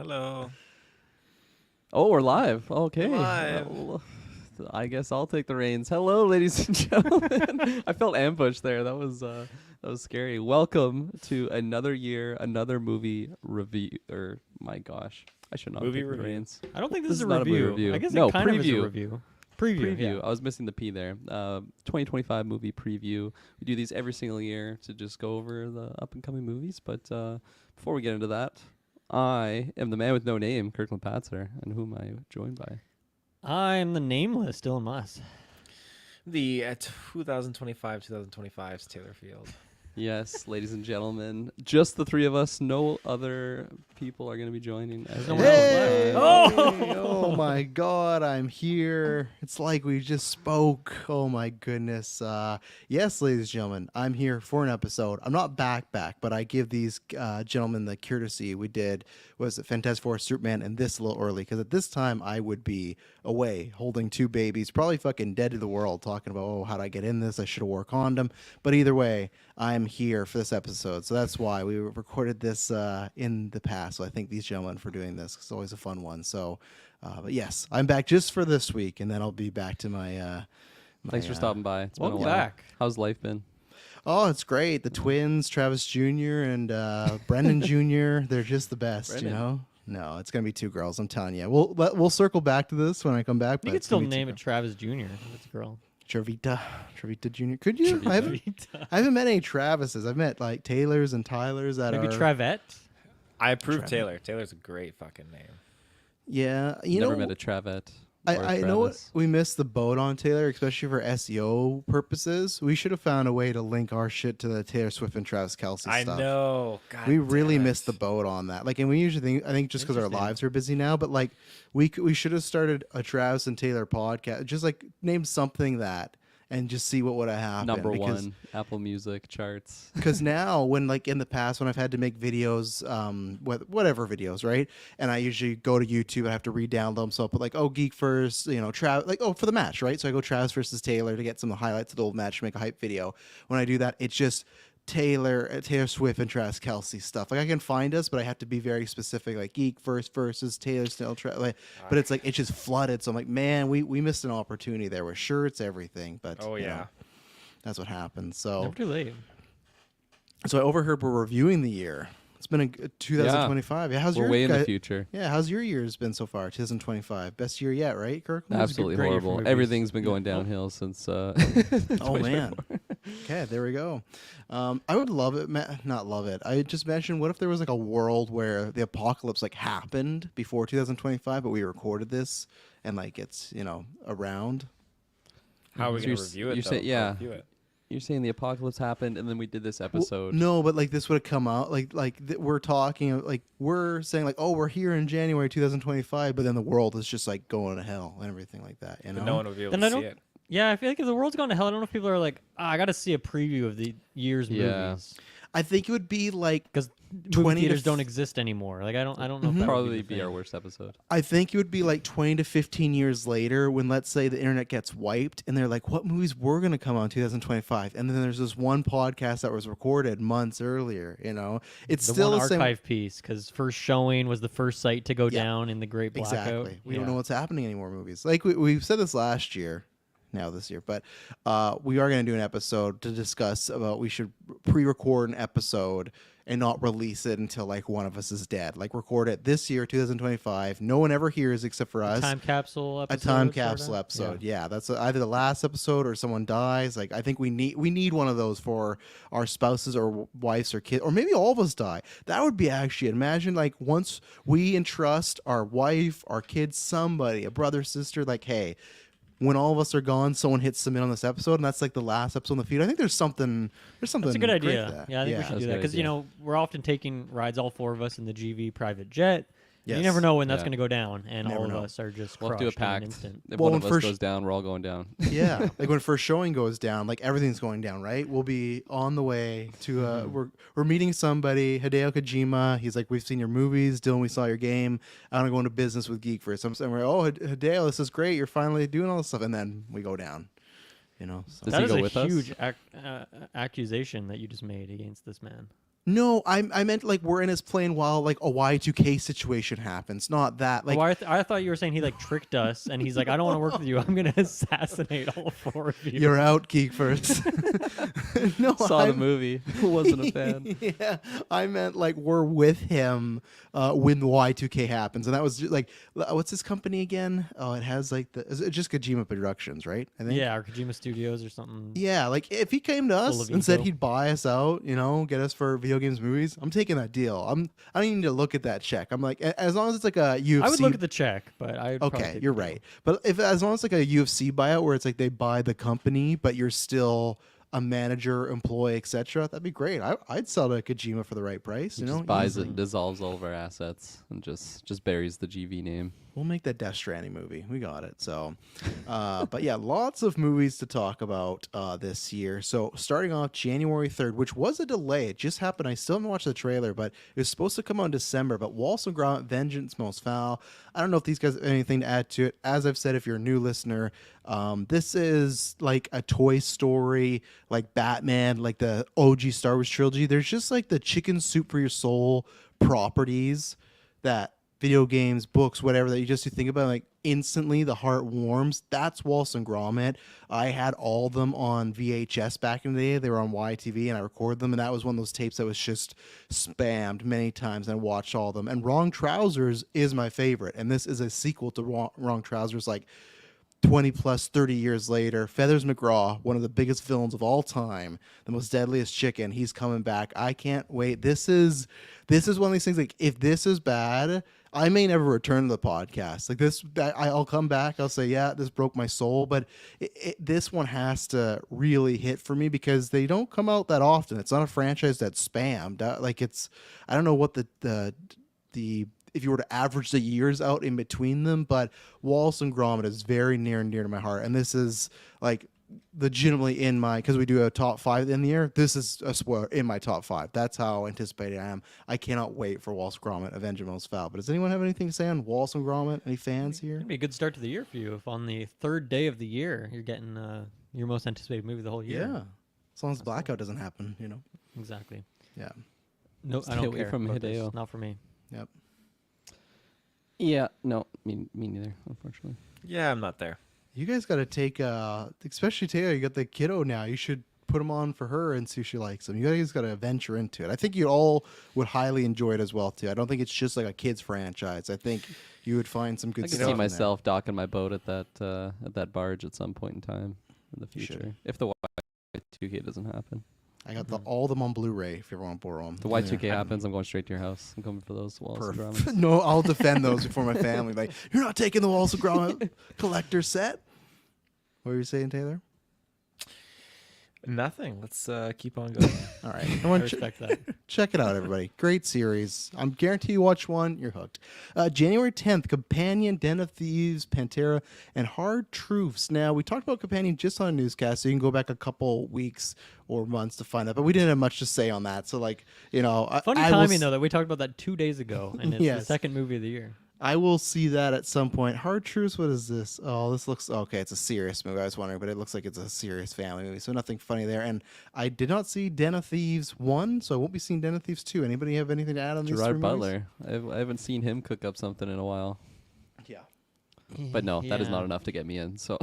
Hello. Oh, we're live. Okay. We're live. I guess I'll take the reins. Hello, ladies and gentlemen. I felt ambushed there. That was scary. Welcome to another year, another movie review. Or my gosh, I should not Movie take the review. reins. I don't think this This is a is not a movie review. review. I guess No, it kind of is a preview. review. Preview. Yeah. I was missing the P there. 2025 movie preview. We do these every single year to just go over the up and coming movies. But before we get into that, I am the man with no name, Kirkland Patzer, and who am I joined by? I'm the nameless Dylan Moss. The 2025-2025's Taylor Field. Yes, ladies and gentlemen, just the three of us. No other people are going to be joining. no one else Hey! left. Oh my God, I'm here. It's like we just spoke. Oh my goodness. Yes, ladies and gentlemen, I'm here for an episode. I'm not back, but I give these gentlemen the courtesy. We did, was it Fantastic Four, Superman, and this a little early, because at this time I would be away holding two babies, probably fucking dead to the world, talking about, oh, how'd I get in this? I should have wore a condom. But either way, I'm here for this episode. So that's why we recorded this in the past. So I thank these gentlemen for doing this. It's always a fun one. So, but yes, I'm back just for this week, and then I'll be back to my. Thanks for stopping by. It's been a Welcome while. back. How's life been? Oh, it's great. The twins, Travis Jr. and Brendan Jr. They're just the best, Brendan. you know. No, it's gonna be two girls. I'm telling you. We'll circle back to this when I come back. You but could it's still gonna be two name it girls. Travis Jr. That's a girl. Travita Jr. Could you? I haven't met any Travises. I've met like Taylors and Tylers that Maybe are. Travette. I approve Travis. Taylor. Taylor's a great fucking name. Yeah, you Never know. met a Travette. or a I know Travis. we missed the boat on Taylor, especially for SEO purposes. We should have found a way to link our shit to the Taylor Swift and Travis Kelce I stuff. know. God We really damn it. missed the boat on that. Like, and we usually think, I think just because our Interesting. lives are busy now, but like we should have started a Travis and Taylor podcast. Just like name something that, and just see what would have happened. Number one, Apple Music charts. Because now, when like in the past, when I've had to make videos, whatever videos, right? And I usually go to YouTube, I have to re-download them. So I'll put like, oh, Geek First, you know, like, oh, for the match, right? So I go Travis versus Taylor to get some highlights of the old match, make a hype video. When I do that, it's just Taylor Swift and Travis Kelce stuff. Like I can find us, but I have to be very specific, like Geek First versus Taylor still. But it's like it's just flooded. So I'm like, man, we missed an opportunity there. We're sure it's everything, but Oh, you yeah. know, that's what happened. So. Never too late. So I overheard we're reviewing the year. It's been a 2025. Yeah, how's We're your way in the guy- future. Yeah, how's your year's been so far? 2025, best year yet, right, Kirk? Absolutely great year for horrible. movies. Everything's been going downhill since. Oh man. Okay, there we go. I would love it. Not love it. I just mentioned, what if there was like a world where the apocalypse like happened before 2025, but we recorded this and like it's around. How are we So going you're to s- review it, you're though? say- yeah. Review it. You're saying the apocalypse happened and then we did this Well, episode. no, but like this would have come out we're talking like we're saying like, oh, we're here in January 2025, but then the world is just like going to hell and everything like that. You know, But no one would be able Then to I see don't. it. Yeah, I feel like if the world's gone to hell, I don't know if people are like, I got to see a preview of the year's Yeah. movies I think it would be like because 20 movie to theaters f- don't exist anymore. Like I don't know. If that would Probably the be thing. our worst episode. I think it would be like 20 to 15 years later when, let's say, the internet gets wiped and they're like, what movies were going to come out in 2025? And then there's this one podcast that was recorded months earlier, It's The still one the same. archive piece because first showing was the first site to go Yeah. down in the Great Blackout. Exactly. We don't Yeah. know what's happening anymore movies. Like we've said this last year, now this year, but we are going to do an episode to discuss about we should pre-record an episode and not release it until like one of us is dead. Like record it this year, 2025. No one ever hears except for us. Time capsule A episode. time sorta? capsule episode. Yeah, that's either the last episode or someone dies. Like I think we need one of those for our spouses or wives or kids, or maybe all of us die. That would be actually, imagine like once we entrust our wife, our kids, somebody, a brother, sister, like, hey, when all of us are gone, someone hits submit on this episode, and that's like the last episode on the feed. I think there's something. That's That's a good great idea. to that. Yeah, I think we should That's do a that good because idea. we're often taking rides, all four of us in the GV private jet. Yes. You never know when that's Yeah. going to go down, and Never all know. of us are just We'll have to do a crushed in an pact. instant. If Well, one of when us first- goes down, we're all going down. Yeah, like when first showing goes down, like everything's going down, right? We'll be on the way to we're meeting somebody, Hideo Kojima. He's like, we've seen your movies, Dylan. We saw your game. I want to go into business with GeekVerse. I'm saying, oh, Hideo, this is great. You're finally doing all this stuff, and then we go down. So. Does That he is go a with us? huge accusation that you just made against this man. No, I meant like we're in his plane while like a Y2K situation happens. Not that. Like Oh, I thought you were saying he like tricked us, and he's like, I don't want to work with you. I'm gonna assassinate all four of you. you're out, Geek First. No, Saw the I'm- movie. Wasn't a fan. Yeah, I meant like we're with him when the Y2K happens, and that was just, like, what's his company again? Oh, it has like is it just Kojima Productions, right? I think. Yeah, or Kojima Studios or something. Yeah, like if he came to us of and said ego. he'd buy us out, get us for video games, movies, I'm taking that deal. I don't even need to look at that check. I'm like, as long as it's like a UFC. I would look at the check, but I Okay, you're right. But if as long as it's like a UFC buyout where it's like they buy the company, but you're still a manager, employee, etc., that'd be great. I'd sell to Kojima for the right price. He You just know, buys easily. it, dissolves all of our assets, and just buries the GV name. We'll make that Death Stranding movie. We got it. So, but yeah, lots of movies to talk about this year. So, starting off January 3rd, which was a delay. It just happened. I still haven't watched the trailer, but it was supposed to come out in December. But Wallace and Gromit, Vengeance Most Foul. I don't know if these guys have anything to add to it. As I've said, if you're a new listener, this is like a Toy Story, like Batman, like the OG Star Wars trilogy. There's just like the chicken soup for your soul properties that video games, books, whatever that you think about, like instantly the heart warms. That's Wallace and Gromit. I had all of them on VHS back in the day. They were on YTV and I recorded them, and that was one of those tapes that was just spammed many times, and I watched all of them. And Wrong Trousers is my favorite, and this is a sequel to Wrong Trousers, like 20 plus 30 years later. Feathers McGraw, one of the biggest villains of all time, the most deadliest chicken, he's coming back. I can't wait. This is one of these things, like if this is bad, I may never return to the podcast. Like this, I'll come back, I'll say, yeah, this broke my soul, but this one has to really hit for me because they don't come out that often. It's not a franchise that's spammed. Like it's, I don't know what the if you were to average the years out in between them, but Wallace and Gromit is very near and dear to my heart. And this is like legitimately in my, because we do a top 5 in the year, this is a spoiler in my top 5. That's how anticipated I am. I cannot wait for Wallace and Gromit, Avenge Most Foul. But does anyone have anything to say on Wallace and Gromit? Any fans here? It'd be a good start to the year for you if on the third day of the year you're getting your most anticipated movie of the whole year. Yeah. As long as blackout doesn't happen, Exactly. Yeah. No, Stay I don't away care from about this. Hideo. Not for me. Yep. Yeah, no, me neither, unfortunately. Yeah, I'm not there. You guys got to take, especially Taylor, you got the kiddo now. You should put them on for her and see if she likes them. You guys got to venture into it. I think you all would highly enjoy it as well, too. I don't think it's just like a kid's franchise. I think you would find some good I stuff. can see in there. myself docking my boat at that barge at some point in time in the You should. future, if the Y2K doesn't happen. I got all of them on Blu-ray if you ever want to borrow them. If the Y2K happens, I'm going straight to your house. I'm coming for those walls and dramas. Perfect. No, I'll defend those before my family. Like, you're not taking the Wallace and Gromit collector set. What were you saying, Taylor? Nothing. Let's keep on going. All right. I respect that. Check it out, everybody. Great series. I'm guarantee you watch one, you're hooked. January 10th, Companion, Den of Thieves, Pantera, and Hard Truths. Now, we talked about Companion just on a newscast, so you can go back a couple weeks or months to find out, but we didn't have much to say on that. So, like, Funny timing though that we talked about that 2 days ago, and it's the Yes. second movie of the year. I will see that at some point. Hard Truths, what is this? Oh, this looks okay. It's a serious movie. I was wondering, but it looks like it's a serious family movie, so nothing funny there. And I did not see Den of Thieves 1, so I won't be seeing Den of Thieves 2. Anybody have anything to add on these Gerard three movies? Butler. I haven't seen him cook up something in a while. Yeah. But no, that is Yeah. not enough to get me in. So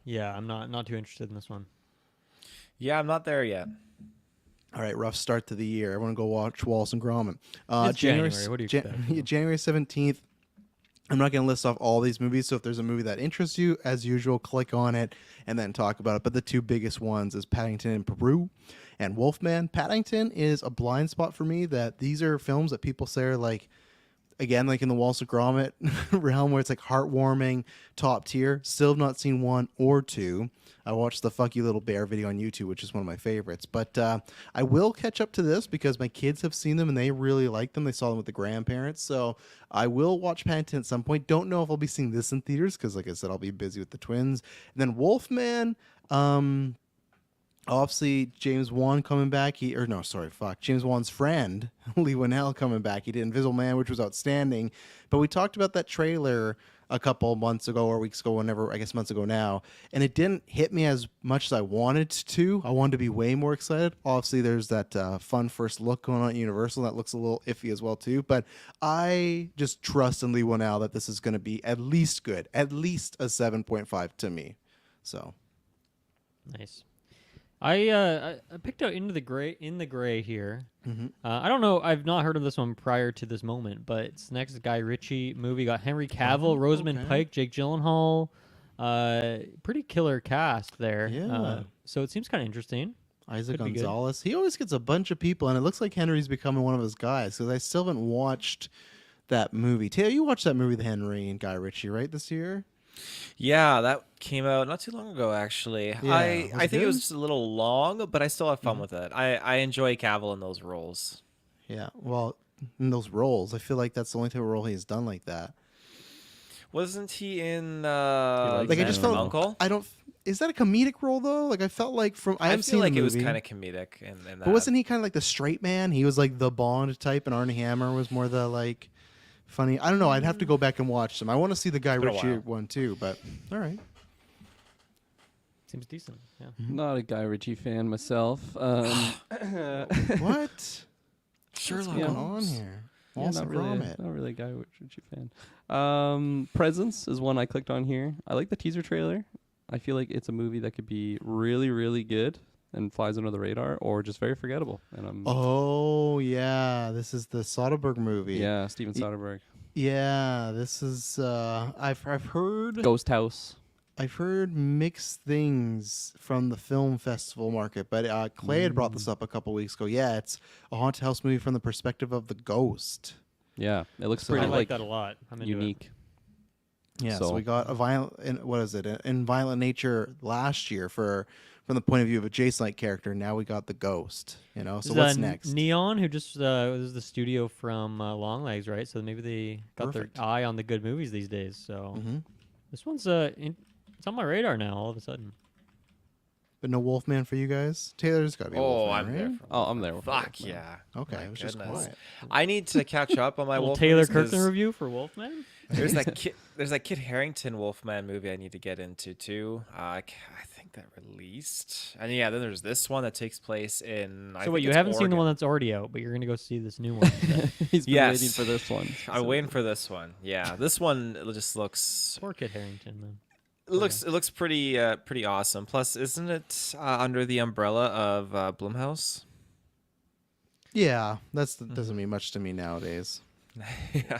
Yeah, I'm not too interested in this one. Yeah, I'm not there yet. All right, rough start to the year. Everyone go watch Wallace and Gromit. It's January. What do you expect? January 17th. I'm not going to list off all these movies, so if there's a movie that interests you, as usual, click on it and then talk about it. But the two biggest ones is Paddington in Peru and Wolfman. Paddington is a blind spot for me, that these are films that people say are like, again, like in the Wallace and Gromit realm, where it's like heartwarming, top tier. Still have not seen 1 or 2. I watched the Fuck You Little Bear video on YouTube, which is one of my favorites. But I will catch up to this because my kids have seen them and they really like them. They saw them with the grandparents. So I will watch Paddington at some point. Don't know if I'll be seeing this in theaters because, like I said, I'll be busy with the twins. And then Wolfman, obviously James Wan coming back. James Wan's friend, Lee Winnell, coming back. He did Invisible Man, which was outstanding. But we talked about that trailer a couple months ago or weeks ago, whenever, I guess months ago now, and it didn't hit me as much as I wanted to. I wanted to be way more excited. Obviously, there's that fun first look going on at Universal that looks a little iffy as well too. But I just trust in Lee Wanell that this is going to be at least good, at least a 7.5 to me. So Nice. I picked out In the Gray here. I don't know. I've not heard of this one prior to this moment, but it's next Guy Ritchie movie. Got Henry Cavill, Rosamund okay. Pike, Jake Gyllenhaal. Pretty killer cast there. Yeah. So it seems kind of interesting. Isaac Could be good. Gonzalez, he always gets a bunch of people, and it looks like Henry's becoming one of his guys because I still haven't watched that movie. Taylor, you watched that movie, The Henry and Guy Ritchie, right, this year? Yeah, that came out not too long ago, actually. Yeah, I was I it think it good? was a little long, but I still have fun with it. I enjoy Cavill in those roles. Yeah, well, in those roles, I feel like that's the only type of role he's done like that. Wasn't he in likes Like I Man just from felt, Uncle? I don't. Is that a comedic role though? Like I felt like from I I haven't feel seen like the it was movie, kind of comedic in that. but wasn't he kind of like the straight man? He was like the Bond type, and Arnie Hammer was more the like funny. I don't know. I'd have to go back and watch them. I want to see the Guy been a Ritchie while. one too, but all right. Seems decent. Yeah. Not a Guy Ritchie fan myself. What? Sherlock What's going Holmes. on here? Yeah, Wallace not and really, Gromit. not really a Guy Ritchie fan. Presence is one I clicked on here. I like the teaser trailer. I feel like it's a movie that could be really, really good and flies under the radar, or just very forgettable. And I'm Oh yeah, this is the Soderbergh movie. yeah, Steven Soderbergh, Yeah, this is. I've heard. Ghost House. I've heard mixed things from the film festival market, but Clay had brought this up a couple weeks ago. Yeah, it's a haunted house movie from the perspective of the ghost. Yeah, it looks So I pretty like like that a lot. I'm into it. unique. Yeah, so So- we got a violent. What is it? In Violent Nature last year from the point of view of a Jason-like character. Now we got the ghost. You know, so This is, what's next? Neon, who just was the studio from Longlegs, right? So maybe they got Perfect. their eye on the good movies these days. So hmm this one's it's on my radar now. All of a sudden, But no Wolfman for you guys. Taylor's got to be. a Oh, Wolfman, I'm right? there. For Oh, I'm there. Fuck yeah. Okay, My it was just goodness. quiet. I need to catch up on my little Wolf Taylor movies 'cause Kirkland review for Wolfman. There's that Kit Harington Wolfman movie I need to get into too. I think that released, and yeah, then there's this one that takes place in. So wait, you haven't seen the one that's already out, but you're gonna go see this new one. instead. He's been Yes. waiting for this one. I'm waiting for this one. Yeah, this one just looks Poor Kit Harington, man. it looks pretty awesome. Plus, isn't it under the umbrella of Blumhouse? Yeah, doesn't mean much to me nowadays. Yeah,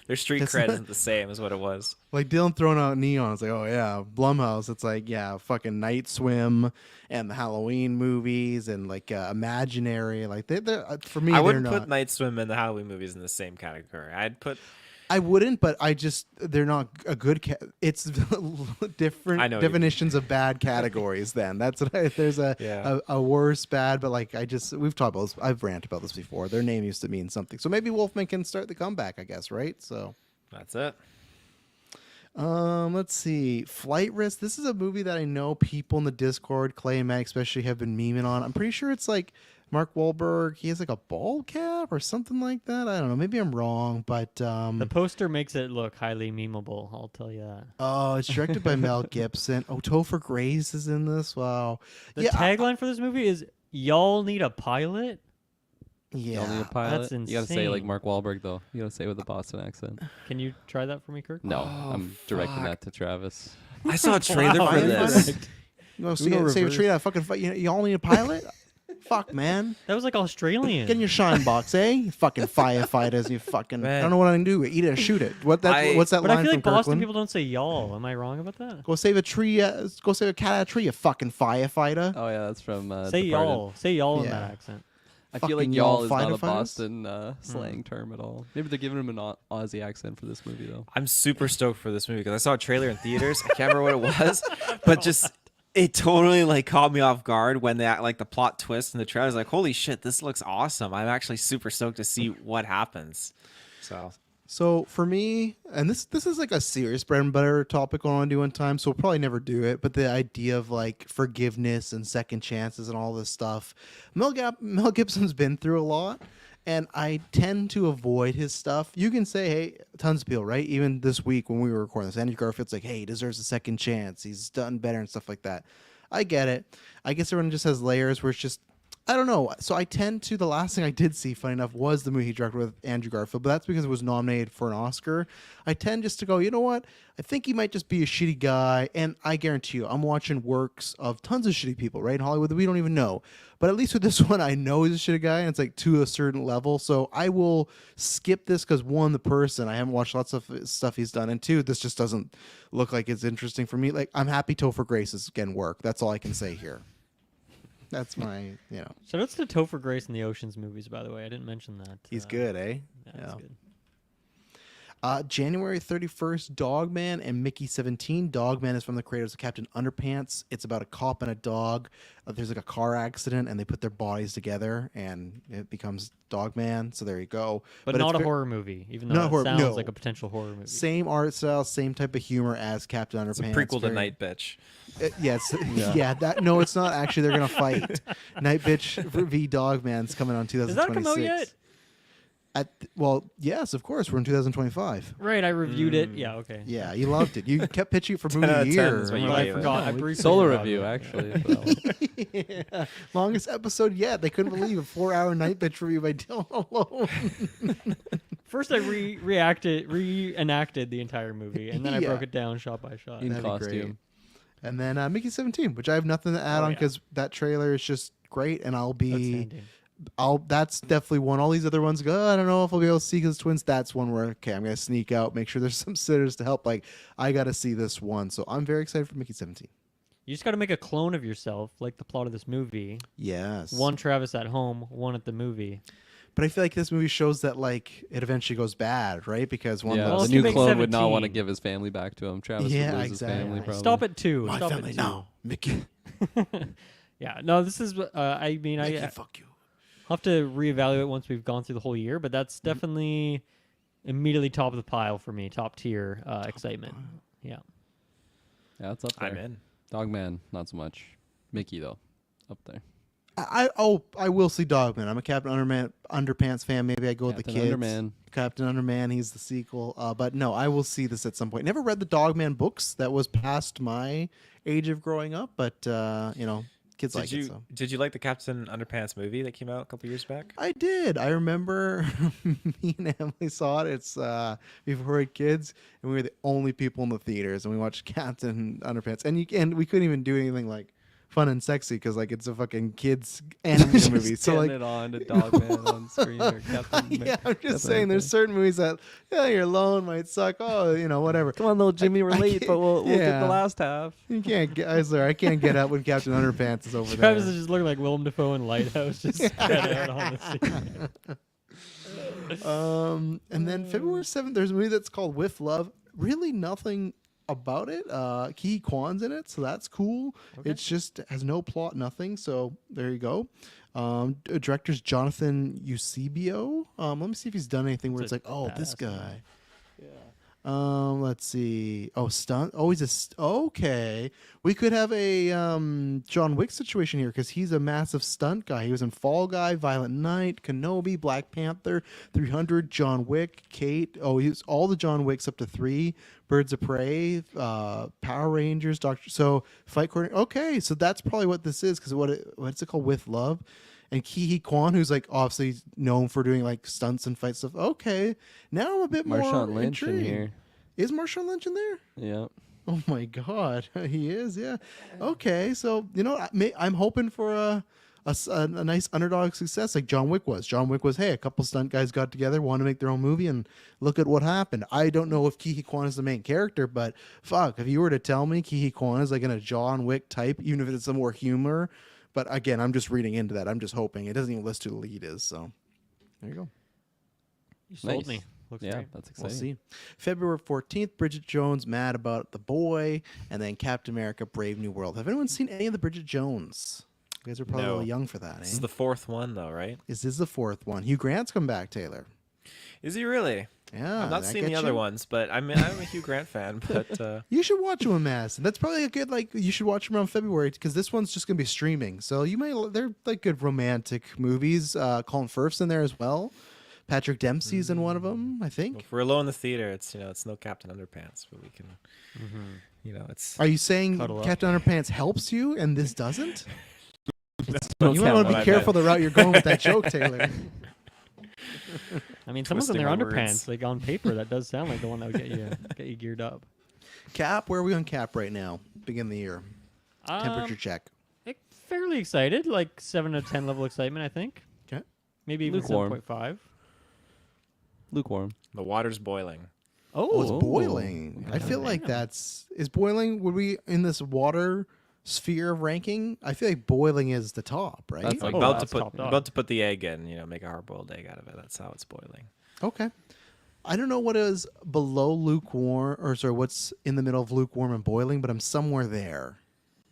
their street That's cred not- isn't the same as what it was. Like Dylan throwing out Neon, it's like, oh yeah, Blumhouse. It's like, yeah, fucking Night Swim and the Halloween movies and like Imaginary. Like they're for me, I they're wouldn't not. put Night Swim and the Halloween movies in the same category. I'd put I wouldn't, but they're not a good. It's different I know what you mean. definitions of bad categories. Then that's what there's Yeah. a worse bad, but like we've talked about this. I've ranted about this before. Their name used to mean something, so maybe Wolfman can start the comeback. I guess, right? So. that's it. Let's see. Flight Risk. This is a movie that I know people in the Discord, Clay and Matt especially, have been memeing on. I'm pretty sure it's like Mark Wahlberg. He has like a ball cap or something like that. I don't know. Maybe I'm wrong, but The poster makes it look highly memeable. I'll tell you that. oh, it's directed by Mel Gibson. Oh, Topher Grace is in this. Wow. The yeah, tagline for this movie is "Y'all need a pilot." yeah. Y'all need a pilot. That's You gotta say it like insane. Mark Wahlberg though. You gotta say it with a Boston accent. Can you try that for me, Kirk? No, Oh, I'm directing fuck. that to Travis. I saw a trailer Wow, for fine, this. fine. You want to Uno say a reverse. tree out fucking fight? You all need a pilot? Fuck, man. That was like Australian. Get in your shine box, eh? You fucking firefighters. You fucking. I Man. don't know what I can do. Eat it or shoot it. What's that but line I feel from like Boston Kirkland? people don't say "y'all." Am I wrong about that? Go save a tree. Go save a cat out of a tree. You fucking firefighter. Oh yeah, that's from Say Departed. y'all. Say y'all in Yeah. that accent. I feel like Fucking y'all y'all is not a fighter fighters? Boston slang term at all. Maybe they're giving him an Aussie accent for this movie though. I'm super stoked for this movie because I saw a trailer in theaters. I can't remember what it was, but just it totally like caught me off guard when the plot twist in the trailer. I was like, holy shit, this looks awesome. I'm actually super stoked to see what happens. So for me, and this is like a serious bread and butter topic I want to do one time, so we'll probably never do it. But the idea of like forgiveness and second chances and all this stuff, Mel Gibson's been through a lot, And I tend to avoid his stuff. You can say, hey, tons of people, right? Even this week when we were recording this, Andrew Garfield's like, hey, he deserves a second chance. He's done better and stuff like that. I get it. I guess everyone just has layers where it's just, I don't know. So I tend to, the last thing I did see, funny enough, was the movie he directed with Andrew Garfield, but that's because it was nominated for an Oscar. I tend just to go, you know what? I think he might just be a shitty guy. And I guarantee you, I'm watching works of tons of shitty people, right? In Hollywood that we don't even know. But at least with this one, I know he's a shitty guy, and it's like to a certain level. So I will skip this because one, the person, I haven't watched lots of stuff he's done, and two, this just doesn't look like it's interesting for me. Like, I'm happy Topher Grace is getting work. That's all I can say here. That's my, Shout outs to Topher Grace in the Oceans movies, by the way. I didn't mention that. He's good, eh? Yeah, that's good. January 31st, Dogman and Mickey 17. Dogman is from the creators of Captain Underpants. It's about a cop and a dog. There's like a car accident, and they put their bodies together, and it becomes Dogman. So there you go. But not a horror movie, even though it sounds like a potential horror movie. Same art style, same type of humor as Captain Underpants. It's a prequel to Night Bitch. No, it's not actually. They're gonna fight. Night Bitch v Dogman's coming on 2026. Does that come out yet? Well, yes, of course. We're in 2025. Right, I reviewed it. Yeah, okay. Yeah, you loved it. You kept pitching it for 10 movie out of of the 10 year. is what you Well, I gave it. forgot. I briefly Solo forgot review, about actually. Yeah. Longest episode yet. They couldn't believe a 4-hour Night Bitch review by Dylan alone. First, I reenacted the entire movie, and then I Yeah. broke it down shot by shot. In That'd be costume. great. And then Mickey 17, which I have nothing to add Oh, on yeah. because that trailer is just great, and I'll be. Outstanding. That's definitely one. All these other ones go, I don't know if I'll be able to see because twins. That's one where, okay, I'm going to sneak out, make sure there's some sitters to help. Like, I got to see this one. So I'm very excited for Mickey 17. You just got to make a clone of yourself, like the plot of this movie. Yes. One Travis at home, one at the movie. But I feel like this movie shows that, like, it eventually goes bad, right? Because one Yeah, Well, the if you new make clone would not want to 17. give his family back to him. Travis Yeah, would lose exactly. his family probably. Stop at 2. my Stop family at 2. now, Mickey. Yeah, no, this is. I mean, Mickey, I fuck you. have to reevaluate once we've gone through the whole year, but that's definitely immediately top of the pile for me. Top tier excitement. Yeah. Yeah, it's up there. I'm in. Dogman, not so much. Mickey, though, up there. I will see Dogman. I'm a Captain Underpants fan. Maybe I go with the Captain kids. Underman. Captain Underman. He's the sequel. But no, I will see this at some point. Never read the Dogman books. That was past my age of growing up. But kids like it. So. Did you like the Captain Underpants movie that came out a couple years back? I did. I remember me and Emily saw it. It's before we had kids, and we were the only people in the theaters, and we watched Captain Underpants, and we couldn't even do anything like fun and sexy because like it's a fucking kids animated movie. So like, it on to Dogman on screen or Captain. yeah, I'm just Captain saying. There's Underpants. certain movies that you're alone might suck. Oh, whatever. Come on, little Jimmy, we're I late, can't- but we'll get yeah. the last half. You can't get. I'm sorry, I can't get up when Captain Underpants is over Travis there. is just looking like Willem Dafoe in Lighthouse, just spread out on the scene. And then February 7th, there's a movie that's called With Love. Really nothing about it. Ki Kwan's in it, so that's cool. Okay. It's just has no plot, nothing. So there you go. Director's Jonathan Eusebio. Let me see if he's done anything where It's it's a like, oh, this badass name. guy. Let's see. Oh, stunt. Oh, okay. We could have a John Wick situation here because he's a massive stunt guy. He was in Fall Guy, Violent Night, Kenobi, Black Panther, 300, John Wick, Kate. Oh, he's all the John Wicks up to 3, Birds of Prey, Power Rangers, Doctor. So Fight Coordinator. Okay, so that's probably what this is because what's it called? With Love. And Ki Kwan, who's like obviously known for doing like stunts and fight stuff. Okay, now I'm a bit more Marshawn Lynch in intrigued. here. Is Marshawn Lynch in there? Yeah. Oh my God, he is. Yeah. Okay, so I'm hoping for a nice underdog success like John Wick was. John Wick was, hey, a couple stunt guys got together, wanted to make their own movie, and look at what happened. I don't know if Ki Kwan is the main character, but fuck, if you were to tell me Ki Kwan is like in a John Wick type, even if it's some more humor. But again, I'm just reading into that. I'm just hoping. It doesn't even list who the lead is. So there you go. You sold Nice. me. Looks Yeah, great. that's We'll exciting. see. February 14th, Bridget Jones, Mad About the Boy, and then Captain America, Brave New World. Have anyone seen any of the Bridget Jones? You guys are probably a No. little young for that, eh? This is the fourth one, though, right? This is the fourth one. Hugh Grant's come back, Taylor. Is he really? Yeah, I've not that seen the gets other you? ones, but I'm a Hugh Grant fan. But You should watch them in mass. That's probably a good you should watch them around February because this one's just gonna be streaming. So you may they're like good romantic movies. Colin Firth's in there as well. Patrick Dempsey's in one of them, I think. if we're alone in the theater, it's no Captain Underpants, but we can, it's. Are you saying Cuddle up. Captain Underpants helps you and this doesn't? That's You not might want what to I be careful meant. the route you're going with that joke, Taylor. I mean, someone's in Twisting their my underpants. words. Like on paper, that does sound like the one that would get you geared up. Cap, where are we on Cap right now? Begin the year. Temperature Um, check. fairly excited, like 7 out of 10 level excitement, I think. Okay. Maybe even Lukewarm. 7.5. Lukewarm. The water's boiling. Oh, it's Oh. boiling. I feel like Damn. is boiling. Would we in this water sphere of ranking? I feel like boiling is the top, right? That's Like Oh, about to that's put top dog. about to put the egg in, make a hard-boiled egg out of it. That's how it's boiling. Okay. I don't know what is below lukewarm, or sorry, what's in the middle of lukewarm and boiling, but I'm somewhere there.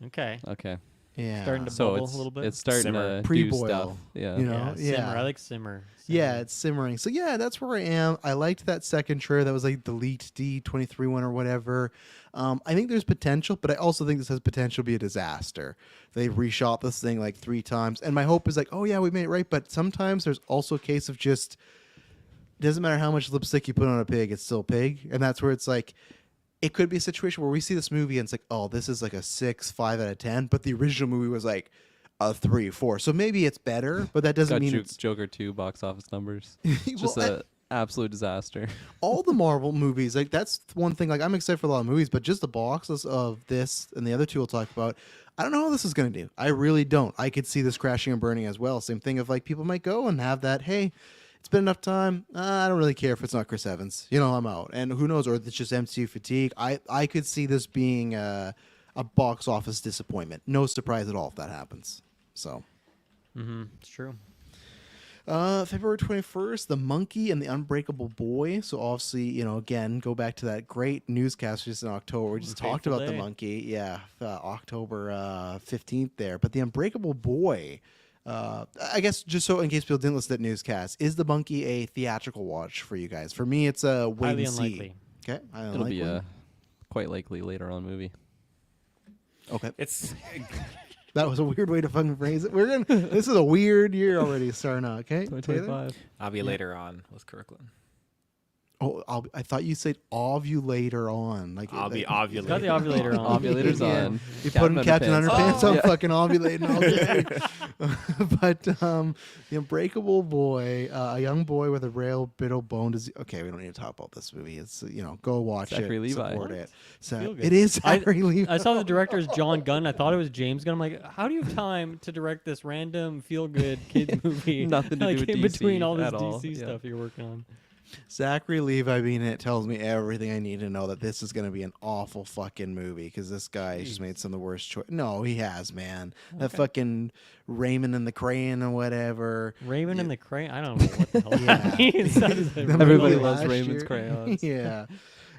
Okay. Okay. Yeah. Starting to So bubble it's a little bit. it's starting Simmer. to do Pre-boil, stuff. Yeah. you know? Simmer. Yeah. I like simmer. Yeah, it's simmering. So yeah, that's where I am. I liked that second trailer. That was like the leaked D23 one or whatever. I think there's potential, but I also think this has potential to be a disaster. They reshot this thing like 3 times, and my hope is like, oh yeah, we made it right. But sometimes there's also a case of just it doesn't matter how much lipstick you put on a pig, it's still pig, and that's where it's like. It could be a situation where we see this movie and it's like, oh, this is like a 6, 5 out of 10, but the original movie was like a 3, 4. So maybe it's better, but that doesn't Got mean it's Joker 2 box office numbers. Well, Just a absolute disaster. all the Marvel movies. Like that's one thing. Like I'm excited for a lot of movies, but just the boxes of this and the other two we'll talk about. I don't know how this is going to do. I really don't. I could see this crashing and burning as well. Same thing of like people might go and have that. Hey, it's been enough time. I don't really care if it's not Chris Evans. I'm out. And who knows? Or it's just MCU fatigue. I could see this being a box office disappointment. No surprise at all if that happens. So. It's true. February 21st, The Monkey and the Unbreakable Boy. So obviously, again, go back to that great newscast just in October. We just talked Fateful about The day. Monkey. Yeah, October 15th there. But the Unbreakable Boy, I guess just so in case people didn't listen to that newscast, is The Monkey a theatrical watch for you guys? For me, it's a wait Highly and see. unlikely. Okay, highly It'll be unlikely. a quite likely later on movie. Okay, It's that was a weird way to fucking phrase it. This is a weird year already starting out. Okay, Taylor? 2025. I'll be later on with Kirkland. Oh, I thought you said ovulator on. Like I'll be It's got the ovulating. ovulator on. Ovulators Yeah. on. You putting Captain Underpants Oh, on yeah. fucking ovulating all day. But the Unbreakable Boy, a young boy with a rare brittle bone disease. Okay, we don't need to talk about this movie. It's go watch Zachary it, Levi. support What? it. So Feel good. it is I- Zachary Levi. I saw the director is John Gunn. I thought it was James Gunn. I'm like, how do you have time to direct this random feel-good kids movie? Nothing to like do with in DC between all this at all. DC Yeah. stuff you're working on. Zachary Levi being in it tells me everything I need to know that this is going to be an awful fucking movie because this guy just made some of the worst choice. No, he has, man. That Okay. fucking Raymond and the Crayon or whatever. Raven Yeah. and the Crayon. I don't know what the hell Yeah. that means. That is a The Everybody movie loves last Raymond's year. crayons. Yeah.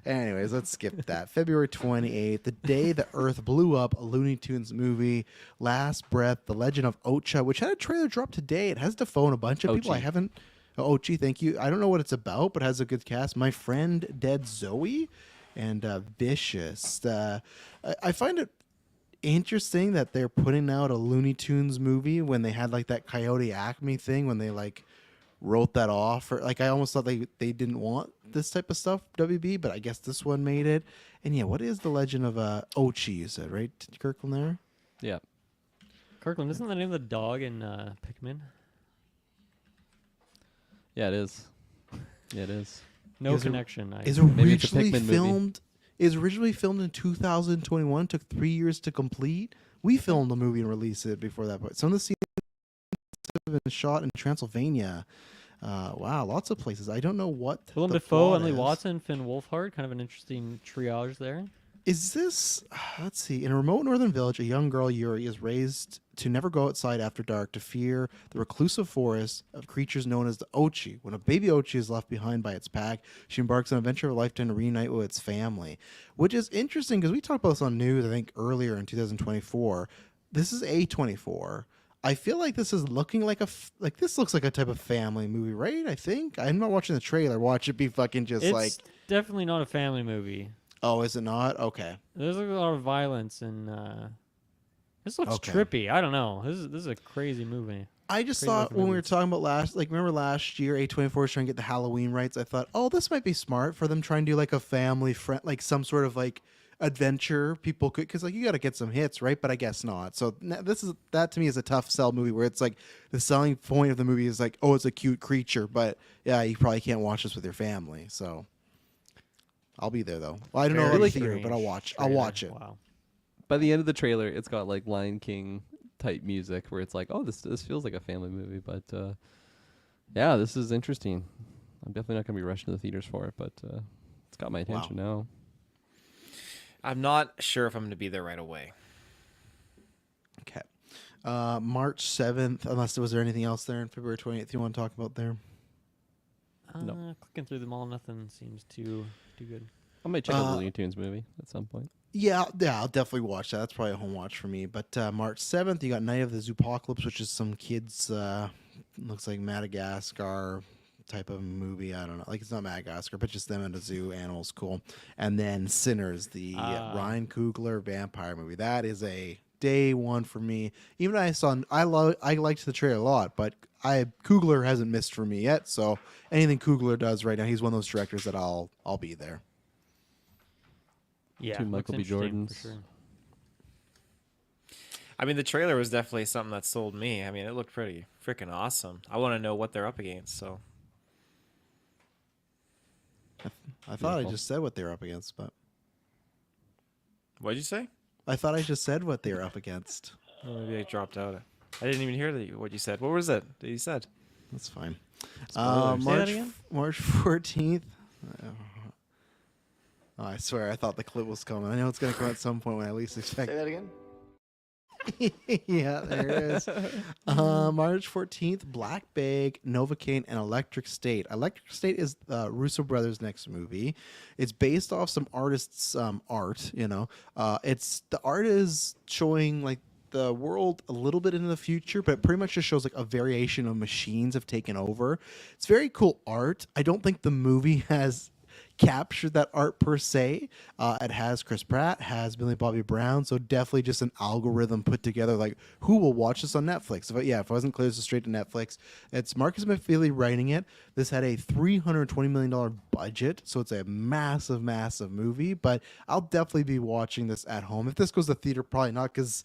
Anyways, let's skip that. February 28th, the day the Earth blew up, a Looney Tunes movie, Last Breath, The Legend of Ocha, which had a trailer drop today. It has to phone a bunch of people. I Ochi. haven't. Ochi, thank you. I don't know what it's about, but has a good cast. My Friend Dead Zoe and Vicious. I find it interesting that they're putting out a Looney Tunes movie when they had like that Coyote Acme thing when they like wrote that off. Or like I almost thought they didn't want this type of stuff, WB, but I guess this one made it. And yeah, what is the Legend of Ochi? You said right, Kirkland there. Yeah. Kirkland, isn't the name of the dog in Pikmin? Yeah, it is. Yeah, it is. No Is it- connection. Is Maybe it's a originally Pikmin movie. filmed. Is originally filmed in 2021. Took 3 years to complete. We filmed the movie and released it before that. But some of the scenes have been shot in Transylvania. Wow, lots of places. I don't know what. Willem the Dafoe, plot Emily is. Watson, Finn Wolfhard. Kind of an interesting triage there. Is this, let's see, in a remote northern village, a young girl, Yuri, is raised to never go outside after dark to fear the reclusive forest of creatures known as the Ochi. When a baby Ochi is left behind by its pack, she embarks on an adventure of a lifetime to reunite with its family. Which is interesting because we talked about this on news, I think, earlier in 2024. This is A24. I feel like this is looking like like this looks like a type of family movie, right? I think I'm not watching the trailer. Watch it be fucking just It's like, definitely not a family movie. oh, is it not? Okay. There's a lot of violence and this looks Okay. trippy. I don't know. This is a crazy movie. I just Crazy thought looking when we were movies. talking about remember last year, A24 was trying to get the Halloween rights. I thought, oh, this might be smart for them trying to do like a family friend, like some sort of like adventure people could, because like you got to get some hits, right? But I guess not. So that to me is a tough sell movie where it's like the selling point of the movie is like, oh, it's a cute creature, but yeah, you probably can't watch this with your family. So I'll be there though. Well, I don't know Very about the theater, but strange I'll trailer. watch it. Wow. By the end of the trailer, it's got like Lion King type music where it's like, oh, this feels like a family movie. But yeah, this is interesting. I'm definitely not gonna be rushing to the theaters for it, but it's got my attention now. I'm not sure if I'm going to be there right away. Okay. March 7th, unless was there anything else there in February 28th you want to talk about there? No. Clicking through them all, nothing seems too good. I might check out the Looney Tunes movie at some point. Yeah, I'll definitely watch that. That's probably a home watch for me. But March 7th, you got Night of the Zoopocalypse, which is some kids, looks like Madagascar type of movie. I don't know. Like, it's not Madagascar, but just them in a zoo. Animals, cool. And then Sinners, the Ryan Coogler vampire movie. That is a day one for me. Even I liked the trailer a lot, but Coogler hasn't missed for me yet. So anything Coogler does right now, he's one of those directors that I'll be there. Yeah, Two looks Michael B. interesting for Jordans. sure. I mean, the trailer was definitely something that sold me. I mean, it looked pretty freaking awesome. I want to know what they're up against. So I thought I Beautiful. just said what they were up against, but what'd you say? I thought I just said what they were up against. Oh, maybe I dropped out. I didn't even hear what you said. What was it that you said? That's fine. Spoilers. Say that again? March 14th. Oh, I swear, I thought the clip was coming. I know it's going to come at some point when I least expect that again. yeah, there it is. March 14th, Black Bag, Novocaine, and Electric State. Electric State is Russo brothers' next movie. It's based off some artists' art, you know. The art is showing like the world a little bit into the future, but it pretty much just shows like a variation of machines have taken over. It's very cool art. I don't think the movie has captured that art per se. It has Chris Pratt, has Millie Bobby Brown, so definitely just an algorithm put together. Like, who will watch this on Netflix? If I wasn't clear, this is straight to Netflix. It's Marcus McFeely writing it. This had a $320 million budget, so it's a massive, massive movie. But I'll definitely be watching this at home. If this goes to theater, probably not, because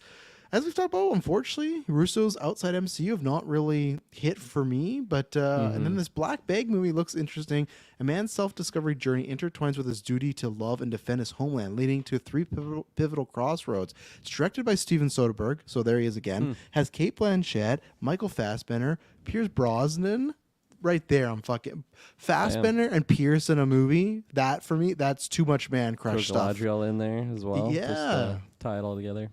as we've talked about, unfortunately, Russo's outside MCU have not really hit for me. But and then this Black Bag movie looks interesting. A man's self-discovery journey intertwines with his duty to love and defend his homeland, leading to three pivotal crossroads. It's directed by Steven Soderbergh, so there he is again. Has Kate Blanchett, Michael Fassbender, Pierce Brosnan. Right there, I'm fucking Fassbender and Pierce in a movie. That for me, that's too much man crush Throw stuff. Galadriel in there as well. Just, Yeah. tie it all together.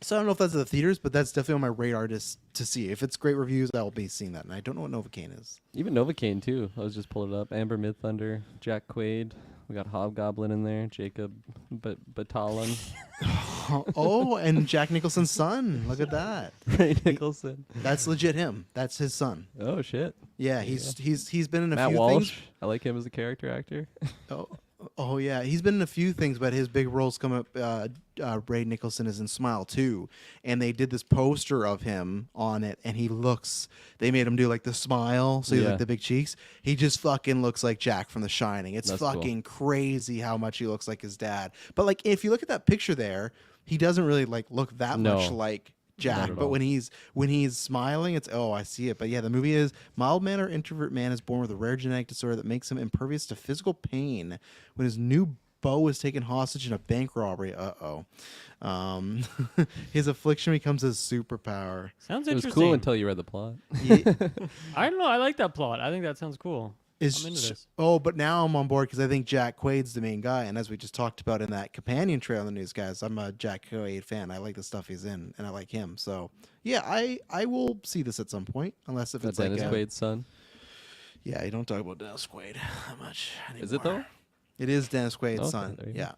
So I don't know if that's at the theaters, but that's definitely on my radar to see. If it's great reviews, I will be seeing that. And I don't know what Novocaine is. Even Novocaine too. I was just pulling it up. Amber Midthunder, Jack Quaid. We got Hobgoblin in there. Jacob Batalon. Oh, and Jack Nicholson's son. Look at that. Ray Nicholson. That's legit him. That's his son. Oh shit. Yeah, he's been in a Matt few Walsh. things. I like him as a character actor. Oh yeah, he's been in a few things, but his big roles come up. Ray Nicholson is in Smile 2, and they did this poster of him on it, and he looks. They made him do like the smile, so he's Yeah. like the big cheeks. He just fucking looks like Jack from The Shining. It's That's cool. fucking crazy how much he looks like his dad. But like, if you look at that picture there, he doesn't really like look that No. much like Jack, at but all. when he's smiling, it's I see it. But yeah, the movie is mild mannered introvert man is born with a rare genetic disorder that makes him impervious to physical pain. When his new beau is taken hostage in a bank robbery, his affliction becomes his superpower. Sounds It was interesting. cool until you read the plot. I don't know. I like that plot. I think that sounds cool. I'm into this. But now I'm on board because I think Jack Quaid's the main guy, and as we just talked about in that companion trailer on the news, guys, I'm a Jack Quaid fan. I like the stuff he's in, and I like him. So yeah, I will see this at some point, unless if That's it's Dennis like Quaid's son. Yeah, you don't talk about Dennis Quaid that much anymore. Is it though? It is Dennis Quaid's Okay, son. there you go. Yeah,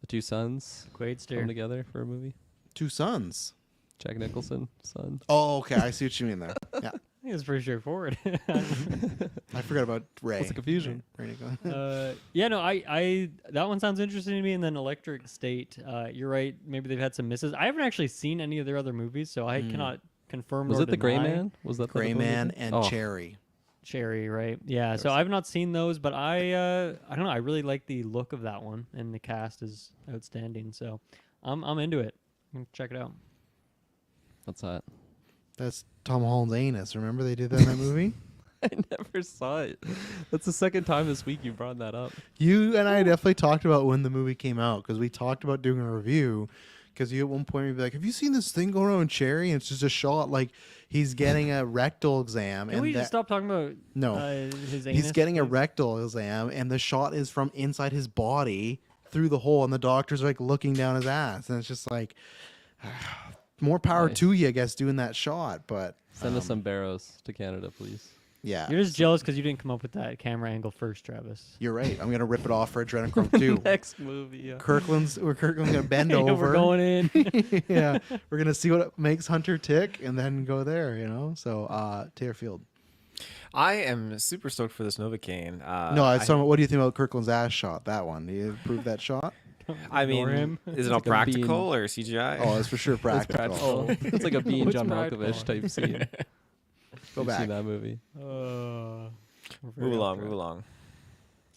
The two sons Quaid come steer. together for a movie. two sons. Jack Nicholson, son. Oh, okay. I see what you mean there. Yeah. I think it's pretty straightforward. I forgot about Ray. What's the confusion? Ray Nicholson. Yeah, no, I that one sounds interesting to me. And then Electric State, you're right. Maybe they've had some misses. I haven't actually seen any of their other movies, so I cannot confirm. Was nor it The Gray deny. Man? Was that the Gray movie? Man and Oh. Cherry. Cherry, right? Yeah. So I've not seen those, but I don't know. I really like the look of that one, and the cast is outstanding. So I'm into it. I'm gonna check it out. What's that? That's Tom Holland's anus. Remember they did that in that movie? I never saw it. That's the second time this week you brought that up. You and I definitely talked about when the movie came out because we talked about doing a review. Because you at one point would be like, "Have you seen this thing going on in Cherry?" And it's just a shot like he's getting a rectal exam, Can and we just stop talking about No. his anus? he's getting a please? rectal exam, and the shot is from inside his body through the hole, and the doctor's like looking down his ass, and it's just like, more power Nice. to you, I guess, doing that shot. But Send us some barrows to Canada, please. yeah, You're just jealous because you didn't come up with that camera angle first, Travis. you're right. I'm gonna rip it off for Adrenochrome 2. Next movie, yeah. Kirkland's gonna bend You know, over. we're going in. Yeah, we're gonna see what makes Hunter tick, and then go there. You know, so Taylor Field. I am super stoked for this Novocaine. No, I was talking about, what do you think about Kirkland's ass shot? That one. Do you approve that shot? I mean, Ignore him. is it all like a bean. practical or CGI? Oh, it's for sure It's practical. practical. It's like a Bean What's John practical? Malkovich type scene. Go You've back. seen that movie. Move along.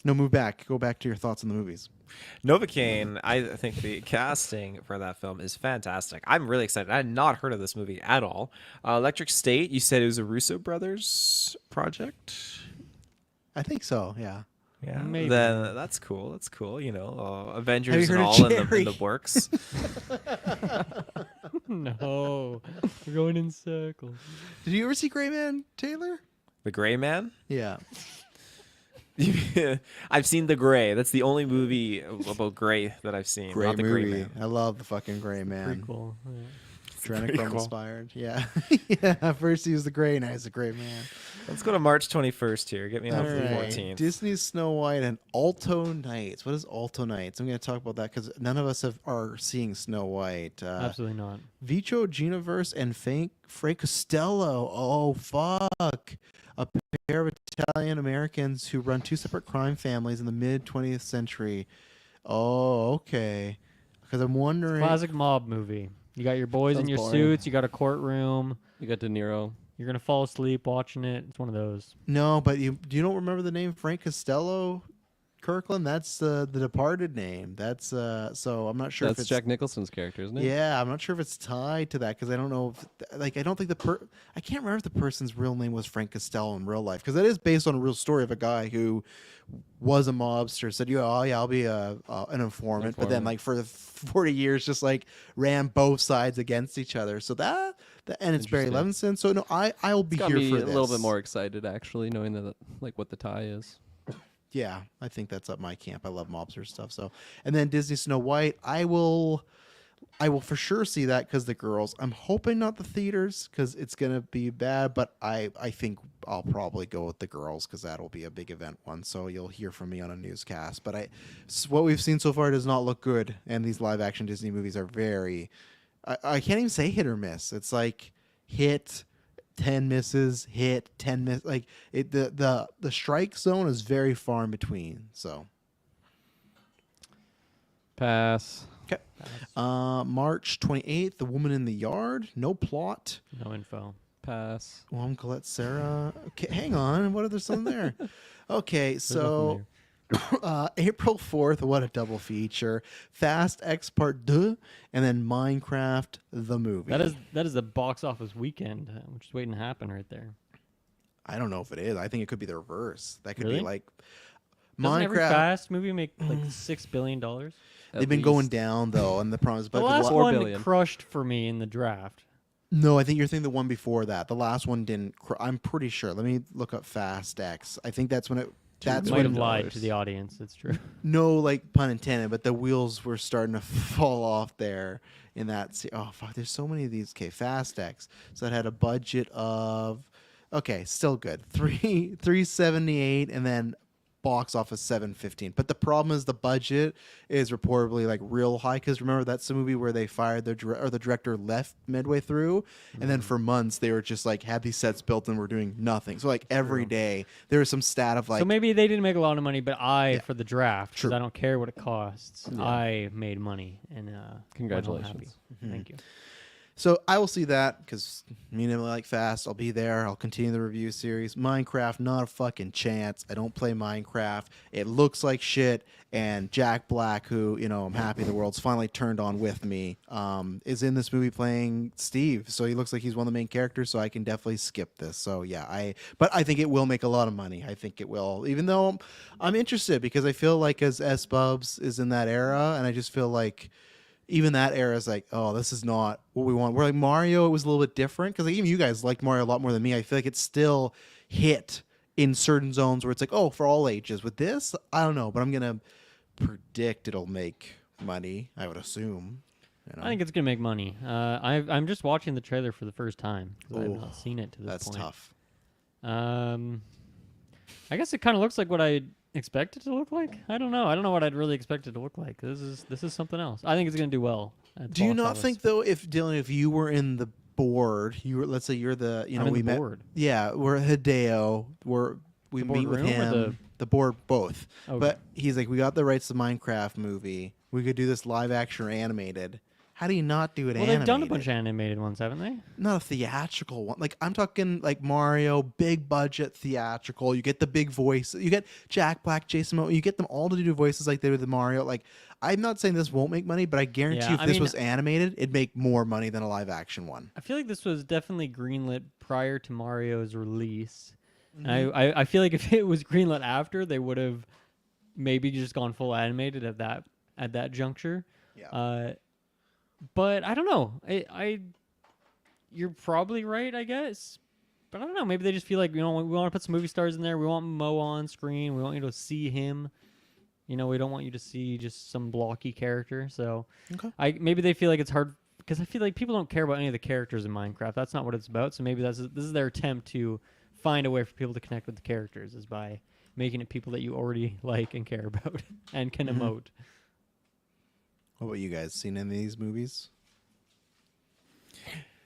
No, move back. Go back to your thoughts on the movies. Novocaine, I think the casting for that film is fantastic. I'm really excited. I had not heard of this movie at all. Electric State, you said it was a Russo brothers project? I think so. Yeah. Yeah. Maybe. Then that's cool. That's cool. You know, Avengers Have and you all heard of in Jerry? the works. No, we're going in circles. Did you ever see Gray Man, Taylor? The Gray Man? Yeah. I've seen The Gray. That's the only movie about Gray that I've seen. Gray not the movie. Gray Man. I love the fucking Gray Man. Prequel. Yeah. Adrenochrome Pretty cool. inspired. Yeah. Yeah. First he was the Gray, now he's the Gray Man. Let's go to March 21st here. Get me All on for the right. 14th. Disney's Snow White and Alto Nights. What is Alto Nights? I'm going to talk about that because none of us are seeing Snow White. Absolutely not. Vico GeekVerse and Frank Costello. Oh, fuck. A pair of Italian Americans who run two separate crime families in the mid 20th century. Oh, okay. Because I'm wondering. Classic mob movie. You got your boys in Sounds your boring. suits. You got a courtroom. You got De Niro. You're gonna fall asleep watching it. It's one of those. No, but you don't remember the name Frank Costello, Kirkland? That's the Departed name. That's so I'm not sure if That's it's Jack Nicholson's character, isn't it? Yeah, I'm not sure if it's tied to that because I don't know if I don't think I can't remember if the person's real name was Frank Costello in real life because that is based on a real story of a guy who was a mobster, said, "Yeah, oh yeah, I'll be an informant," but then like for 40 years just like ran both sides against each other. So that and it's Barry Interesting. Levinson. So no, I'll be Got here me for a this. little bit more excited actually, knowing that like what the tie is. Yeah, I think that's up my camp. I love mobster stuff. So, and then Disney Snow White, I will for sure see that because the girls. I'm hoping not the theaters because it's gonna be bad, but I think I'll probably go with the girls because that'll be a big event one. So you'll hear from me on a newscast. But what we've seen so far does not look good, and these live action Disney movies are very. I can't even say hit or miss. It's like hit. 10 misses, hit 10 miss, like it. The strike zone is very far in between. So, Pass. okay. March 28th, The Woman in the Yard. No plot. No info. Pass. Well, Colette Sarah. Okay, hang on. What are there some there? Okay, There's so nothing April 4th. What a double feature! Fast X Part 2, and then Minecraft the movie. there. That is the box office weekend, which is waiting to happen right there. I don't know if it is. I think it could be the reverse. That could Really? be like Doesn't every Minecraft. Fast movie make like $6 billion? They've been going down though, and the problem is, The but last 4 one billion. crushed for me in the draft. no, I think you're thinking the one before that. The last one didn't. I'm pretty sure. Let me look up Fast X. I think that's when it. That's Might when have lied $2 to the audience. It's true. no, like pun intended, but the wheels were starting to fall off there in that. Oh fuck! There's so many of these. Okay, Fast X. So it had a budget of. Okay, still good. 378, and then box office 715. But the problem is the budget is reportedly like real high because remember that's the movie where they fired the director left midway through, and then for months they were just like had these sets built and were doing nothing. So like every day there was some stat of like so maybe they didn't make a lot of money, but for the draft, because True. I don't care what it costs, I made money, and went home Congratulations. happy. Thank you. So I will see that because me and Emily like fast. I'll be there. I'll continue the review series. Minecraft, not a fucking chance. I don't play Minecraft. It looks like shit. And Jack Black, who I'm happy the world's finally turned on with me, is in this movie playing Steve. So he looks like he's one of the main characters. So I can definitely skip this. So yeah, but I think it will make a lot of money. I think it will, even though I'm interested because I feel like as S Bubs is in that era, and I just feel like. Even that era is like, oh, this is not what we want. We're like Mario, it was a little bit different because like, even you guys liked Mario a lot more than me. I feel like it's still hit in certain zones where it's like, oh, for all ages. With this, I don't know, but I'm gonna predict it'll make money. I would assume. I think it's gonna make money. I'm just watching the trailer for the first time because I have Oh, not seen it to this that's point. tough. I guess it kind of looks like what I expect it to look like. I don't know. I don't know what I'd really expect it to look like. This is something else. I think it's gonna do well. At the Do you box not office. think though, if Dylan, if you were in the board, let's say you're the, I'm in we the met. board. Yeah, we're Hideo. We The meet with boardroom or him. The board, both. Okay. But he's like, we got the rights to Minecraft movie. We could do this live action or animated. How do you not do it Well, animated? they've done a bunch of animated ones, haven't they? Not a theatrical one. Like I'm talking like Mario, big budget theatrical. You get the big voice. You get Jack Black, Jason Momoa. You get them all to do voices like they did with Mario. Like I'm not saying this won't make money, but I guarantee Yeah, if I this mean- was animated, it'd make more money than a live action one. I feel like this was definitely greenlit prior to Mario's release. Mm-hmm. And I feel like if it was greenlit after, they would have maybe just gone full animated at that juncture. Yeah. But I don't know. You're probably right, I guess. But I don't know. Maybe they just feel like we want to put some movie stars in there. We want Mo on screen. We want you to see him. We don't want you to see just some blocky character. So Okay. maybe they feel like it's hard because I feel like people don't care about any of the characters in Minecraft. That's not what it's about. So maybe this is their attempt to find a way for people to connect with the characters is by making it people that you already like and care about and can emote. What about you guys? Seen any of these movies?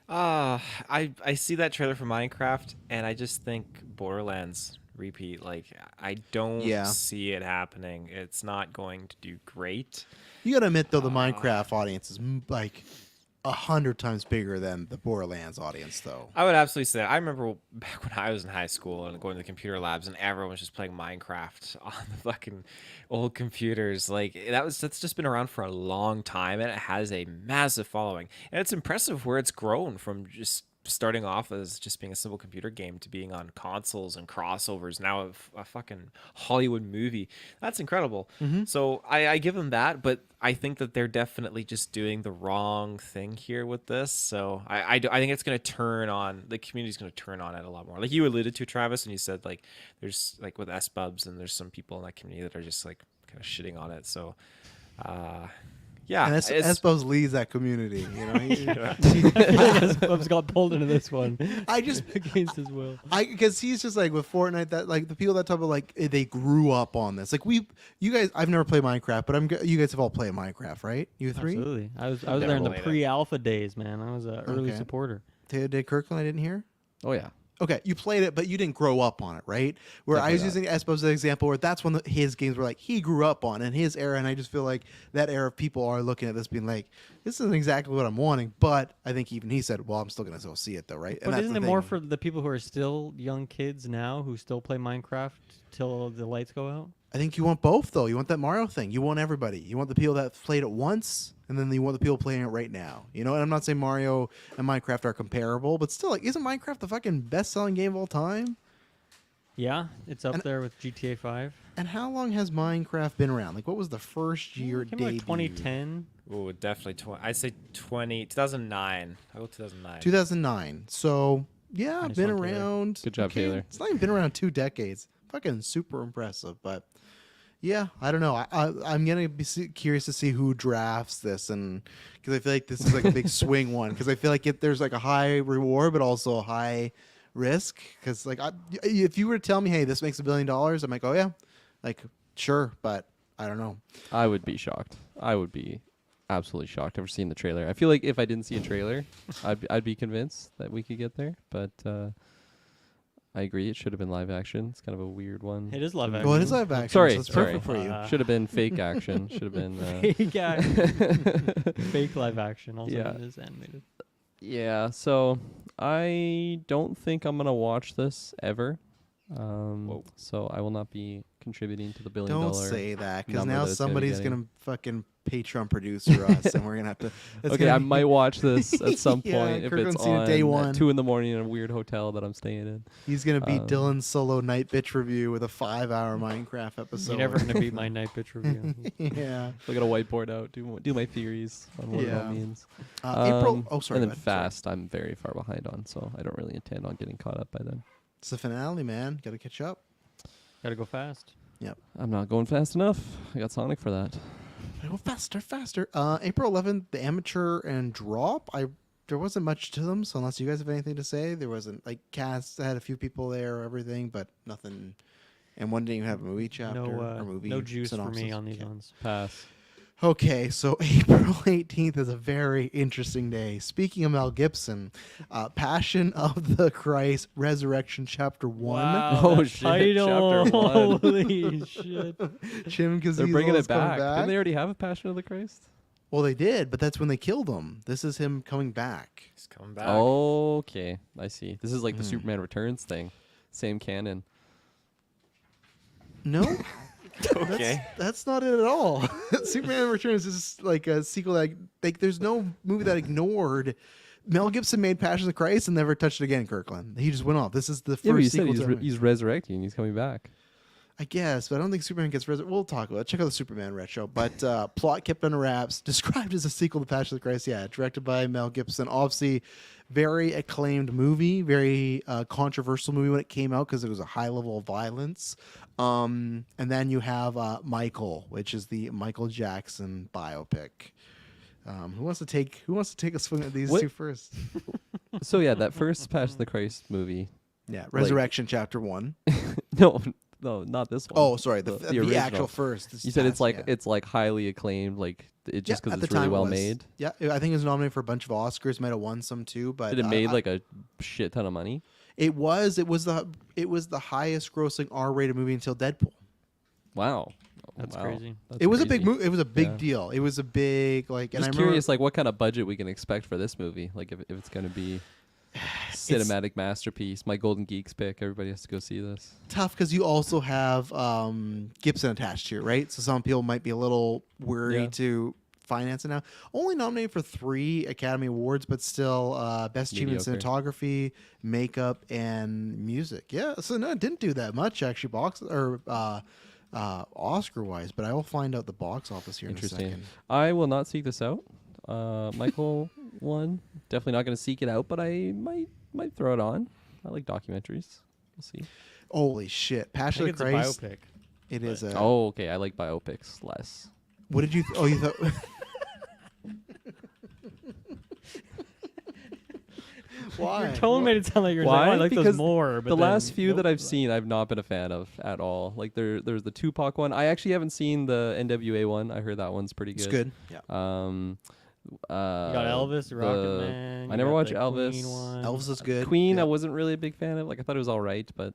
I see that trailer for Minecraft and I just think Borderlands repeat. Like I don't see it happening. It's not going to do great. You gotta admit though, the Minecraft audience is like 100 times bigger than the Borderlands audience, though. I would absolutely say that. I remember back when I was in high school and going to the computer labs, and everyone was just playing Minecraft on the fucking old computers. Like that's just been around for a long time, and it has a massive following. And it's impressive where it's grown from just starting off as just being a simple computer game to being on consoles and crossovers. Now a fucking Hollywood movie. That's incredible. So I give them that, but I think that they're definitely just doing the wrong thing here with this. So I think it's going to turn on, the community's going to turn on it a lot more. Like you alluded to, Travis, and you said like there's like with S-Bubs and there's some people in that community that are just like kind of shitting on it. So yeah, And S-Bubs leads that community. You know, Bubs got pulled into this one. I just against his will. because he's just like with Fortnite, that like the people that talk about like they grew up on this. Like you guys, I've never played Minecraft, but you guys have all played Minecraft, right? You three? Absolutely. I was Never there in the played it. pre-alpha days, man. I was an early Okay. supporter. Did Kirkland? I didn't hear. Oh yeah. Okay, you played it, but you didn't grow up on it, right? Where I was Definitely using S-Bubs as an example, where that's when his games were like he grew up on in his era, and I just feel like that era of people are looking at this being like, this isn't exactly what I'm wanting. But I think even he said, well, I'm still gonna go see it though, right? But isn't it more for the people who are still young kids now who still play Minecraft till the lights go out? I think you want both though. You want that Mario thing. You want everybody. You want the people that played it once, and then you want the people playing it right now. You know, and I'm not saying Mario and Minecraft are comparable, but still, like, isn't Minecraft the fucking best-selling game of all time? Yeah, it's up And- there with GTA 5. And how long has Minecraft been around? Like, what was the first year It came out debut? like 2010. oh, definitely I'd say 2009. I'll go 2009. 2009. So yeah, Nice been one, Taylor. around. Good job, okay, Taylor. It's not even been around 2 decades. Fucking super impressive. But yeah, I don't know. I'm gonna be curious to see who drafts this, and because I feel like this is like a big swing one. Because I feel like there's like a high reward, but also a high risk. Because like if you were to tell me, hey, this makes $1 billion, I'm like, oh yeah. Like, sure, but I don't know. I would be shocked. I would be absolutely shocked ever seeing the trailer. I feel like if I didn't see a trailer, I'd be convinced that we could get there. But I agree, it should have been live action. It's kind of a weird one. It is live to action. Well, it me. is live action. Sorry, so it's sorry. perfect for you. Should have been fake action. Should have been. Fake action. Fake live action. Also Yeah. known as animated. Yeah. So I don't think I'm gonna watch this ever. So I will not be contributing to the $1 billion. Don't say that, because number now that it's gonna be somebody's getting. gonna fucking Patreon producer us, and we're gonna have to. it's Okay, gonna I be- might watch this at some Yeah, point if Kirkland's it's seen it on day at one. 2 a.m. in a weird hotel that I'm staying in. He's gonna be Um, Dylan's solo night bitch review with a 5-hour Minecraft episode. You're never gonna beat my night bitch review. Yeah. Look at a whiteboard out. Do my theories on what it all Yeah. means. April. Oh, sorry. And then go ahead. Sorry. Fast, I'm very far behind on, so I don't really intend on getting caught up by then. It's the finale, man. Got to catch up. Gotta go fast. I'm not going fast enough. I got Sonic for that. Go faster, faster. April 11th, the amateur and drop. There wasn't much to them, so unless you guys have anything to say, there wasn't like cast. I had a few people there, or everything, but nothing. And one didn't even have a movie chapter or movie. No juice for synopsis. me on these Okay. ones. Pass. Okay, so April 18th is a very interesting day. Speaking of Mel Gibson, Passion of the Christ, Resurrection, Chapter 1. Oh, that shit, Title. Chapter 1. Holy shit. Jim They're Cazorla bringing is it coming back. Didn't they already have a Passion of the Christ? Well, they did, but that's when they killed him. This is him coming back. He's coming back. Okay, I see. This is like the Hmm. Superman Returns thing. Same canon. No, Okay. that's not it at all. Superman Returns is like a sequel that there's no movie that ignored. Mel Gibson made Passion of the Christ and never touched it again. Kirkland. He just went off. This is the Yeah, but you first said sequel. he's resurrecting. He's coming back. I guess, but I don't think Superman gets resurrected. We'll talk about it. Check out the Superman retro. But plot kept under wraps. Described as a sequel to Passion of the Christ. Yeah, directed by Mel Gibson. Obviously, very acclaimed movie. Very controversial movie when it came out because it was a high level of violence. And then you have Michael, which is the Michael Jackson biopic. Who wants to take a swing at these What- two first? So yeah, that first Passion of the Christ movie. Yeah, Resurrection Chapter 1. No, not this one. Oh, sorry, the original. actual first. This You said past, yeah. it's like highly acclaimed, like it just Yeah, because at it's the really time it well was. made. Yeah, I think it was nominated for a bunch of Oscars. Might have won some too, but Did it made like a shit ton of money? it was the highest grossing R-rated movie until Deadpool. Wow, That's Wow. crazy. That's It was a crazy. big movie. It was a big Yeah. deal. It was a big like. And Just I remember, curious, like what kind of budget we can expect for this movie? Like if it's going to be cinematic masterpiece, my Golden Geeks pick. Everybody has to go see this. tough because you also have Gibson attached to it, right? So some people might be a little worried Yeah. to finance it now. Only nominated for 3 Academy Awards, but still best achievement in Mediocre. cinematography, makeup, and music. Yeah, so no, it didn't do that much actually, Oscar wise. But I will find out the box office here in a Interesting. second. I will not seek this out. Michael one, definitely not going to seek it out, but I might throw it on. I like documentaries. We'll see. Holy shit, I Passion think of it's a Christ! biopic. It is a. Oh, okay. I like biopics less. What did you? Oh, you thought. Why? Your tone made it sound like you're Why? saying, "Oh, I like Because those more. But The last then- few that nope. I've seen, I've not been a fan of at all. Like there's the Tupac one. I actually haven't seen the NWA one. I heard that one's pretty good. It's good. Yeah. You got Elvis, Rocket Man. I you never got watched the Elvis. Queen one. Elvis is good. Queen, Yeah. I wasn't really a big fan of. Like I thought it was all right, but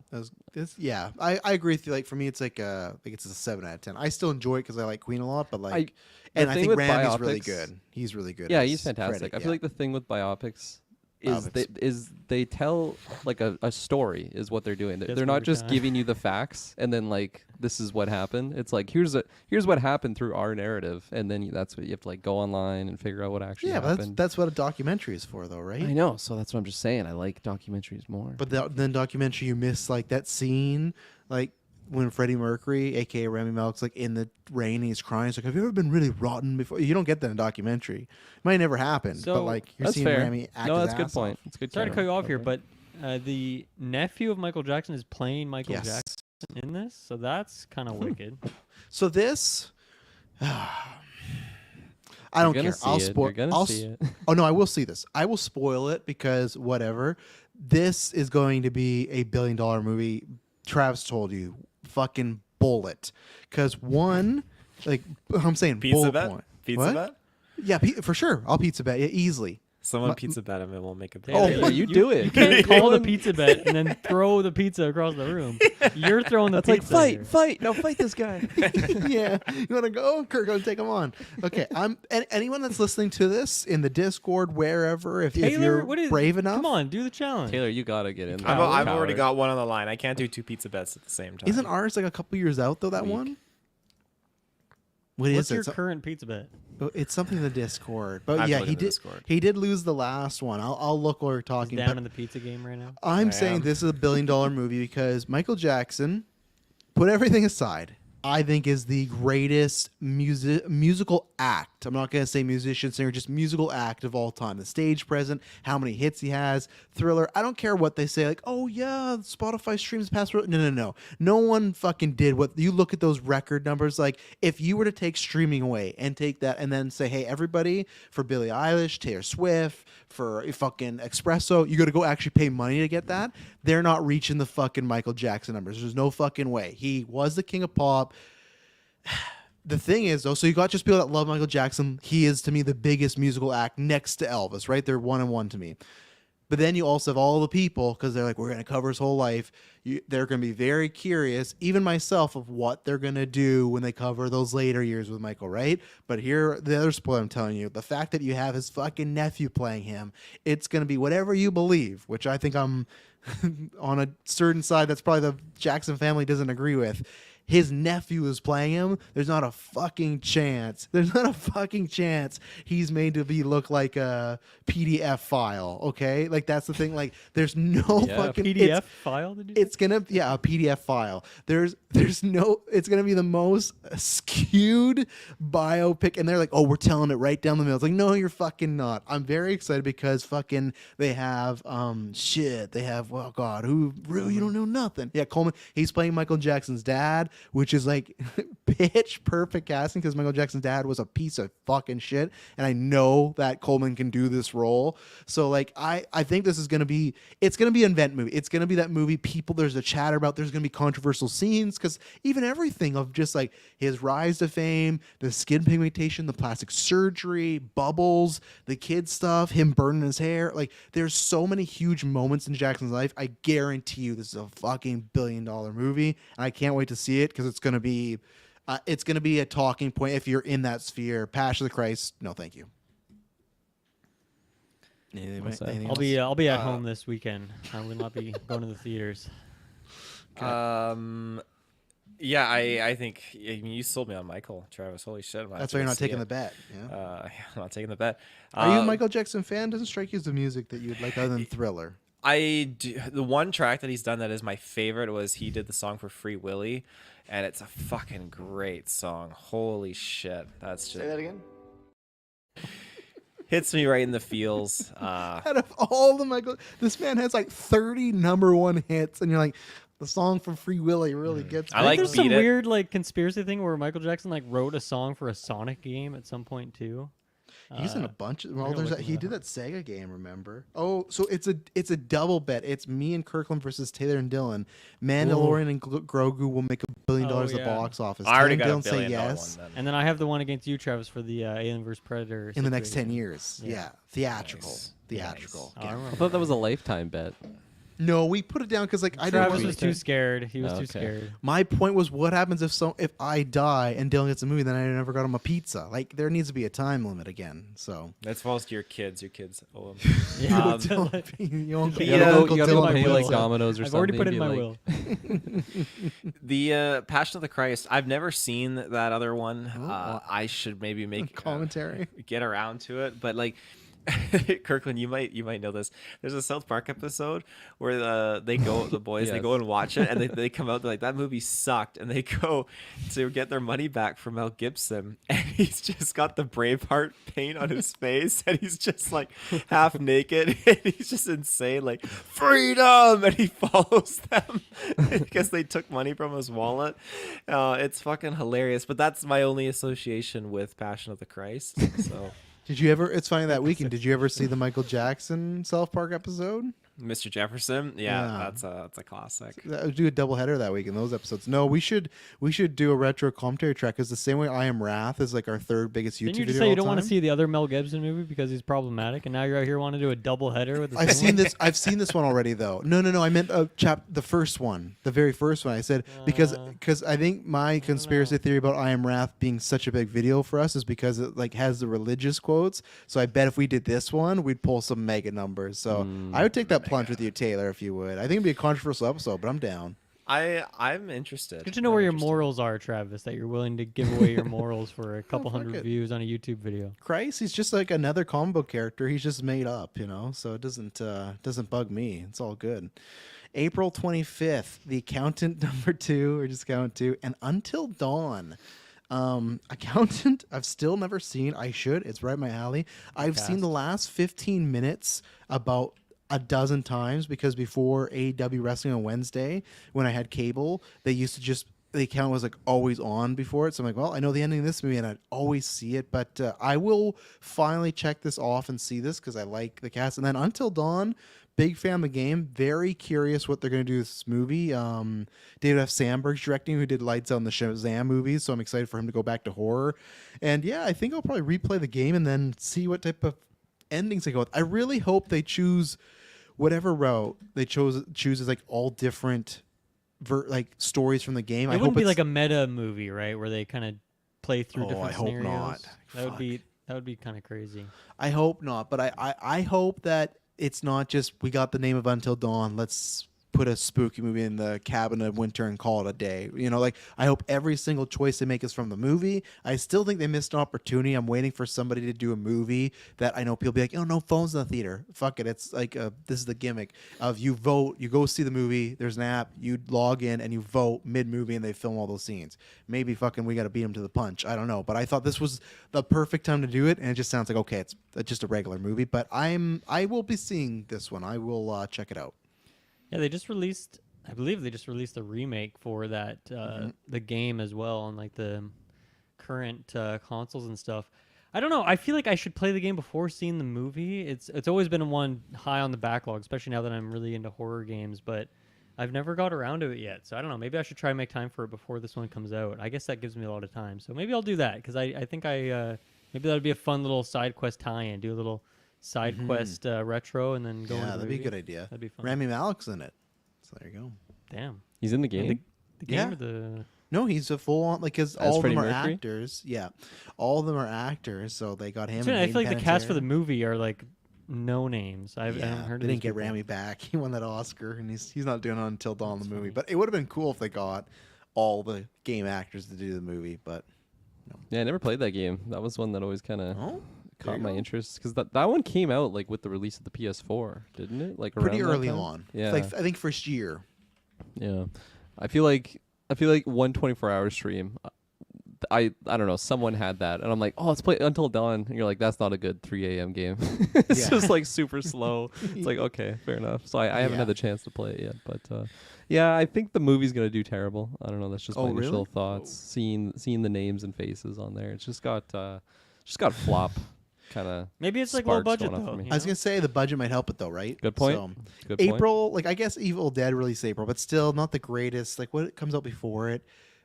Yeah, I agree with you. Like for me, it's like it's a 7 out of 10. I still enjoy it because I like Queen a lot, but like, and I thing think with Randy's really biopics- good. He's really good. yeah, as he's fantastic. Freddy, I feel yeah. like the thing with biopics Biopics. is they tell like a story is what they're doing. Gets They're me not every just time. giving you the facts and then like this is what happened. It's like here's what happened through our narrative, and then that's what you have to like go online and figure out what actually yeah, but happened. that's what a documentary is for, though, right? I know, so that's what I'm just saying. I like documentaries more. But then documentary, you miss like that scene, like when Freddie Mercury, aka Rami Malek's, like in the rain and he's crying. It's like, have you ever been really rotten before? You don't get that in a documentary. It might never happen, but So- like you're that's seeing fair. Rami act No, his that's a good ass point. off. It's good. Sorry to cut camera. you off here, Okay. but the nephew of Michael Jackson is playing Michael Yes. Jackson in this, so that's kind of wicked. So this, I You're don't gonna care. see I'll it. spoil. You're gonna see it. Oh no, I will see this. I will spoil it because whatever. This is going to be a $1 billion movie. Travis told you, fucking bullet. Because one, like I'm saying, Pizza bullet bet? point. Pizza What? bet? Yeah, for sure. I'll pizza bet. Yeah, easily. Someone pizza bet him and we'll make a bet. Taylor, Taylor, you do it. You can't call the pizza bet and then throw the pizza across the room. You're throwing the That's like pizza. here. fight. No, fight this guy. Yeah, you want to go? Kirk, go take him on. Okay, anyone that's listening to this in the Discord, wherever, if Taylor, you're what is, brave enough, Come on, do the challenge. Taylor, you gotta get in there. I've already Coward. got one on the line. I can't do 2 pizza bets at the same time. isn't ours like a couple years out though? That Weak. one. What What's is it? your current pizza bet? It's something in the Discord. I But have to yeah, look he in the did. Discord. He did lose the last one. I'll look while we're He's talking. down But in the pizza game right now. I'm I saying am. this is a $1 billion movie because Michael Jackson, put everything aside, I think is the greatest musical act. I'm not going to say musician, singer, just musical act of all time. The stage present, how many hits he has, Thriller. I don't care what they say. Like, oh yeah, Spotify streams past. No. No one fucking did what you look at those record numbers. Like, if you were to take streaming away and take that and then say, hey, everybody, for Billie Eilish, Taylor Swift, for fucking Espresso, you got to go actually pay money to get that. They're not reaching the fucking Michael Jackson numbers. There's no fucking way. He was the king of pop. The thing is, though, so you got just people that love Michael Jackson. He is, to me, the biggest musical act next to Elvis, right? They're 1 and 1 to me. But then you also have all the people, because they're like, we're going to cover his whole life. They're going to be very curious, even myself, of what they're going to do when they cover those later years with Michael, right? But here, the other spoiler I'm telling you, the fact that you have his fucking nephew playing him, it's going to be whatever you believe, which I think I'm on a certain side that's probably the Jackson family doesn't agree with. His nephew is playing him. There's not a fucking chance. He's made to look like a PDF file. Okay, like that's the thing. Like there's no Yeah, fucking PDF file? Did you? It's gonna a PDF file. There's no. It's gonna be the most skewed biopic, and they're like, oh, we're telling it right down the middle. It's like, no, you're fucking not. I'm very excited because fucking they have They have who you don't know nothing. Yeah, Coleman. He's playing Michael Jackson's dad, which is like pitch perfect casting because Michael Jackson's dad was a piece of fucking shit, and I know that Coleman can do this role. So like I think this is gonna be an event movie. It's gonna be that movie there's a chatter about. There's gonna be controversial scenes because even everything of just like his rise to fame, the skin pigmentation, the plastic surgery, Bubbles, the kid stuff, him burning his hair. Like there's so many huge moments in Jackson's life. I guarantee you this is a fucking $1 billion movie, and I can't wait to see it because it's gonna be a talking point if you're in that sphere. Passion of the Christ, no thank you. What's that? Anything I'll be at Uh, home this weekend. I will not be going to the theaters. Yeah, I think you sold me on Michael, Travis. Holy shit! That's why you're not taking the bet. Yeah. I'm not taking the bet. Are you a Michael Jackson fan? Doesn't strike you as the music that you'd like other than Thriller? The one track that he's done that is my favorite was he did the song for Free Willy, and it's a fucking great song. Holy shit, that's just Say that again. hits me right in the feels. Out of all the Michael, this man has like 30 number one hits, and you're like, the song from Free Willy really gets me. I like There's Beat some It. weird like conspiracy thing where Michael Jackson like wrote a song for a Sonic game at some point too. He's in a bunch of. Well, gonna there's look that. into He that did that Sega game. Remember? Oh, so it's a double bet. It's me and Kirkland versus Taylor and Dylan. Mandalorian and Grogu will make $1 billion Oh, at the yeah. box office. I already Taylor got and a Dylan billion say dollar yes one. Then. And then I have the one against you, Travis, for the Alien vs Predator. in the next 10 situation. years. Yeah. Yeah, theatrical, Nice. theatrical. Oh, I I remember. thought that was a lifetime bet. No, we put it down because like I didn't. Travis want was to- too scared. He was Oh, too okay. scared. My point was, what happens if I die and Dylan gets a movie, then I never got him a pizza? Like there needs to be a time limit again. So That's false to your kids. Your kids owe them. Yeah. you uncle You Yeah, gotta Uncle go Dylan pay will. like Domino's or I've something. already put it be in my like, will. The Passion of the Christ. I've never seen that other one. Oh. I should maybe make commentary. get around to it, but like. Kirkland, you might know this. There's a South Park episode where the boys they Yes. go and watch it, and they come out, they're like, that movie sucked, and they go to get their money back from Mel Gibson, and he's just got the Braveheart paint on his face, and he's just like half naked, and he's just insane, like freedom, and he follows them because they took money from his wallet. It's fucking hilarious, but that's my only association with Passion of the Christ. So. Did you ever? It's funny that weekend. Did you ever see the Michael Jackson South Park episode? Mr. Jefferson. Yeah, Yeah. that's a classic. Do a doubleheader that week in those episodes. No, we should do a retro commentary track because the same way I Am Wrath is like our third biggest YouTube Didn't you video just say all you don't want to time. see the other Mel Gibson movie because he's problematic, and now you're out here wanting to do a double header with the I've same seen one? this. I've seen this one already, though. No. I meant the first one, the very first one. I said because I think my conspiracy theory about I Am Wrath being such a big video for us is because it like has the religious quotes. So I bet if we did this one, we'd pull some mega numbers. So I would take that plunge with you, Taylor, if you would. I think it'd be a controversial episode, but I'm down. I'm interested. Good to know I'm where your interested. morals are, Travis. That you're willing to give away your morals for a couple fuck hundred it. views on a YouTube video. Christ, he's just like another comic book character. He's just made up, you know. So it doesn't bug me. It's all good. April 25th, The Accountant #2 or just Count 2, and Until Dawn. Accountant, I've still never seen. I should. It's right up my alley. I've seen the last 15 minutes about a dozen times because before AEW Wrestling on Wednesday, when I had cable, they used to just the account was like always on before it. So I'm like, well, I know the ending of this movie and I'd always see it, but I will finally check this off and see this because I like the cast. And then Until Dawn, big fan of the game. Very curious what they're going to do with this movie. David F. Sandberg's directing, who did Lights Out and the Shazam movies, so I'm excited for him to go back to horror. And yeah, I think I'll probably replay the game and then see what type of endings they go with. I really hope they choose whatever route they chooses like all different like stories from the game. It I wouldn't hope be it's like a meta movie, right? Where they kind of play through Oh, different I hope scenarios. not. That would Fuck. be kind of crazy. I hope not, but I hope that it's not just we got the name of Until Dawn. Let's put a spooky movie in the cabin of winter and call it a day. You know, like I hope every single choice they make is from the movie. I still think they missed an opportunity. I'm waiting for somebody to do a movie that I know people be like, oh, no phones in the theater. Fuck it. It's like this is the gimmick of you vote, you go see the movie. There's an app, you log in and you vote mid movie and they film all those scenes. Maybe fucking we got to beat them to the punch. I don't know, but I thought this was the perfect time to do it, and it just sounds like okay, it's just a regular movie. But I will be seeing this one. I will check it out. Yeah, I believe they just released a remake for that the game as well on like the current consoles and stuff. I don't know. I feel like I should play the game before seeing the movie. It's always been one high on the backlog, especially now that I'm really into horror games. But I've never got around to it yet. So I don't know. Maybe I should try and make time for it before this one comes out. I guess that gives me a lot of time. So maybe I'll do that because I think maybe that'd be a fun little side quest tie-in. Do a little side quest retro and then go. Yeah, into the that'd be a movie. good idea. That'd be fun. Rami Malek's in it, so there you go. Damn. He's in the And game. The game Yeah. or the No, he's a full on because As all of them Freddie are Mercury? actors. Yeah, all of them are actors, so they got him. I and feel like the Hayden cast for the Panettiere. movie are like no names. I haven't heard they of didn't get these people. Rami back. He won that Oscar, and he's not doing it Until Dawn the movie. funny. But it would have been cool if they got all the game actors to do the movie. But Yeah, I never played that game. That was one that always kind of oh, there caught you my go. interest because that one came out like with the release of the PS4, didn't it? Like Pretty around that early time? on. Yeah, Like I think first year. yeah. I feel like 1 24-hour stream. I don't know. Someone had that, and I'm like, oh, let's play Until Dawn. And you're like, that's not a good 3 a.m. game. It's Yeah. just like super slow. It's like okay, fair enough. So I haven't Yeah. had the chance to play it yet, but yeah, I think the movie's gonna do terrible. I don't know. That's just Oh, my initial really? thoughts. Seeing the names and faces on there, it's just got flop kind of. Maybe it's like low sparks budget going off though. for me. you I was know? gonna say the budget might help it though, right? Good point. So, Good point. April, like I guess Evil Dead released April, but still not the greatest. Like what comes out before it?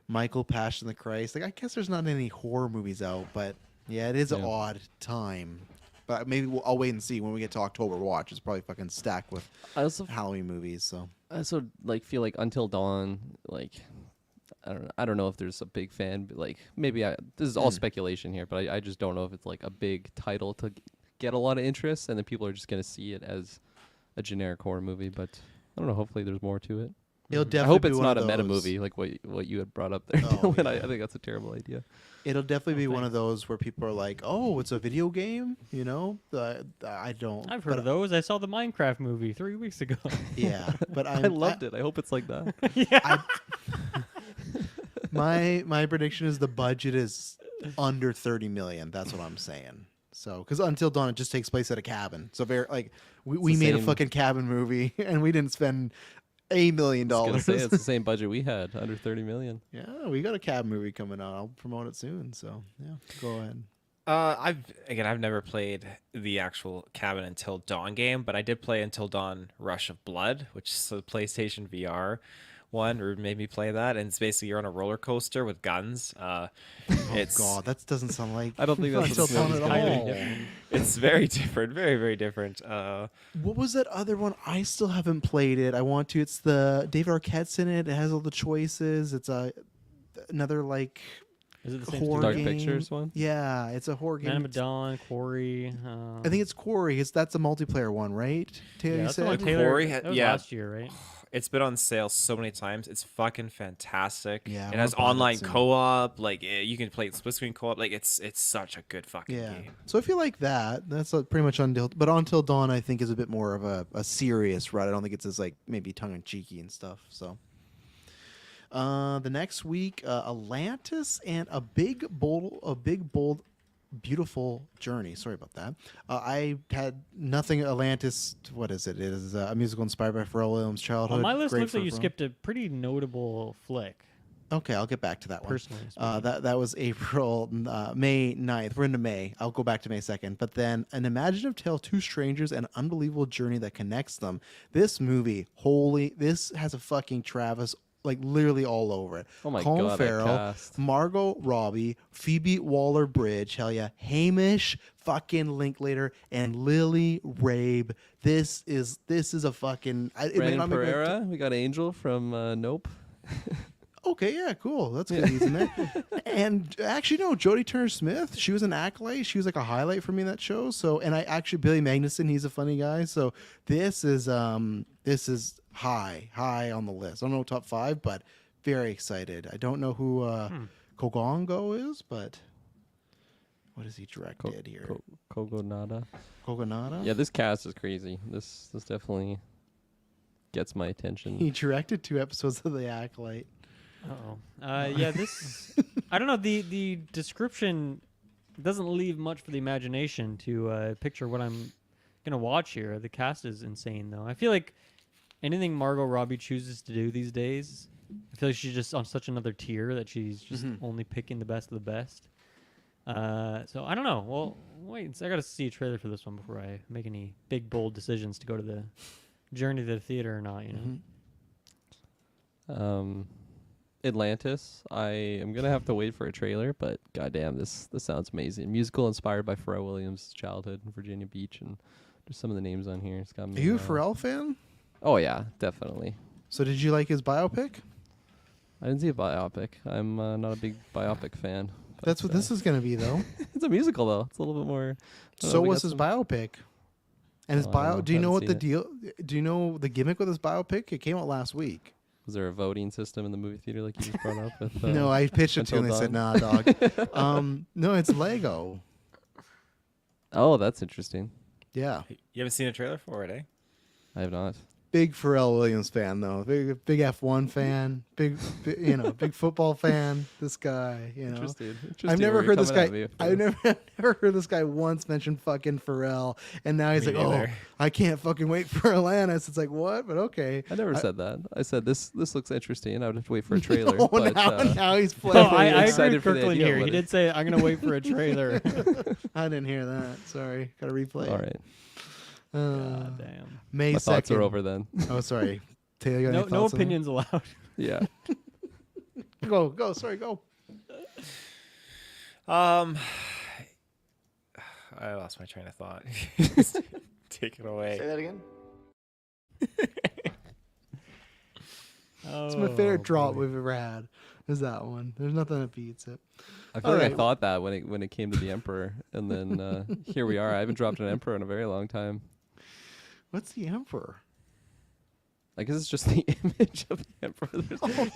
Michael Passion of the Christ. Like I guess there's not any horror movies out, but yeah, it is an Yeah. odd time. But maybe I'll wait and see when we get to October watch. It's probably fucking stacked with I Halloween movies. So also like feel like Until Dawn, like I don't know if there's a big fan, but like maybe this is all speculation here, but I just don't know if it's like a big title to get a lot of interest, and then people are just gonna see it as a generic horror movie. But I don't know. Hopefully, there's more to it. it'll I definitely hope be it's one not of a meta those- movie like what you had brought up there, Oh, Dylan. yeah. I think that's a terrible idea. It'll definitely be one of thanks. those where people are like, "Oh, it's a video game," you know. I don't. I've heard but of those. I saw the Minecraft movie 3 weeks ago. Yeah, but I loved it. I hope it's like that. My prediction is the budget is under 30 million. That's what I'm saying. So, because Until Dawn, it just takes place at a cabin. So, very like we the made a same- fucking cabin movie and we didn't spend $1 million. I was gonna say it's the same budget we had, under 30 million. Yeah, we got a cabin movie coming out. I'll promote it soon. So, yeah, go ahead. I've never played the actual Cabin Until Dawn game, but I did play Until Dawn Rush of Blood, which is the PlayStation VR one, or made me play that. And it's basically you're on a roller coaster with guns. It's God, that doesn't sound like I don't think that's Until what this Dawn movie's at Highly all. different. it's very different, very very different. What was that other one? I still haven't played it. I want to. It's the David Arquette's in it. It has all the choices. It's another like Is it the same horror Dark studio? game. Pictures one? Yeah, it's a horror game. Man of Dawn, Quarry. I think it's Quarry. That's a multiplayer one, right? Taylor, yeah, you that's the one said. Taylor. Quarry That was yeah. last year, right? It's been on sale so many times. It's fucking fantastic. Yeah, I it wanna has buy that online soon. co-op. Like you can play it split screen co-op. Like it's such a good fucking Yeah. game. So I feel like that's pretty much but Until Dawn I think is a bit more of a serious route. I don't think it's as like maybe tongue in cheeky and stuff. So the next week, Atlantis and a big bold beautiful journey. Sorry about that. I had nothing Atlantis. What is it? It is a musical inspired by Pharrell Williams' childhood. On my list, Great looks like for you Pharrell. skipped a pretty notable flick. Okay, I'll get back to that one. Personally speaking. That was April, May 9th. We're into May. I'll go back to May 2nd. But then an imaginative tale, two strangers, and an unbelievable journey that connects them. This movie, this has a fucking Travis like literally all over it. Oh my Colin God, that Farrell, cast. Margot Robbie, Phoebe Waller-Bridge, hell yeah, Hamish fucking Linklater, and Lily Rabe. This is a fucking. It may Brandon not make my Pereira. We got Angel from Nope. Okay, yeah, cool. That's good. He's in there. And actually, no, Jodie Turner-Smith. She was an acolyte. She was like a highlight for me in that show. So, and I actually Billy Magnuson. He's a funny guy. So this is high on the list. I don't know top 5, but very excited. I don't know who Kogongo is, but what has he directed here? Kogonada. Kogonada. Yeah, this cast is crazy. This definitely gets my attention. He directed 2 episodes of The Acolyte. Uh-oh. Yeah, this. I don't know. The description doesn't leave much for the imagination to picture what I'm gonna watch here. The cast is insane, though. I feel like anything Margot Robbie chooses to do these days, I feel like she's just on such another tier that she's just only picking the best of the best. So I don't know. Well, wait. I gotta see a trailer for this one before I make any big bold decisions to go to the journey to the theater or not. You know. Atlantis. I am gonna have to wait for a trailer, but goddamn, this sounds amazing. Musical inspired by Pharrell Williams' childhood in Virginia Beach, and just some of the names on here. It's got me. Are you a Pharrell fan? Oh yeah, definitely. So did you like his biopic? I didn't see a biopic. I'm not a big biopic fan. That's what this is going to be, though. It's a musical though. It's a little bit more. So was his biopic. And his Oh, I don't bio. know. Do you know Haven't what the seen deal? Do you know the gimmick with his biopic? It came out last week. Was there a voting system in the movie theater like you just brought up? With, No, I pitched it to him. They Until said, "Nah, dog." No, it's Lego. Oh, that's interesting. Yeah, You haven't seen a trailer for it, eh? I have not. big Pharrell Williams fan though. Big F1 fan. Big big football fan. This guy, Interesting. I've never Where heard you're this coming guy. at me I've with never heard this guy once mention fucking Pharrell, and now he's Me like, "Oh, neither. I can't fucking wait for Atlantis." It's like, what? But okay. I never said that. I said this looks interesting. I would have to wait for a trailer. Oh, but, now he's No, playing. I agree excited with for the Kirkland idea here. of He it. did say, I'm going to wait for a trailer. I didn't hear that. Sorry. Got to replay. all it. right. God damn. May My 2nd. thoughts are over then. Oh, sorry. Taylor, you got No, any no thoughts on that? opinions allowed. Yeah. Go. Sorry, go. I lost my train of thought. Take it away. that again. Oh, It's my favorite drop boy. we've ever had. Is that one? There's nothing that beats it. I feel All like right. I thought that when it came to the Emperor, and then here we are. I haven't dropped an Emperor in a very long time. What's the Emperor? I guess it's just the image of the Emperor.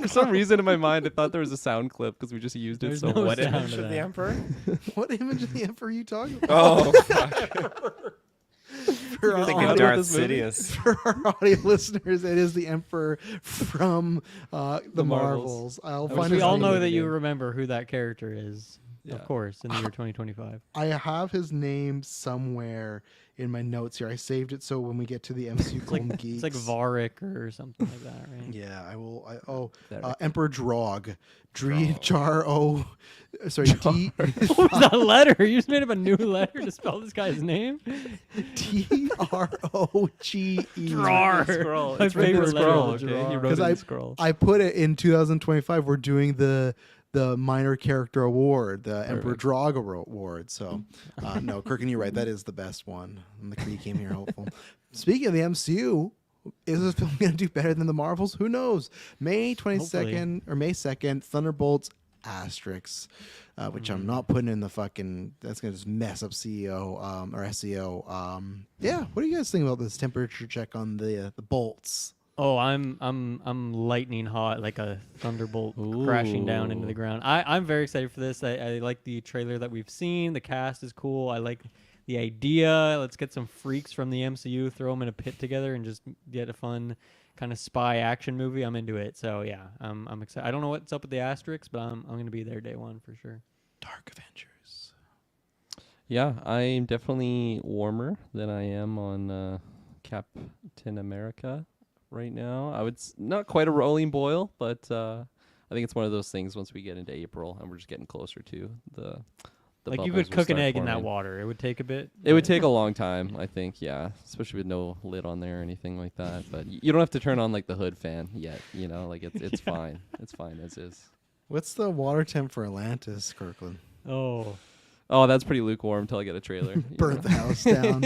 For some reason in my mind, I thought there was a sound clip because we just used it There's so no much. What sound image of of the that. Emperor? What image of the Emperor are you talking about? Oh, fuck. For our Thinking audio- Darth this movie? Sidious. for our audio listeners, it is the Emperor from the The Marvels. Marvels. I'll Which find we his all name know in that the you game. remember who that character is. Yeah. of course, in the year 2025. I have his name somewhere in my notes here. I saved it so when we get to the MCU It's like Golden Geeks. it's like Varric or something like that, right? Yeah, I will. Derek. Emperor Drog. Sorry, D What was that letter? You just made up a new letter to spell this guy's name? Droge. Drar. Scroll. My It's written in favorite scroll. letter. Okay, he wrote Because it in scroll. I put it in 2025. We're doing the minor character award, the Emperor Drog award. So, no, Kirkin, you're right. That is the best one. And the Kree came here hopeful. Speaking of the MCU, is this film going to do better than the Marvels? Who knows? May 22nd or May 2nd, Thunderbolts Asterix, which I'm not putting in the fucking. That's going to just mess up CEO or SEO. Yeah, what do you guys think about this temperature check on the bolts? Oh, I'm lightning hot, like a thunderbolt crashing down into the ground. I'm very excited for this. I like the trailer that we've seen. The cast is cool. I like the idea. Let's get some freaks from the MCU, throw them in a pit together, and just get a fun kind of spy action movie. I'm into it. So yeah, I'm excited. I don't know what's up with the Asterix, but I'm gonna be there day one for sure. Dark Avengers. Yeah, I'm definitely warmer than I am on Captain America right now. I would not quite a rolling boil, but I think it's one of those things once we get into April and we're just getting closer to the Like you bubbles could will cook an start egg in that forming. water. It would take a bit. It would take a long time, I think, yeah, especially with no lid on there or anything like that. But you don't have to turn on like the hood fan yet, you know, like it's fine. It's fine as is. What's the water temp for Atlantis, Kirkland? Oh, Oh, that's pretty lukewarm until I get a trailer. you Burnt the house down.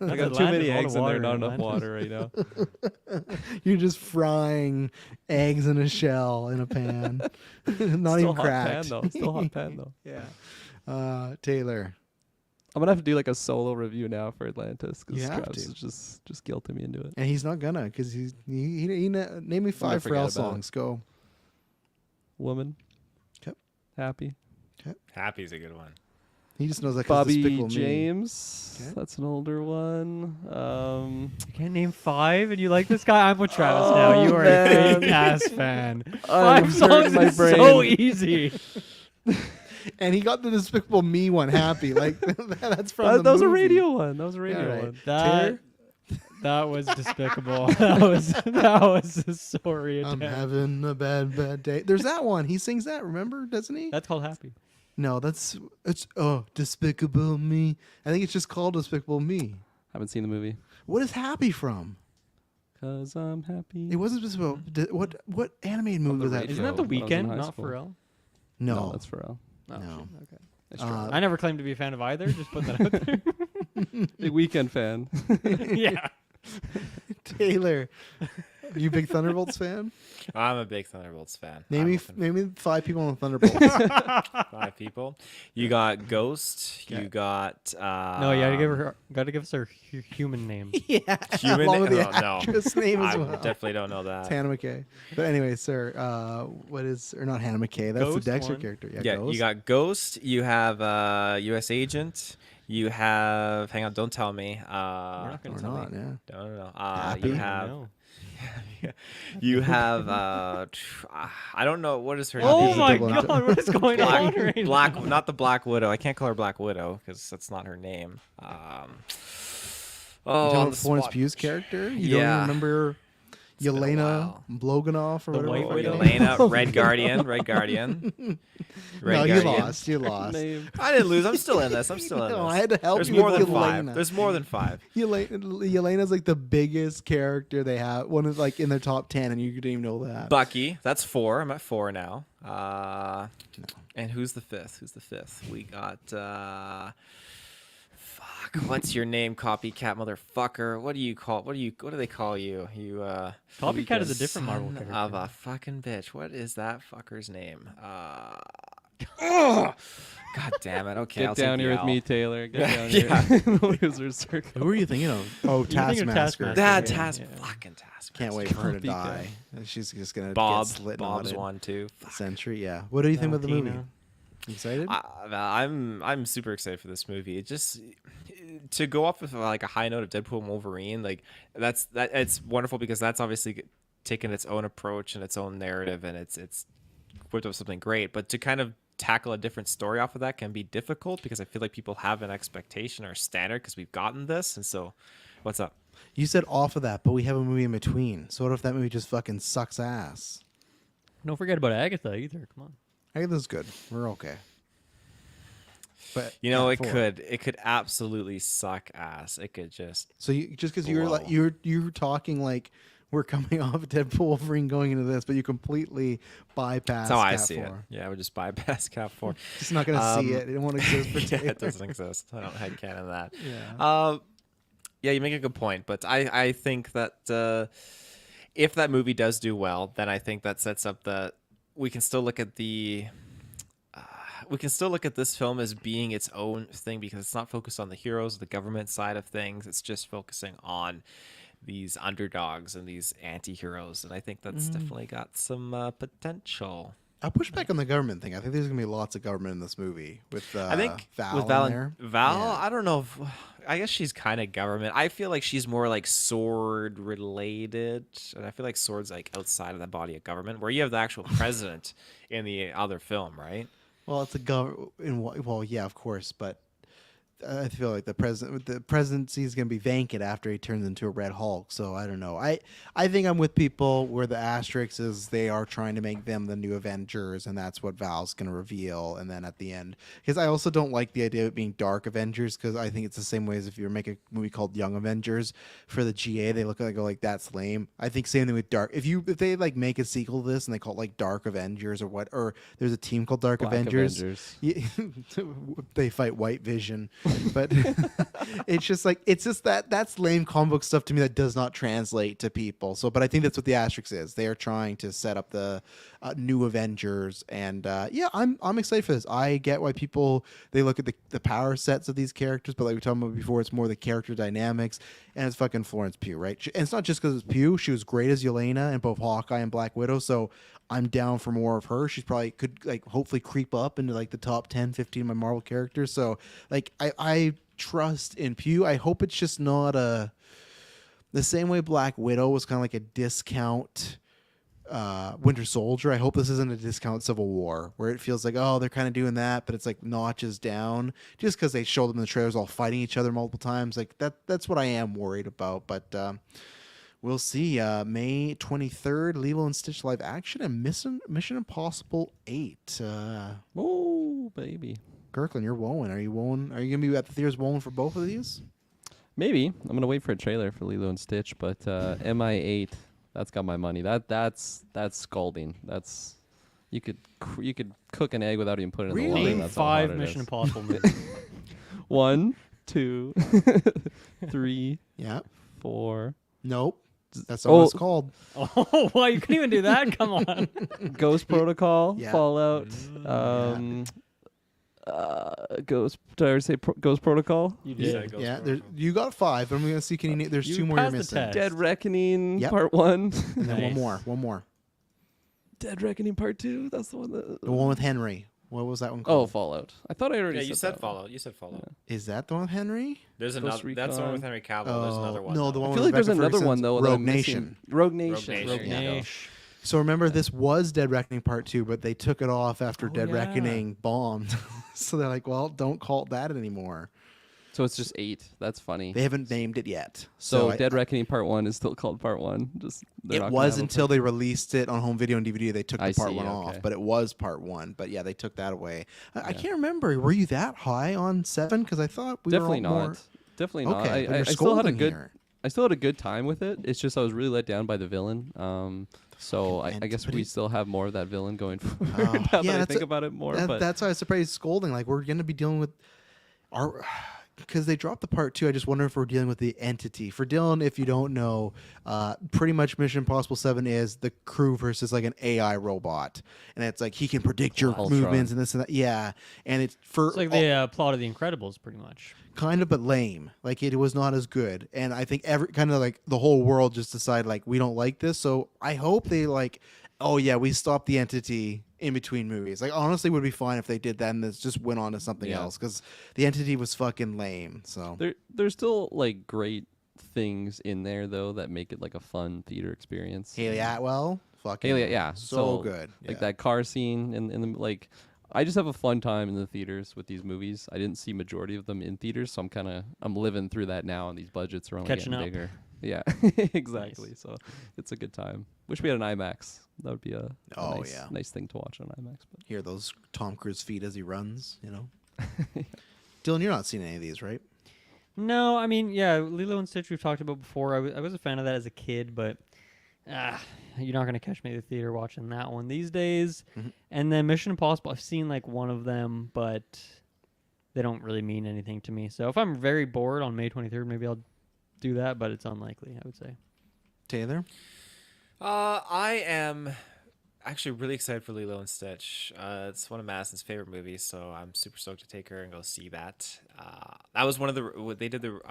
I got too many eggs in there, not enough water right now. You're just frying eggs in a shell in a pan. Not Still even hot cracked. pan though. Still hot pan though. Yeah. Taylor. I'm gonna have to do like a solo review now for Atlantis You because have Travis to. is just guilting me into it. And he's not gonna because he name me 5 forget Pharrell about songs. Go. Woman. Okay. Happy. Happy's a good one. He just knows that 'cause Bobby Despicable Me. James. Okay. That's an older one. You can't name 5, and you like this guy? I'm with Travis now. You are a man. fake ass fan. I'm 5 hurting songs my is so brain. easy. And he got the Despicable Me one happy. Like that's from the That was a movie. radio one. That was a radio right. one. That was despicable. that was a sorry I'm attempt. having a bad day. There's that one. He sings that, remember? Doesn't he? That's called Happy. No, it's Despicable Me. I think it's just called Despicable Me. Haven't seen the movie. What is Happy from? 'Cause I'm happy. It wasn't Despicable. What animated movie the was that? radio. Isn't that The when I was in Weekend, high not school. Pharrell? No. that's Pharrell. Oh, No. shit, okay. Nice try. I never claimed to be a fan of either. Just put that out there. Big Weekend fan. Yeah. Taylor, you a big Thunderbolts fan? I'm a big Thunderbolts fan. Name I'm me, looking name me 5 people on Thunderbolts. for 5 people. You got Ghost. Okay. You got No, you gotta give us her human name. yeah, Human. along with the Oh, no. actress name as I well. definitely don't know It's that. Hannah McKay. But anyway, sir, what is or not Hannah McKay? That's Ghost the Dexter one. character. Yeah, Ghost. you got Ghost. You have U.S. Agent. You have. Hang on, don't tell me. We're not gonna or tell not. me. Yeah. No. Happy? You have. No. You have. I don't know what is her Oh name. my double entendre. god, what is going on right Black, now? not the Black Widow. I can't call her Black Widow because that's not her name. On the Florence spot. Pugh's character. You don't Yeah. even remember been a Yelena while. Bloganoff or The whatever. White her fucking Widow? name is. Elena, Red Guardian, Red Guardian. Red No, you Guardian. lost. You lost. Name. I didn't lose. I'm still in this. I'm still in No, this. I had to help There's you more with than 5. Yelena. There's more than 5. Yelena's like the biggest character they have. One is like in their top 10, and you didn't even know that. Bucky. That's 4. I'm at 4 now. And who's the 5th? Who's the 5th? We got. Fuck. What's your name, copycat motherfucker? What do you call? What do they call you? You. Copycat is a different Marvel Son character. of a fucking bitch. What is that fucker's name? God damn it. Okay, I'll Get down take here the with me, L. Taylor. Get down Yeah. here. The Loser's Circle. Who are you thinking of? Oh, You're thinking of Taskmaster. Taskmaster. That Yeah, task. yeah. Fucking task. Can't wait for her to Copycat. die. She's just gonna Bob. get slit Bob's knotted. one too. Century. Yeah. What do you think about the movie? Valentina. Excited? I'm super excited for this movie. It just to go off with like a high note of Deadpool and Wolverine, like that it's wonderful because that's obviously taken its own approach and its own narrative and it's whipped up something great. But to kind of tackle a different story off of that can be difficult because I feel like people have an expectation or a standard because we've gotten this. And so, what's up? You said off of that, but we have a movie in between. So what if that movie just fucking sucks ass? Don't forget about Agatha either. Come on. Agatha's good. We're okay. But You know, yeah, it could absolutely suck ass. It could just. So you just because you're like Blow. you're talking like we're coming off of Deadpool Wolverine going into this, but you completely bypass. That's how I Cat see 4. it. Yeah, I would just bypass Cap 4. Just not gonna see it. It won't exist for Yeah, Taylor. it doesn't exist. I don't headcanon that. Yeah. Yeah, you make a good point, but I think that if that movie does do well, then I think that sets up we can still look at this film as being its own thing because it's not focused on the heroes, the government side of things. It's just focusing on these underdogs and these anti-heroes, and I think that's definitely got some potential. I'll push back on the government thing. I think there's gonna be lots of government in this movie with I think Val with Val, in there. Val, Yeah. I don't know. I guess she's kind of government. I feel like she's more like sword related, and I feel like sword's like outside of the body of government, where you have the actual president in the other film, right? Well, it's a well, yeah, of course, but I feel like the presidency is going to be vacant after he turns into a Red Hulk. So I don't know. I think I'm with people where the asterisk is they are trying to make them the new Avengers, and that's what Val's going to reveal. And then at the end, because I also don't like the idea of it being Dark Avengers, because I think it's the same way as if you were making a movie called Young Avengers for the GA, they look like go like that's lame. I think same thing with Dark. If they like make a sequel to this and they call it like Dark Avengers or there's a team called Dark Black Avengers. Yeah, they fight White Vision. But it's just that's lame comic book stuff to me that does not translate to people. So, but I think that's what the asterisk is. They are trying to set up the new Avengers, and yeah, I'm excited for this. I get why people they look at the power sets of these characters, but like we talked about before, it's more the character dynamics, and it's fucking Florence Pugh, right? And it's not just because it's Pugh. She was great as Yelena in both Hawkeye and Black Widow, so I'm down for more of her. She's probably could like hopefully creep up into like the top 10, 15 of my Marvel characters. So like I trust in Pugh. I hope it's just not the same way Black Widow was kind of like a discount Winter Soldier. I hope this isn't a discount Civil War where it feels like, oh, they're kind of doing that, but it's like notches down just because they showed them in the trailers all fighting each other multiple times. Like that's what I am worried about. But we'll see. May 23rd, Lilo and Stitch live action and Mission Impossible 8. Oh, baby. Kirkland, you're wooing. Are you wooing? Are you going to be at the theaters wooing for both of these? Maybe. I'm going to wait for a trailer for Lilo and Stitch, but MI8, that's got my money. That's scalding. That's you could cook an egg without even putting it in the water. Name That's how hot 5 it Mission is. Impossible movies. 1, 2, 3, Yeah. 4. Nope. That's not what it's called. Oh, wow, you couldn't even do that? Come on. Ghost Protocol, Yeah. Fallout, Ghost. Did I already say Ghost Protocol? You Yeah, did. Ghost Yeah, Protocol. you got 5. I'm going to see. Can you? There's You 2 more you're passed the missing. test. Dead Reckoning Yep. Part 1. And then Nice. one more. Dead Reckoning Part 2. That's the one that. The one with Henry. What was that one Oh, called? Fallout. I thought I already Yeah, you said that one. Fallout. You said Fallout. Is that the one with Henry? There's Ghost another. That's the one with Recon. Henry Cavill. There's another one. No, though. the one I with feel like there's Rebecca another one Ferguson's though. that Rogue I'm missing. Nation. Rogue Nation. Nation, Rogue yeah. Nation. So remember, this was Dead Reckoning Part 2, but they took it off after Oh, Dead yeah. Reckoning bombed. So they're like, well, don't call it that anymore. So it's just 8. That's funny. They haven't named it yet. So I- Dead Reckoning Part 1 is still called Part 1. Just they're not It gonna was have a until they released it on home video and DVD. They took the I part see, 1 okay. off, but it was part 1. But yeah, they took that away. I Yeah. can't remember. Were you that high on 7? Because I thought we Definitely were all not. more. Definitely not. Okay, but I you're still had a scolding good. here. I still had a good time with it. It's just I was really let down by the villain. So I fucking guess but we it- still have more of that villain going forward. Oh, now yeah, that I that's think a- about it more, but That's why I was surprised scolding. Like, we're going to be dealing with our. Because they dropped the part 2, I just wonder if we're dealing with the entity. For Dylan, if you don't know, pretty much Mission Impossible 7 is the crew versus like an AI robot, and it's like he can predict your Ultron. movements and this and that. Yeah, and it's for It's like the plot of The Incredibles, pretty much. kind of, but lame. Like it was not as good, and I think every kind of like the whole world just decided like we don't like this. So I hope they like, oh yeah, we stopped the entity in between movies. Like honestly, it would be fine if they did that and this just went on to something Yeah. else because the entity was fucking lame. So there's still like great things in there though that make it like a fun theater experience. Haley Atwell, fucking Haley, yeah, so good. Like Yeah. that car scene and the like. I just have a fun time in the theaters with these movies. I didn't see majority of them in theaters, so I'm living through that now, and these budgets are only Catching getting up. bigger. Yeah, exactly. Nice. So it's a good time. Wish we had an IMAX. That would be a Oh, nice, yeah. nice thing to watch on IMAX. But Hear those Tom Cruise feet as he runs, you know. Dylan, you're not seeing any of these, right? No, I mean, yeah, Lilo and Stitch we've talked about before. I was a fan of that as a kid, but you're not going to catch me at the theater watching that one these days. Mhm. And then Mission Impossible, I've seen like one of them, but they don't really mean anything to me. So if I'm very bored on May 23rd, maybe I'll do that, but it's unlikely, I would say. Taylor? I am actually really excited for Lilo and Stitch. It's one of Madison's favorite movies, so I'm super stoked to take her and go see that. That was one of they did the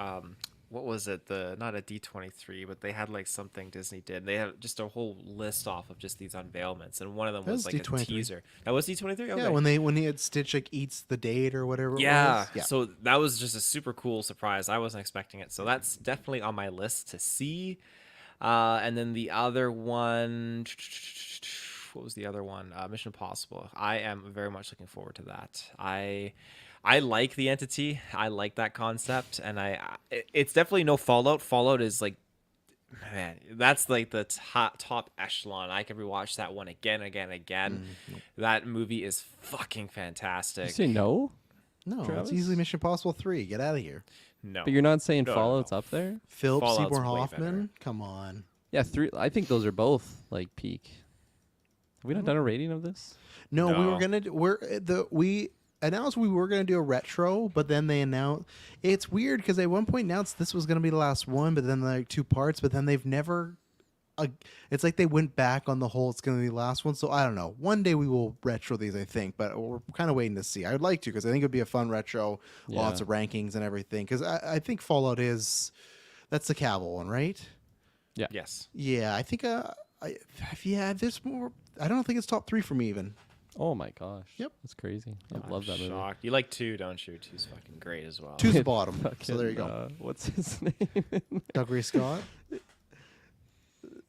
what was it? The not a D23, but they had like something Disney did. They had just a whole list off of just these unveilments, and one of them That was was like D23. a teaser. That was D23. Okay. Yeah, when he had Stitch like eats the date or whatever. Yeah. It was. So that was just a super cool surprise. I wasn't expecting it. So that's definitely on my list to see. And then the other one, what was the other one? Mission Impossible. I am very much looking forward to that. I like the entity. I like that concept, and it's definitely no Fallout. Fallout is like, man, that's like the top echelon. I can rewatch that one again. That movie is fucking Did fantastic. you say no? No, Travis? it's easily Mission Impossible 3. Get out of here. No, But you're not saying No, no, Fallout's no. up there? Philip Fallout's Seymour way Hoffman? Come on. Yeah, 3. I think those are both like peak. Have we not done a rating of this? No, we were No. gonna we announced we were gonna do a retro, but then they announced it's weird because they at one point announced this was gonna be the last one, but then like 2 parts, but then they've never. It's like they went back on the whole. It's gonna be the last one, so I don't know. One day we will retro these, I think, but we're kind of waiting to see. I would like to because I think it'd be a fun retro, lots Yeah. of rankings and everything. Because I think Fallout that's the Cavill one, right? Yes. Yeah, I think there's more. I don't think it's top 3 for me even. Oh my gosh. Yep. That's crazy. I I'm love that movie. shocked. You like 2, don't you? 2's fucking great as well. 2's the bottom. So Fucking, there you go. What's his name? Doug Ray Scott,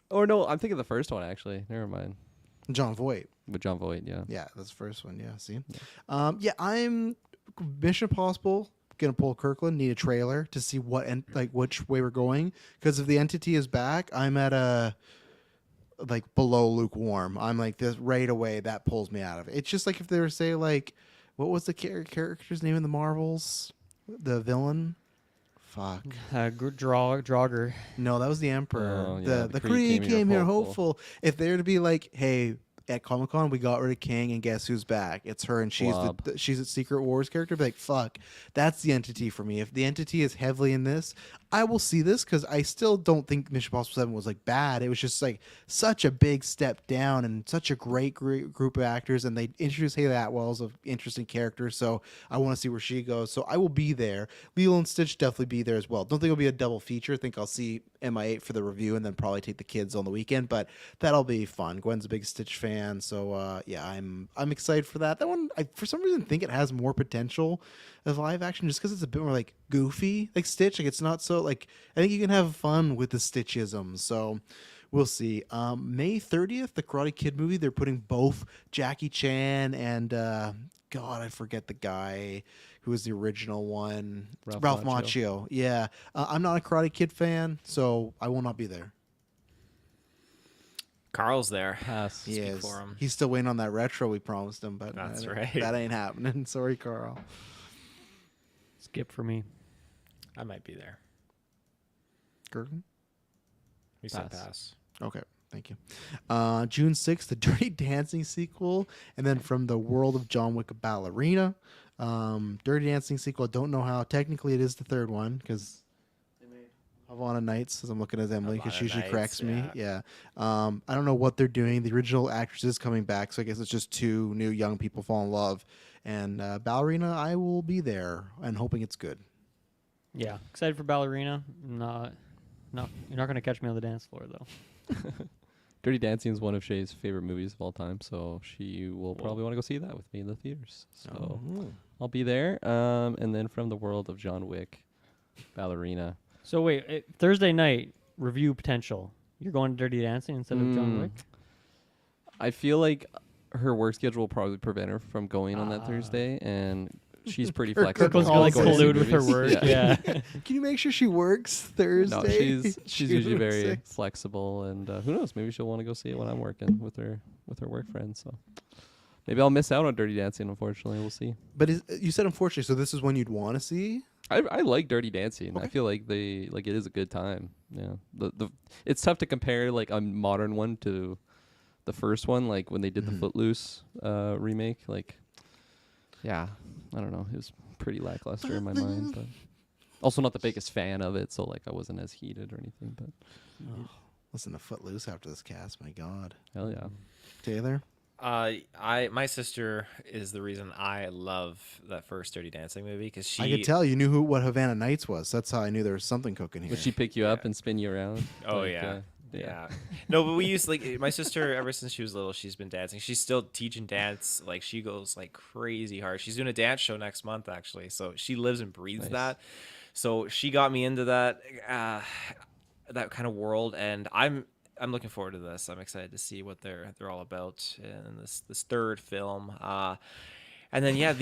Or no, I'm thinking the first one actually. Never mind. John Voight. With John Voight, yeah. Yeah, that's the first one. Yeah, see. I'm Mission Impossible. Gonna pull Kirkland. Need a trailer to see which way we're going. Because if the entity is back, I'm at a like below lukewarm. I'm like this right away. That pulls me out of it. It's just like if they were say like, what was the character's name in the Marvels? The villain. Fuck. Draugr. No, that was the Emperor. Oh, yeah, The Kree came here hopeful. If they were to be like, hey, at Comic Con we got rid of King and guess who's back? It's her and she's Blob. she's a Secret Wars character. Be like, fuck, that's the entity for me. If the entity is heavily in this, I will see this because I still don't think Mission Impossible 7 was like bad. It was just like such a big step down and such a great group of actors, and they introduced Haley Atwell as an interesting character. So I want to see where she goes. So I will be there. Lilo and Stitch definitely be there as well. Don't think it'll be a double feature. I think I'll see MI8 for the review and then probably take the kids on the weekend. But that'll be fun. Gwen's a big Stitch fan, so yeah, I'm excited for that. That one, I for some reason think it has more potential as live action just because it's a bit more like goofy, like Stitch. Like it's not so like I think you can have fun with the Stitchisms. So we'll see. May 30th, the Karate Kid movie. They're putting both Jackie Chan and God, I forget the guy who was the original one. It's Ralph Macchio. Yeah, I'm not a Karate Kid fan, so I will not be there. Carl's there. Pass. He Speak is. for him. He's still waiting on that retro we promised him, but That's that, right. that ain't happening. Sorry, Carl. Skip for me. I might be there. Gergen? We said Pass. pass. Okay, thank you. June 6th, the Dirty Dancing sequel, and then from the world of John Wick, a ballerina. Dirty Dancing sequel, I don't know how. Technically, it is the third one because Havana Nights, as I'm looking at Emily, because she Havana usually corrects Nights, me. Yeah. I don't know what they're doing. The original actress is coming back, so I guess it's just 2 new young people fall in love. And ballerina, I will be there and hoping it's good. Yeah, excited for Ballerina. No, you're not gonna catch me on the dance floor though. Dirty Dancing is one of Shay's favorite movies of all time, so she will probably want to go see that with me in the theaters. So I'll be there. And then from the world of John Wick, Ballerina. So wait, Thursday night review potential. You're going to Dirty Dancing instead of John Wick. I feel like her work schedule will probably prevent her from going on that Thursday, and she's pretty Kirk flexible. Kirkle's gonna like Also- collude with her Movies. work. Yeah. Can you make sure she works Thursday? No, she's usually June very 6th. flexible, and who knows? Maybe she'll want to go see it when I'm working with her work friends. So maybe I'll miss out on Dirty Dancing. Unfortunately, we'll see. But you said unfortunately, so this is one you'd want to see? I like Dirty Dancing. Okay. I feel like it is a good time. Yeah, the it's tough to compare like a modern one to the first one, like when they did the Footloose remake. Like, yeah, I don't know, it was pretty lackluster in my mind, but also not the biggest fan of it, so like I wasn't as heated or anything. But Listen to Footloose after this cast. My God, hell yeah, Taylor. My sister is the reason I love that first Dirty Dancing movie because she. I could tell you knew what Havana Nights was. That's how I knew there was something cooking here. would she pick you up and spin you around? Oh Like, yeah. Yeah. No, but we used like my sister ever since she was little, she's been dancing. She's still teaching dance. Like she goes like crazy hard. She's doing a dance show next month actually. So she lives and breathes Nice. that. So she got me into that that kind of world, and I'm looking forward to this. I'm excited to see what they're all about in this third film. And then yeah,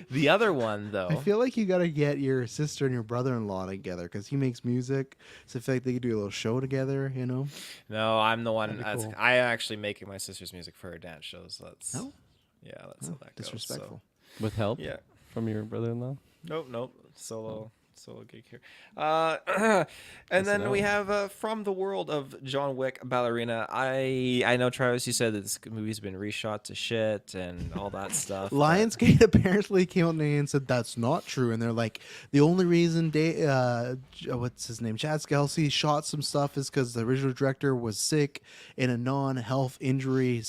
the other one though. I feel like you got to get your sister and your brother-in-law together because he makes music. So I feel like they could do a little show together, you know? No, I'm the one. That'd be cool. I actually making my sister's music for her dance shows. That's No? yeah, that's how that goes. Disrespectful. with help So, yeah. from your brother-in-law. Nope. Solo gig here. And then we have from the world of John Wick Ballerina. I know Travis, you said that this movie's been reshot to shit and all that stuff. but- Lionsgate apparently came out and said that's not true, and they're like, the only reason what's his name, Chad Scalzi shot some stuff is because the original director was sick in a non-health injury,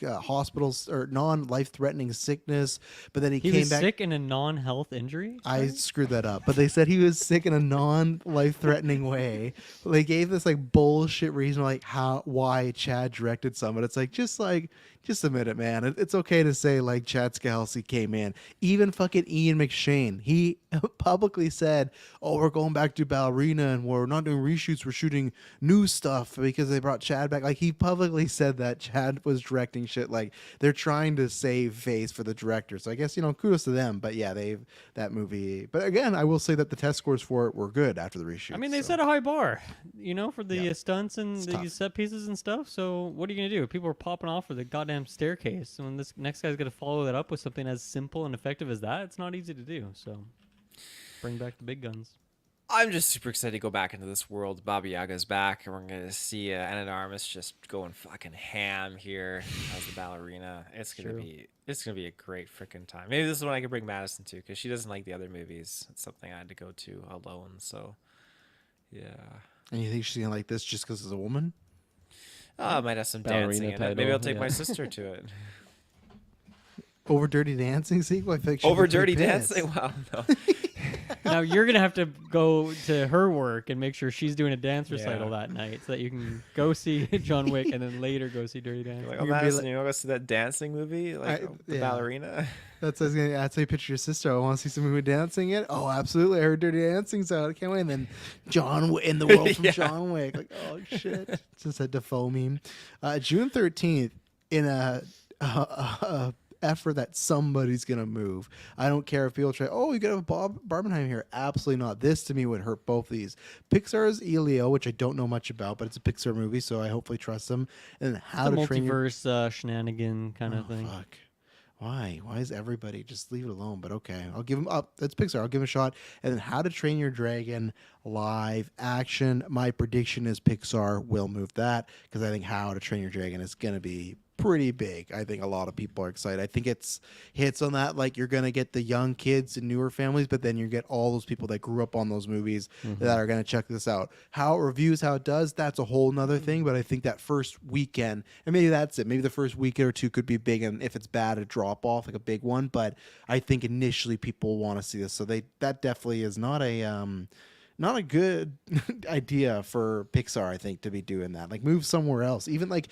hospitals or non-life-threatening sickness, but then he He came was back. sick in a non-health injury. I screwed that up, but they said he was sick in a non-life-threatening way. They gave this like bullshit reason, like why Chad directed some, but it's like just admit it, man. It's okay to say like Chad Scalzi came in. Even fucking Ian McShane, he publicly said, "Oh, we're going back to Ballerina and we're not doing reshoots. We're shooting new stuff because they brought Chad back." Like he publicly said that Chad was directing shit. Like they're trying to save face for the director. So I guess kudos to them. But yeah, that movie. But again, I will say that the test scores for it were good after the reshoot. I mean, they set a high bar, for the Yeah. stunts and It's the tough. set pieces and stuff. So what are you gonna do? People are popping off for the goddamn staircase, and when this next guy's gonna follow that up with something as simple and effective as that, it's not easy to do. So bring back the big guns. I'm just super excited to go back into this world. Baba Yaga's back, and we're gonna see Anna de Armas just going fucking ham here as the ballerina. It's gonna be a great freaking time. Maybe this is when I can bring Madison to, because she doesn't like the other movies. It's something I had to go to alone. So yeah, And you think she's gonna like this just because it's a woman? I might have some Ballerina dancing in it. Maybe title, I'll take yeah. my sister to it. Over Dirty Dancing sequel? I think she'd Over be pretty Dirty pissed. Dancing. Wow, no. Now you're gonna have to go to her work and make sure she's doing a dance recital Yeah. that night, so that you can go see John Wick and then later go see Dirty Dancing. Like, You'd oh, be Madison, like- you want to go see that dancing movie, like the yeah. ballerina? That's what I was gonna. That's how you picture your sister. I want to see some movie dancing it. Oh, absolutely! I heard Dirty Dancing's out. I can't wait. And then in the world from Yeah. John Wick. Like, oh shit! Just a Defoe meme. June 13th, in a effort that somebody's gonna move. I don't care if people try. Oh, you gotta have Bob Barbenheim here. Absolutely not. This to me would hurt both these. Pixar's Elio, which I don't know much about, but it's a Pixar movie, so I hopefully trust them. And then How The to Train Your multiverse shenanigan kind of thing. Fuck. Why? Why is everybody just leave it alone? But okay, I'll give him up. That's Pixar. I'll give him a shot. And then How to Train Your Dragon live action. My prediction is Pixar will move that because I think How to Train Your Dragon is gonna be pretty big. I think a lot of people are excited. I think it's hits on that. Like you're gonna get the young kids and newer families, but then you get all those people that grew up on those movies that are gonna check this out. How it reviews, how it does, that's a whole nother thing. But I think that first weekend, and maybe that's it. Maybe the first weekend or two could be big, and if it's bad, a drop off, like a big one. But I think initially people want to see this, so that definitely is not a good idea for Pixar. I think to be doing that, like move somewhere else. Even like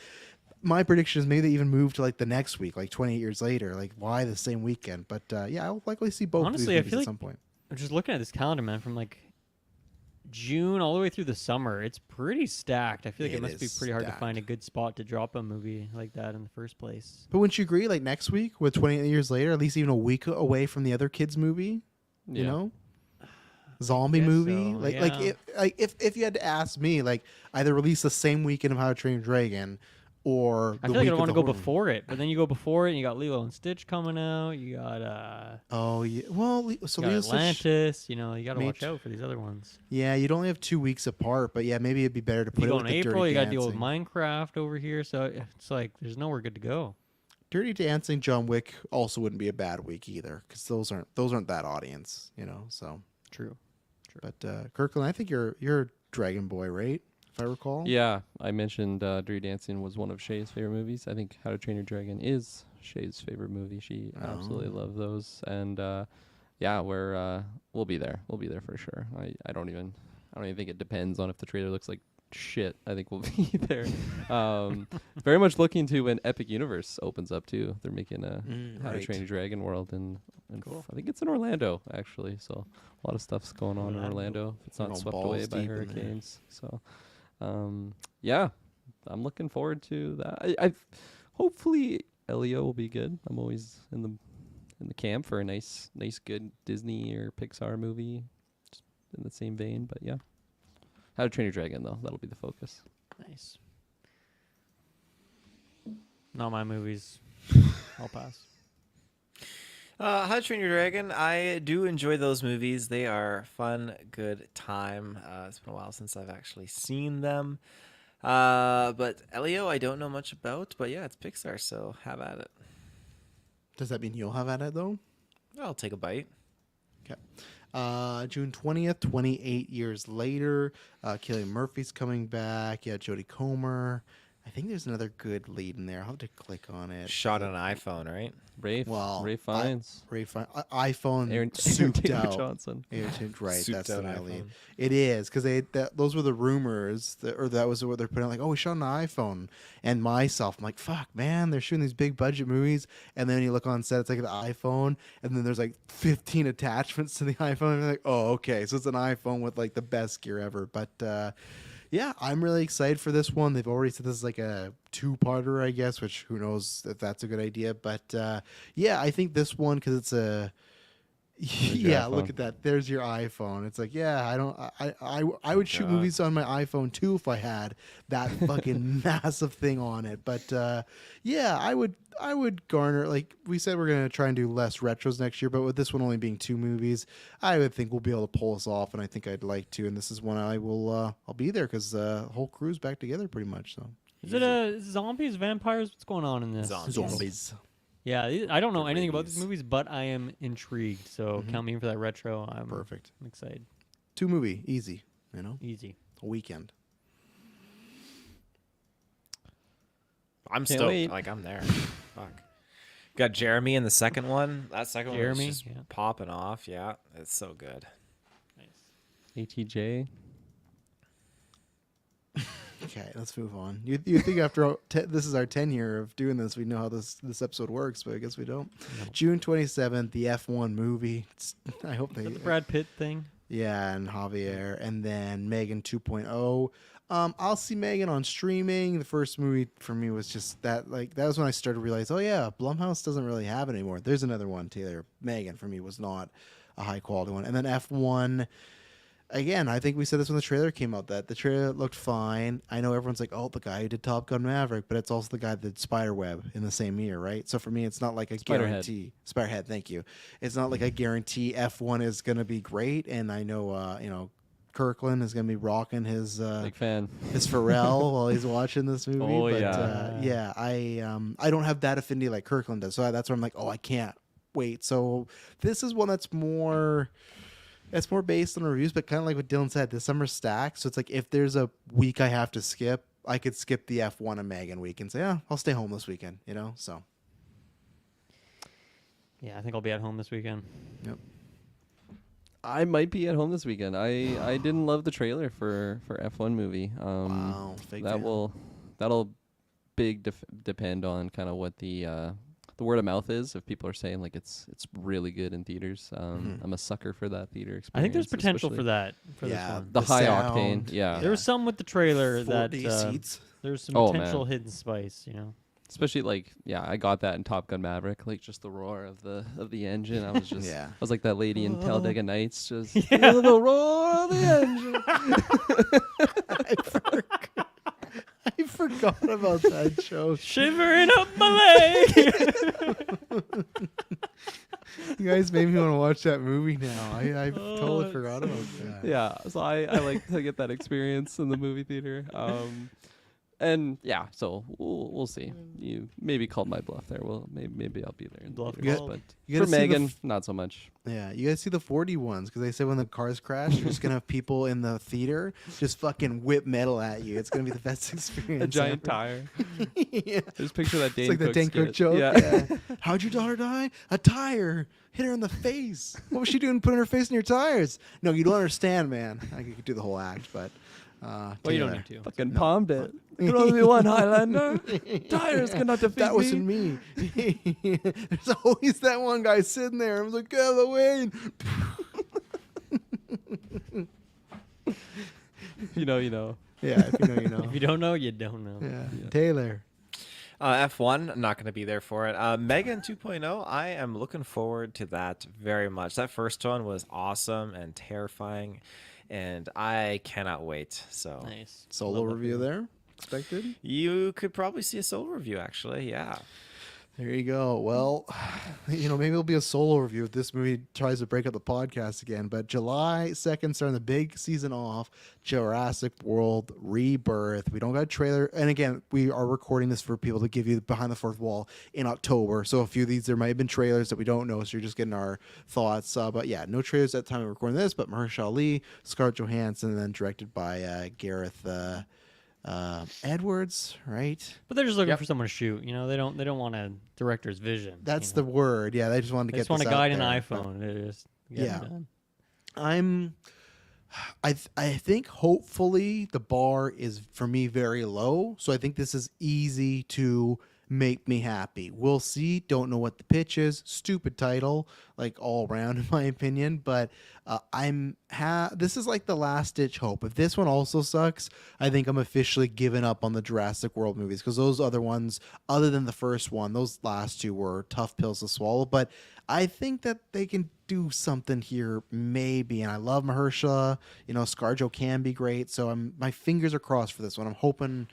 my prediction is maybe they even move to like the next week, like 28 years later. Like why the same weekend? But yeah, I'll likely see both. Honestly, of I these movies feel at like some point. I'm just looking at this calendar, man, from like June all the way through the summer. It's pretty stacked. I feel like it It must be is pretty hard to stacked. find a good spot to drop a movie like that in the first place. But wouldn't you agree? Like next week, with 28 years later, at least even a week away from the other kids' movie, you Yeah. know, zombie guess movie. so, Like if you had to ask me, like either release the same weekend of How to Train Your Dragon, or I the feel like week I of want to the go horror- before it, but then you go before it and you got Lilo and Stitch coming out. You got Oh yeah. Well, so you got Leo's such- Atlantis. You know, you got to Me watch too. out for these other ones. yeah, you'd only have 2 weeks apart, but yeah, maybe it'd be better to put You it go with in the April. Dirty You got to deal with Dancing. Minecraft over here, so it's like there's nowhere good to go. Dirty Dancing, John Wick also wouldn't be a bad week either, because those aren't that audience, you know. So, True. but Kirkland, I think you're a Dragon Boy, right? If I recall. Yeah, I mentioned Dirty Dancing was one of Shay's favorite movies. I think How to Train Your Dragon is Shay's favorite movie. She absolutely Oh. loved those, and we'll be there. We'll be there for sure. I don't even think it depends on if the trailer looks like shit. I think we'll be there. Very much looking to when Epic Universe opens up too. They're making a How to right. Train Your Dragon world, and Cool. I think it's in Orlando actually. So a lot of stuff's going on in Orlando. Orlando. If it's Going not all swept balls away by deep in there. hurricanes, so. Yeah, I'm looking forward to that. I hopefully Elio will be good. I'm always in the camp for a nice good Disney or Pixar movie, just in the same vein. But yeah, How to Train Your Dragon though, that'll be the focus. Nice. Not my movies. I'll pass. How to Train Your Dragon. I do enjoy those movies. They are fun, good time. It's been a while since I've actually seen them. But Elio, I don't know much about. But yeah, it's Pixar, so have at it. Does that mean you'll have at it though? I'll take a bite. Okay. June 20th, 28 years later. Cillian Murphy's coming back. Yeah, Jodie Comer. I think there's another good lead in there. I'll have to click on it. Shot on an iPhone, right? Ray Fiennes, iPhone Aaron souped Taylor out. Johnson. Right, Souped that's the out lead. iPhone. It is because those were the rumors, or that was what they're putting. Like, oh, we shot an iPhone, and myself, I'm like, fuck, man, they're shooting these big budget movies, and then you look on set, it's like the iPhone, and then there's like 15 attachments to the iPhone, and you're like, oh, okay, so it's an iPhone with like the best gear ever. But yeah, I'm really excited for this one. They've already said this is like a 2-parter, I guess, which who knows if that's a good idea. But yeah, I think this one, because it's a yeah, look iPhone. at that. There's your iPhone. It's like, yeah, I would shoot movies on my iPhone too if I had that fucking massive thing on it. But yeah, I would garner, like we said, we're gonna try and do less retros next year. But with this one only being 2 movies, I would think we'll be able to pull this off, and I think I'd like to. And this is one I will I'll be there because the whole crew's back together pretty much. So Is it zombies, vampires? What's going on in this? zombies. Yeah, I don't know anything about these movies, but I am intrigued. So count me in for that retro. I'm Perfect. excited. 2 movie, easy. You know, Easy. a weekend. I'm Can't stoked. wait. Like, I'm there. Fuck. Got Jeremy in the second one. That second one Jeremy, was just yeah. popping off. Yeah, it's so good. ATJ. Okay, let's move on. You think after this is our 10 year of doing this, we know how this episode works, but I guess we don't. June 27th, the F1 movie. I hope they. Is that the Brad Pitt thing? Yeah, and Javier, and then Megan 2.0. I'll see Megan on streaming. The first movie for me was just that. Like that was when I started to realize, oh yeah, Blumhouse doesn't really have it anymore. There's another one, Taylor. Megan for me was not a high quality one, and then F1. Again, I think we said this when the trailer came out, that the trailer looked fine. I know everyone's like, oh, the guy who did Top Gun Maverick, but it's also the guy that did Spiderweb in the same year, right? So for me, it's not like a guarantee. Spiderhead, thank you. It's not like a guarantee F1 is going to be great. And I know, Kirkland is going to be rocking his Big fan. his Pharrell while he's watching this movie. Oh, but, yeah. I don't have that affinity like Kirkland does. So that's where I'm like, oh, I can't wait. So this is one that's more... It's more based on reviews, but kind of like what Dylan said, the summer stacked. So it's like if there's a week I have to skip, I could skip the F1 and Megan week and say, yeah, I'll stay home this weekend, So, Yeah, I think I'll be at home this weekend. yep. I might be at home this weekend. I didn't love the trailer for F1 movie. Wow, fake fan. That'll depend on kind of what the the word of mouth is, if people are saying like it's really good in theaters. I'm a sucker for that theater experience. I think there's potential especially for that for Yeah. this one. the high sound. octane. Yeah. There was some with the trailer that 4D seats. there's some Oh, potential man. hidden spice. You know. Especially like I got that in Top Gun Maverick, like just the roar of the engine. I was just Yeah. I was like that lady in Talladega Nights, just Yeah. the roar of the engine. I forgot about that show. Shivering up my leg. You guys made me want to watch that movie now. I totally it's forgot so about that. Yeah, so I like to get that experience in the movie theater. And yeah, so we'll see. You maybe called my bluff there. Well, maybe I'll be there in Bluff theaters, called. but You for gotta see the Megan, not so much. Yeah, you guys see the 4D ones because they said when the cars crash, you're just gonna have people in the theater just fucking whip metal at you. It's gonna be the best experience. A giant ever. tire. Yeah. Just picture that Dane It's like the Cook Dane Cook skit. joke. Yeah. Yeah. How'd your daughter die? A tire hit her in the face. What was she doing putting her face in your tires? No, you don't understand, man. I could do the whole act, but Well, you don't Taylor. need to. Fucking palmed it. There could only be one Highlander. Tires cannot defeat That wasn't me. me. There's always that one guy sitting there. I was like, get out of the way. You know. Yeah, if you know, you know. If you don't know, you don't know. Yeah. Taylor. F1, I'm not going to be there for it. Megan 2.0, I am looking forward to that very much. That first one was awesome and terrifying, and I cannot wait. So Nice. Solo Love that review movie. there expected. you could probably see a solo review, actually. Yeah. There you go. Well, maybe it'll be a solo review if this movie tries to break up the podcast again. But July 2nd, starting the big season off, Jurassic World Rebirth. We don't got a trailer. And again, we are recording this for people to give you behind the fourth wall in October. So a few of these, there might have been trailers that we don't know. So you're just getting our thoughts. But yeah, no trailers at the time of recording this. But Mahershala Ali, Scarlett Johansson, and then directed by Gareth Edwards, right? But they're just looking for someone to shoot. You know, they don't want a director's vision. That's the word. Yeah, they just wanted to They get just want this to guide out an there, but- iPhone. They just get Yeah. it done. I think hopefully the bar is for me very low, so I think this is easy to make me happy. We'll see. Don't know what the pitch is. Stupid title, like all around in my opinion. But this is like the last ditch hope. If this one also sucks, I think I'm officially giving up on the Jurassic World movies because those other ones, other than the first one, those last two were tough pills to swallow. But I think that they can do something here, maybe. And I love Mahershala. ScarJo can be great. So my fingers are crossed for this one. I'm hoping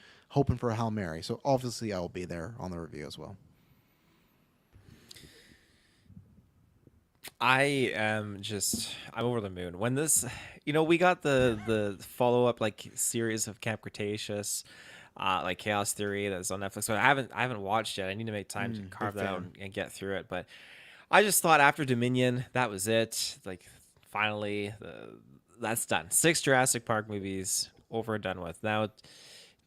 for a Hail Mary. So obviously I will be there on the review as well. I'm over the moon. When this, we got the follow-up like series of Camp Cretaceous, like Chaos Theory that's on Netflix. So I haven't watched yet. I need to make time to carve that out and get through it. But I just thought after Dominion, that was it. Like finally, that's done. 6 Jurassic Park movies over and done with. Now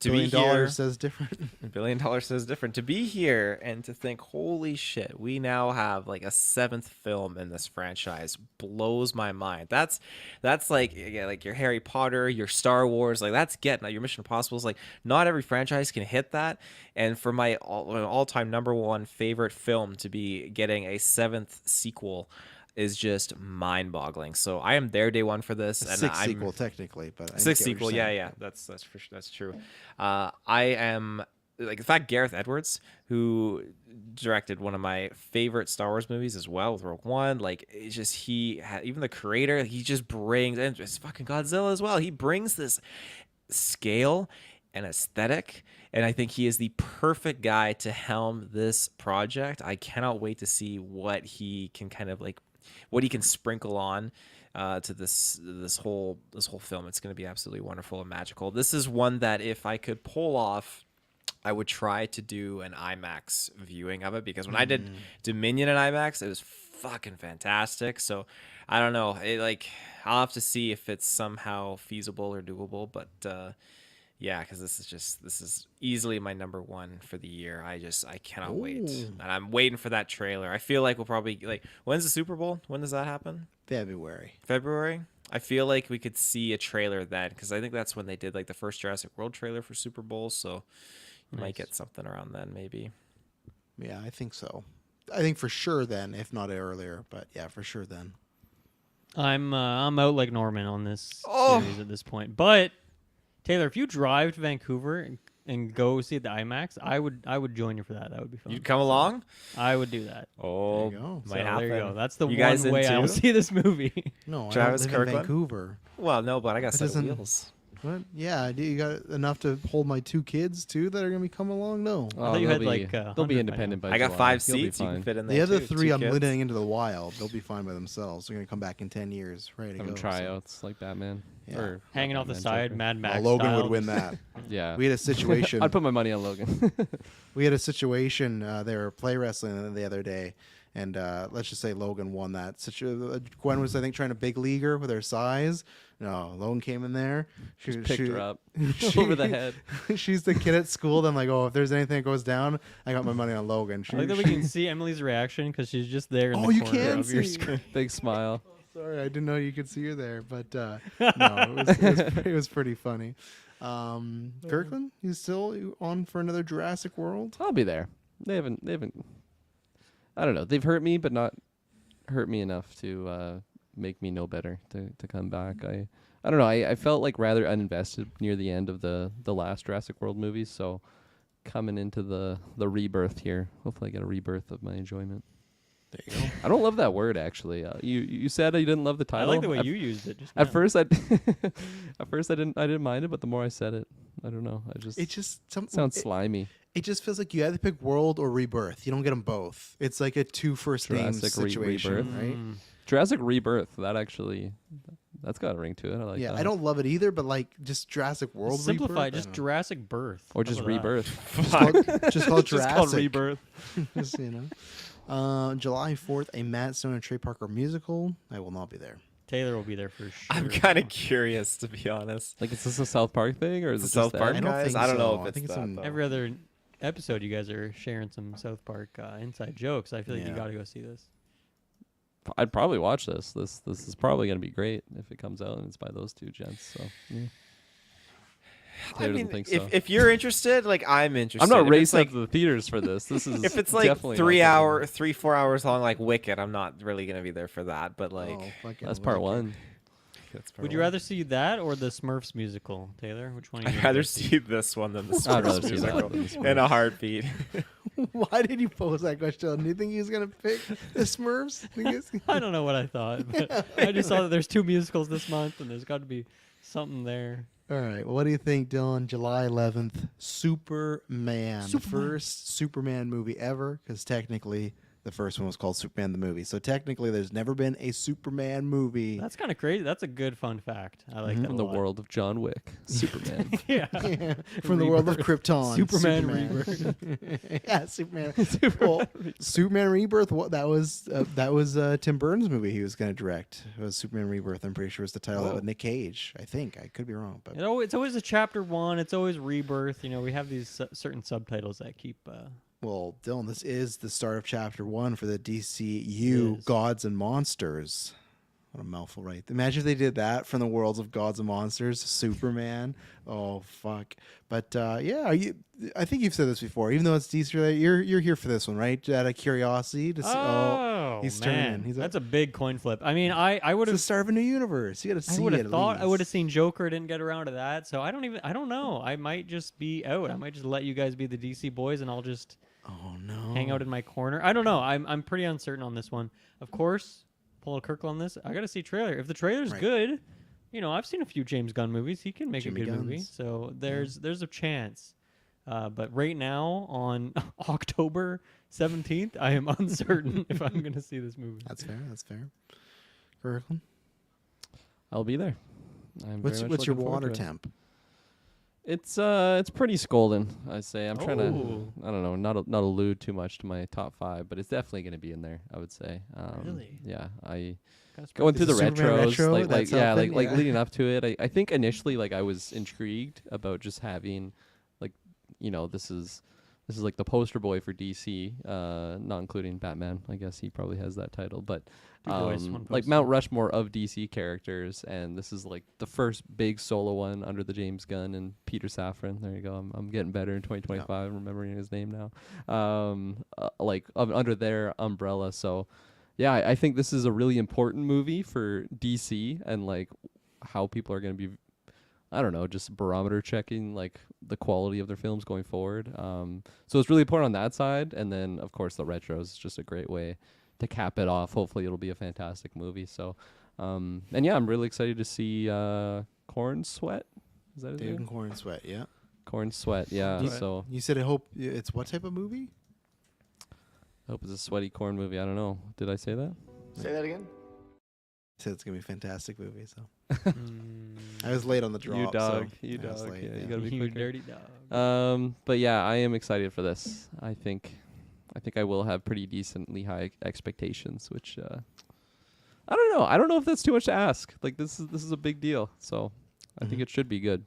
to $1 be billion here, says different. $1 billion says different. To be here and to think, holy shit, we now have like a 7th film in this franchise blows my mind. That's like your Harry Potter, your Star Wars, like that's getting your Mission Impossible is like not every franchise can hit that. And for my all-time number one favorite film to be getting a 7th sequel is just mind-boggling. So I am there day one for this. And 6th sequel technically, but I get what 6th you're sequel, saying. yeah, that's for sure, that's true. I am like the fact Gareth Edwards, who directed one of my favorite Star Wars movies as well with Rogue One, like it's just even the creator, he just brings, and it's fucking Godzilla as well. He brings this scale and aesthetic, and I think he is the perfect guy to helm this project. I cannot wait to see what he can what he can sprinkle on to this whole film. It's going to be absolutely wonderful and magical. This is one that if I could pull off, I would try to do an IMAX viewing of it, because when I did Dominion in IMAX, it was fucking fantastic. So I don't know, I'll have to see if it's somehow feasible or doable, but yeah, because this is easily my number one for the year. I cannot wait, and I'm waiting for that trailer. I feel like we'll probably when's the Super Bowl? When does that happen? February. I feel like we could see a trailer then, because I think that's when they did like the first Jurassic World trailer for Super Bowl. So you might get something around then, maybe. Yeah, I think so. I think for sure then, if not earlier. But yeah, for sure then. I'm out like Norman on this series at this point. But Taylor, if you drive to Vancouver and go see it the IMAX, I would join you for that. That would be fun. You'd come along? I would do that. Oh, There you go. might So happen. there you go. That's the You guys one way I will into- see this movie. No, Travis I don't live in Kirkland? Vancouver. Well, no, but I got That set of doesn't- wheels. What? Yeah, you got enough to hold my 2 kids too that are gonna be coming along? No. thought you they'll had, be, like, they'll 100 be by independent by I got July. 5 You'll be seats. You can fine. fit in there. The other too. 3 2 I'm kids. letting into the wild. They'll be fine by themselves. They're gonna come back in 10 years, ready to Having go. so- tryouts like Batman. Yeah. Or not Hanging off the Batman, side, Joker. Mad Max. Logan style. would win that. Yeah. We had a situation. I'd put my money on Logan. We had a situation. They were play wrestling the other day, and let's just say Logan won that. Gwen was, I think, trying to big league her with her size. No, Logan came in there. She Picked her up she- over the head. She's the kid at school. I'm like, oh, if there's anything that goes down, I got my money on Logan. I like that we can see Emily's reaction because she's just there in Oh, the you corner can of your see. screen. Big smile. Sorry, I didn't know you could see her there, but no, it was pretty funny. Kirkland, you still on for another Jurassic World? I'll be there. They haven't. I don't know. They've hurt me, but not hurt me enough to make me know better to come back. I don't know. I felt like rather uninvested near the end of the last Jurassic World movies. So coming into the rebirth here, hopefully I get a rebirth of my enjoyment. There you go. I don't love that word actually. You said you didn't love the I title. like the way At- you used it. Just At now. first, I didn't mind it, but the more I said it, I don't know. It just Sounds slimy. It just feels like you either pick World or Rebirth. You don't get them both. It's like a 2 first names Jurassic situation, Rebirth. right? Mm. Jurassic Rebirth. That's got a ring to it. I like Yeah, that. I don't love it either, but like just Jurassic World Simplify, Rebirth, I just don't know. Jurassic Birth. Or How just about that? Rebirth. just called Just Jurassic. called Rebirth. Just, July 4th, a Matt Stone and Trey Parker musical. I will not be there. Taylor will be there for sure. I'm kind of curious, to be honest. Like, is this a South Park thing or is It's it a just South Park that? I don't guys? think I don't know so. if I it's think it's that, some- though. Every other episode, you guys are sharing some South Park inside jokes. I feel like you Yeah. got to go see this. I'd probably watch this. This is probably gonna be great if it comes out and it's by those 2 gents. So yeah. I Taylor mean, doesn't think if so. if you're interested, like I'm interested. I'm not If it's racing like up to the theaters for this. This is if it's like definitely 4 hours long, like Wicked, I'm not really gonna be there for that. But like, Oh, fucking that's part Wicked. 1. that's part Would you one. rather see that or the Smurfs musical, Taylor? Which one? Are you I'd gonna rather go see this one than the I'd rather Smurfs see that musical than the in a Smurfs. heartbeat. Why did you pose that question? Do you think he was gonna pick the Smurfs? I don't know what I thought, but I just saw that there's 2 musicals this month, and there's got to be something there. All right. Well, what do you think, Dylan? July 11th, Superman. The first Superman movie ever, because technically the first one was called Superman the movie. So technically, there's never been a Superman movie. That's kind of crazy. That's a good fun fact. I like that. From a the lot. world of John Wick, Superman. Yeah. From the world of Rebirth. Krypton. Superman Rebirth. Yeah, Superman. Well, Superman Rebirth. What that was Tim Burton's movie he was going to direct. It was Superman Rebirth. I'm pretty sure was the title. That with Nick Cage. I think I could be wrong, but It's always a chapter 1. It's always rebirth. You know, we have these certain subtitles that keep. well, Dylan, this is the start of chapter 1 for the DCU It is. Gods and Monsters. What a mouthful, right? Imagine if they did that from the worlds of Gods and Monsters, Superman. Oh fuck! But yeah, I think you've said this before. Even though it's DC related, you're here for this one, right? Out of curiosity to see. He's turning man, in. He's that's a big coin flip. I mean, I would it's the have. start of a new universe. You got to I see would it. have at thought I would have least. seen Joker. Didn't get around to that, so I don't know. I might just be out. I might just let you guys be the DC boys, and I'll just Oh no! hang out in my corner. I don't know. I'm pretty uncertain on this one. Of course, pull a Kirkland on this. I got to see trailer. If the trailer's Right. good, you know, I've seen a few James Gunn movies. He can make Jimmy a good movie. Guns. So there's a chance. But right now on October 17th, I am uncertain if I'm going to see this movie. That's fair. That's fair. Kirkland, I'll be there. I'm very much what's your looking forward water to it. temp? It's pretty scolding. I say I'm trying to. Oh. I don't know, not allude too much to my top 5, but it's definitely going to be in there. I would say. Really? Yeah. I Kinda going through the Is it Superman retros, retro? like That's yeah, something? like Yeah. leading up to it. I think initially like I was intrigued about just having like, you know, this is this is like the poster boy for DC, not including Batman. I guess he probably has that title, but Two boys, one like poster. Mount Rushmore of DC characters, and this is like the first big solo one under the James Gunn and Peter Safran. There you go. I'm getting better in 2025, remembering his name now. Under their umbrella. So, yeah, I think this is a really important movie for DC and like how people are going to be, I don't know, just barometer checking like the quality of their films going forward. So it's really important on that side. And then, of course, the retros is just a great way to cap it off. Hopefully it'll be a fantastic movie. So, and yeah, I'm really excited to see Corn Sweat. Is that his David name? Corn Sweat, yeah. Corn Sweat, yeah. So You said I hope it's what type of movie? I hope it's a sweaty corn movie. I don't know. Did I say that? Say that again. Said it's gonna be a fantastic movie. So Mm, I was late on the draw. You dog. So You I was dog. late, Yeah, yeah. you gotta be you quicker. dirty dog. But yeah, I am excited for this. I think I will have pretty decently high expectations, which I don't know. I don't know if that's too much to ask. Like this is a big deal. So I think it should be good.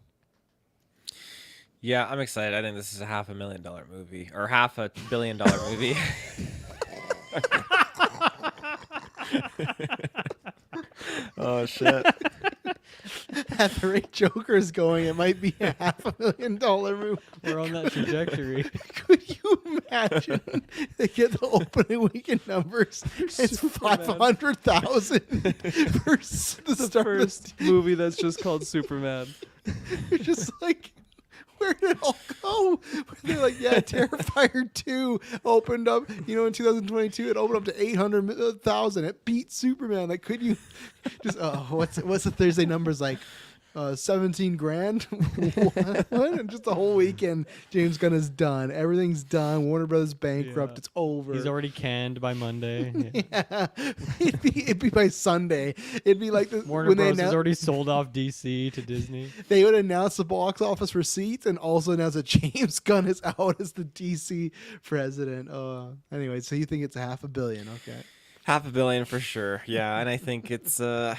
Yeah, I'm excited. I think this is a $500,000 movie or $500 million movie. Oh shit! At the rate Joker's going, it might be a $500,000 movie. We're on that trajectory. Could you imagine? They get the opening weekend numbers. It's Superman. 500,000 for the start of First movie that's just called Superman. You're just like, where did it all go? They're like, yeah, Terrifier 2 opened up, in 2022, it opened up to 800,000. It beat Superman. Like, could you just, what's the Thursday numbers like? 17 grand? What? And just the whole weekend, James Gunn is done. Everything's done. Warner Brothers bankrupt. Yeah. It's over. He's already canned by Monday. Yeah. Yeah. It'd be by Sunday. It'd be like Warner when they Bros. Has announce, already sold off DC to Disney. they would announce the box office receipts and also announce that James Gunn is out as the DC president. Anyway, so you think it's $500 million? Okay. $500 million for sure. Yeah, and I think it's gonna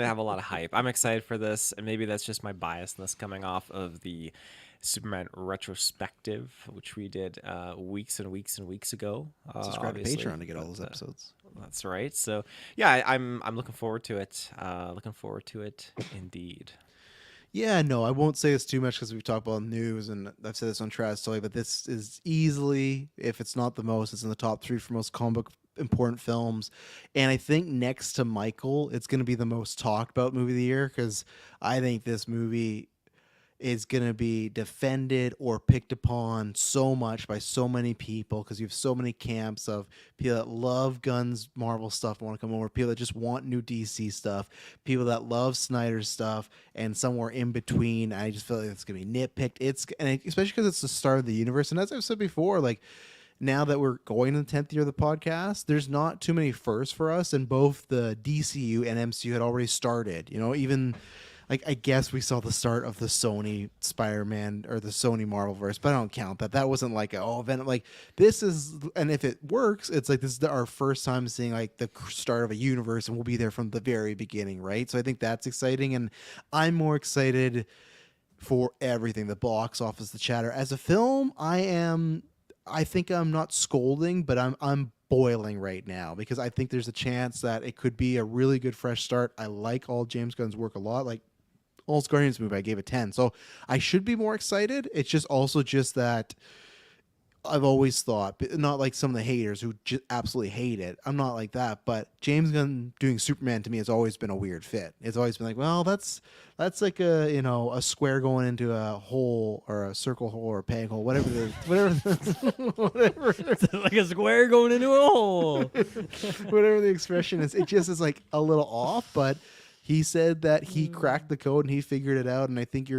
have a lot of hype. I'm excited for this, and maybe that's just my biasness coming off of the Superman retrospective, which we did weeks and weeks and weeks ago. Subscribe to obviously, Patreon to get all but, those episodes. That's right. So yeah, I'm looking forward to it. Looking forward to it indeed. Yeah, no, I won't say this too much because we've talked about news, and I've said this on Trash Story, but this is easily, if it's not the most, it's in the top 3 for most comic book important films. And I think next to Michael, it's going to be the most talked about movie of the year because I think this movie is going to be defended or picked upon so much by so many people because you have so many camps of people that love Gunn's Marvel stuff want to come over, people that just want new DC stuff, people that love Snyder's stuff, and somewhere in between. I just feel like it's going to be nitpicked. And especially because it's the start of the universe. And as I've said before, like, now that we're going to the 10th year of the podcast, there's not too many firsts for us, and both the DCU and MCU had already started. Even like I guess we saw the start of the Sony Spider-Man or the Sony Marvelverse, but I don't count that. That wasn't like event. Like this is, and if it works, it's like this is our first time seeing like the start of a universe, and we'll be there from the very beginning, right? So I think that's exciting, and I'm more excited for everything, the box office, the chatter. As a film, I think I'm not scolding, but I'm boiling right now because I think there's a chance that it could be a really good fresh start. I like all James Gunn's work a lot. Like all Guardians movie, I gave it 10. So I should be more excited. It's just also just that I've always thought, but not like some of the haters who just absolutely hate it. I'm not like that, but James Gunn doing Superman to me has always been a weird fit. It's always been like, well, that's like a square going into a hole or a circle hole or a peg hole, whatever. Like a square going into a hole. Whatever the expression is, it just is like a little off. But he said that he cracked the code and he figured it out, and I think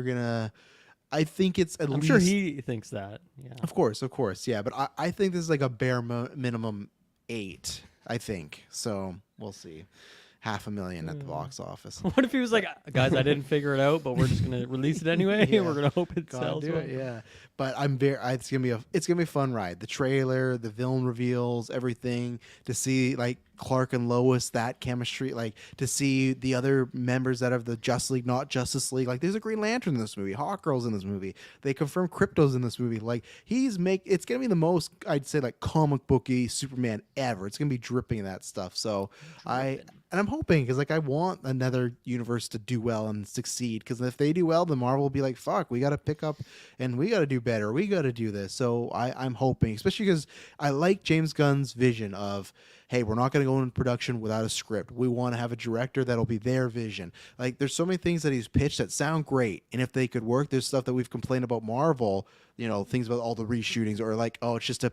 I think it's at I'm least. sure he thinks that. Yeah. Of course, yeah. But I think this is like a bare minimum 8. I think so. We'll see $500,000 at the box office. What if he was like, guys, I didn't figure it out, but we're just gonna release it anyway. Yeah. We're gonna hope it Gotta sells do well. it, yeah. But it's gonna be a fun ride. The trailer, the villain reveals, everything. To see like Clark and Lois, that chemistry, like to see the other members that of the Justice League, not Justice League. Like there's a Green Lantern in this movie, Hawkgirl's in this movie. They confirm Crypto's in this movie. Like it's gonna be the most, I'd say, like comic booky Superman ever. It's gonna be dripping in that stuff. So I'm hoping, because like I want another universe to do well and succeed, because if they do well, then Marvel will be like, fuck, we got to pick up and we got to do better, we got to do this. So I'm hoping, especially because I like James Gunn's vision of, hey, we're not going to go into production without a script. We want to have a director that'll be their vision. Like there's so many things that he's pitched that sound great, and if they could work, there's stuff that we've complained about Marvel, things about all the reshootings, or like, oh, it's just a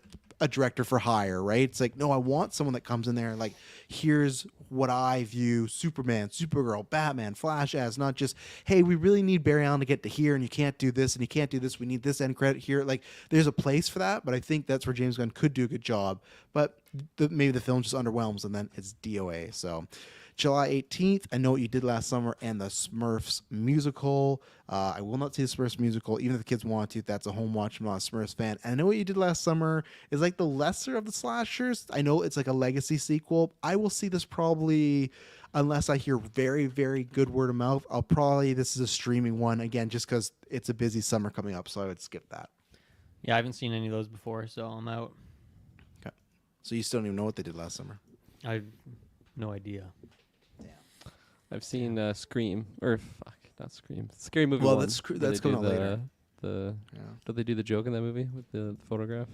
director for hire, right? It's like, no, I want someone that comes in there and like, here's what I view Superman, Supergirl, Batman, Flash as, not just, hey, we really need Barry Allen to get to here, and you can't do this, and you can't do this, we need this end credit here. Like there's a place for that, but I think that's where James Gunn could do a good job. But maybe the film just underwhelms, and then it's DOA. So July 18th, I Know What You Did Last Summer and the Smurfs musical. I will not see the Smurfs musical, even if the kids want to. That's a home watch. I'm not a Smurfs fan. And I Know What You Did Last Summer is like the lesser of the slashers. I know it's like a legacy sequel. I will see this probably, unless I hear very, very good word of mouth. This is a streaming one, again, just because it's a busy summer coming up, so I would skip that. Yeah, I haven't seen any of those before, so I'm out. Okay. So you still don't even know what they did last summer? I've no idea. I've seen Scream, or fuck, not Scream. Scary Movie. Well, 1, that's where that's they do coming out later. Did they do the joke in that movie with the photograph?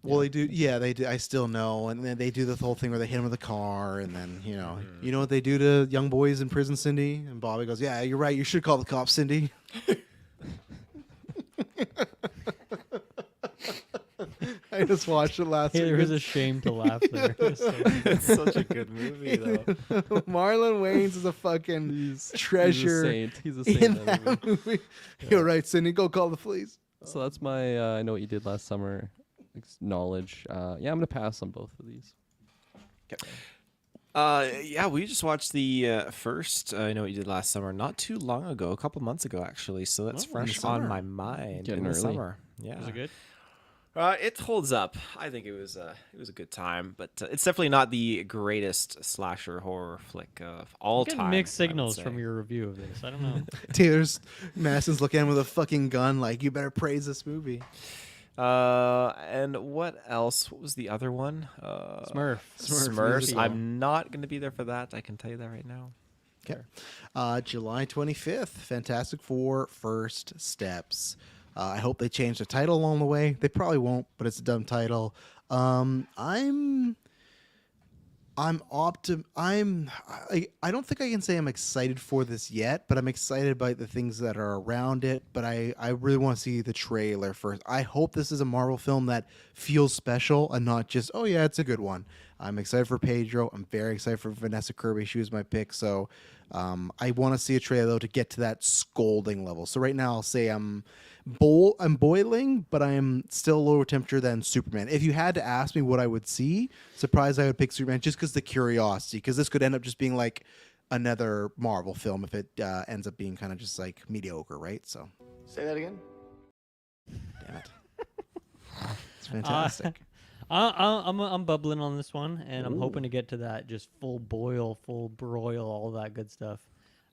Well, they do. Yeah, they do. I still know, and then they do the whole thing where they hit him with a car, and then you know what they do to young boys in prison, Cindy? And Bobby goes, "Yeah, you're right. You should call the cops, Cindy." I just watched it last Hey, week. there was a shame to laugh there. It's such a good movie, though. Marlon Wayans is a fucking treasure He's a saint in in that movie. movie. You're right, Cindy. Go call the police. So that's my I Know What You Did Last Summer knowledge. Yeah, I'm gonna pass on both of these. Yeah, we just watched the first I Know What You Did Last Summer not too long ago, a couple months ago, actually. So that's Oh, in the fresh on summer. my mind. Getting in the early. summer. Yeah. Was it good? It holds up. I think it was a good time, but it's definitely not the greatest slasher horror flick of all I'm getting time. mixed I would signals say. from your review of this. I don't know. Taylor's Madison's looking at him with a fucking gun, like, you better praise this movie. And what else? What was the other one? Smurf. Smurfs. musical. I'm not going to be there for that. I can tell you that right now. Okay. July 25th, Fantastic Four First Steps. I hope they change the title along the way. They probably won't, but it's a dumb title. I don't think I can say I'm excited for this yet, but I'm excited by the things that are around it. But I really want to see the trailer first. I hope this is a Marvel film that feels special and not just, oh yeah, it's a good one. I'm excited for Pedro. I'm very excited for Vanessa Kirby. She was my pick. So I want to see a trailer though to get to that scolding level. So right now I'll say I'm boiling, but I am still lower temperature than Superman. If you had to ask me what I would see, surprised I would pick Superman just because the curiosity, because this could end up just being like another Marvel film if it ends up being kind of just like mediocre, right? So Say that again. damn it. It's fantastic. I'm bubbling on this one, and I'm hoping to get to that just full boil, full broil, all that good stuff.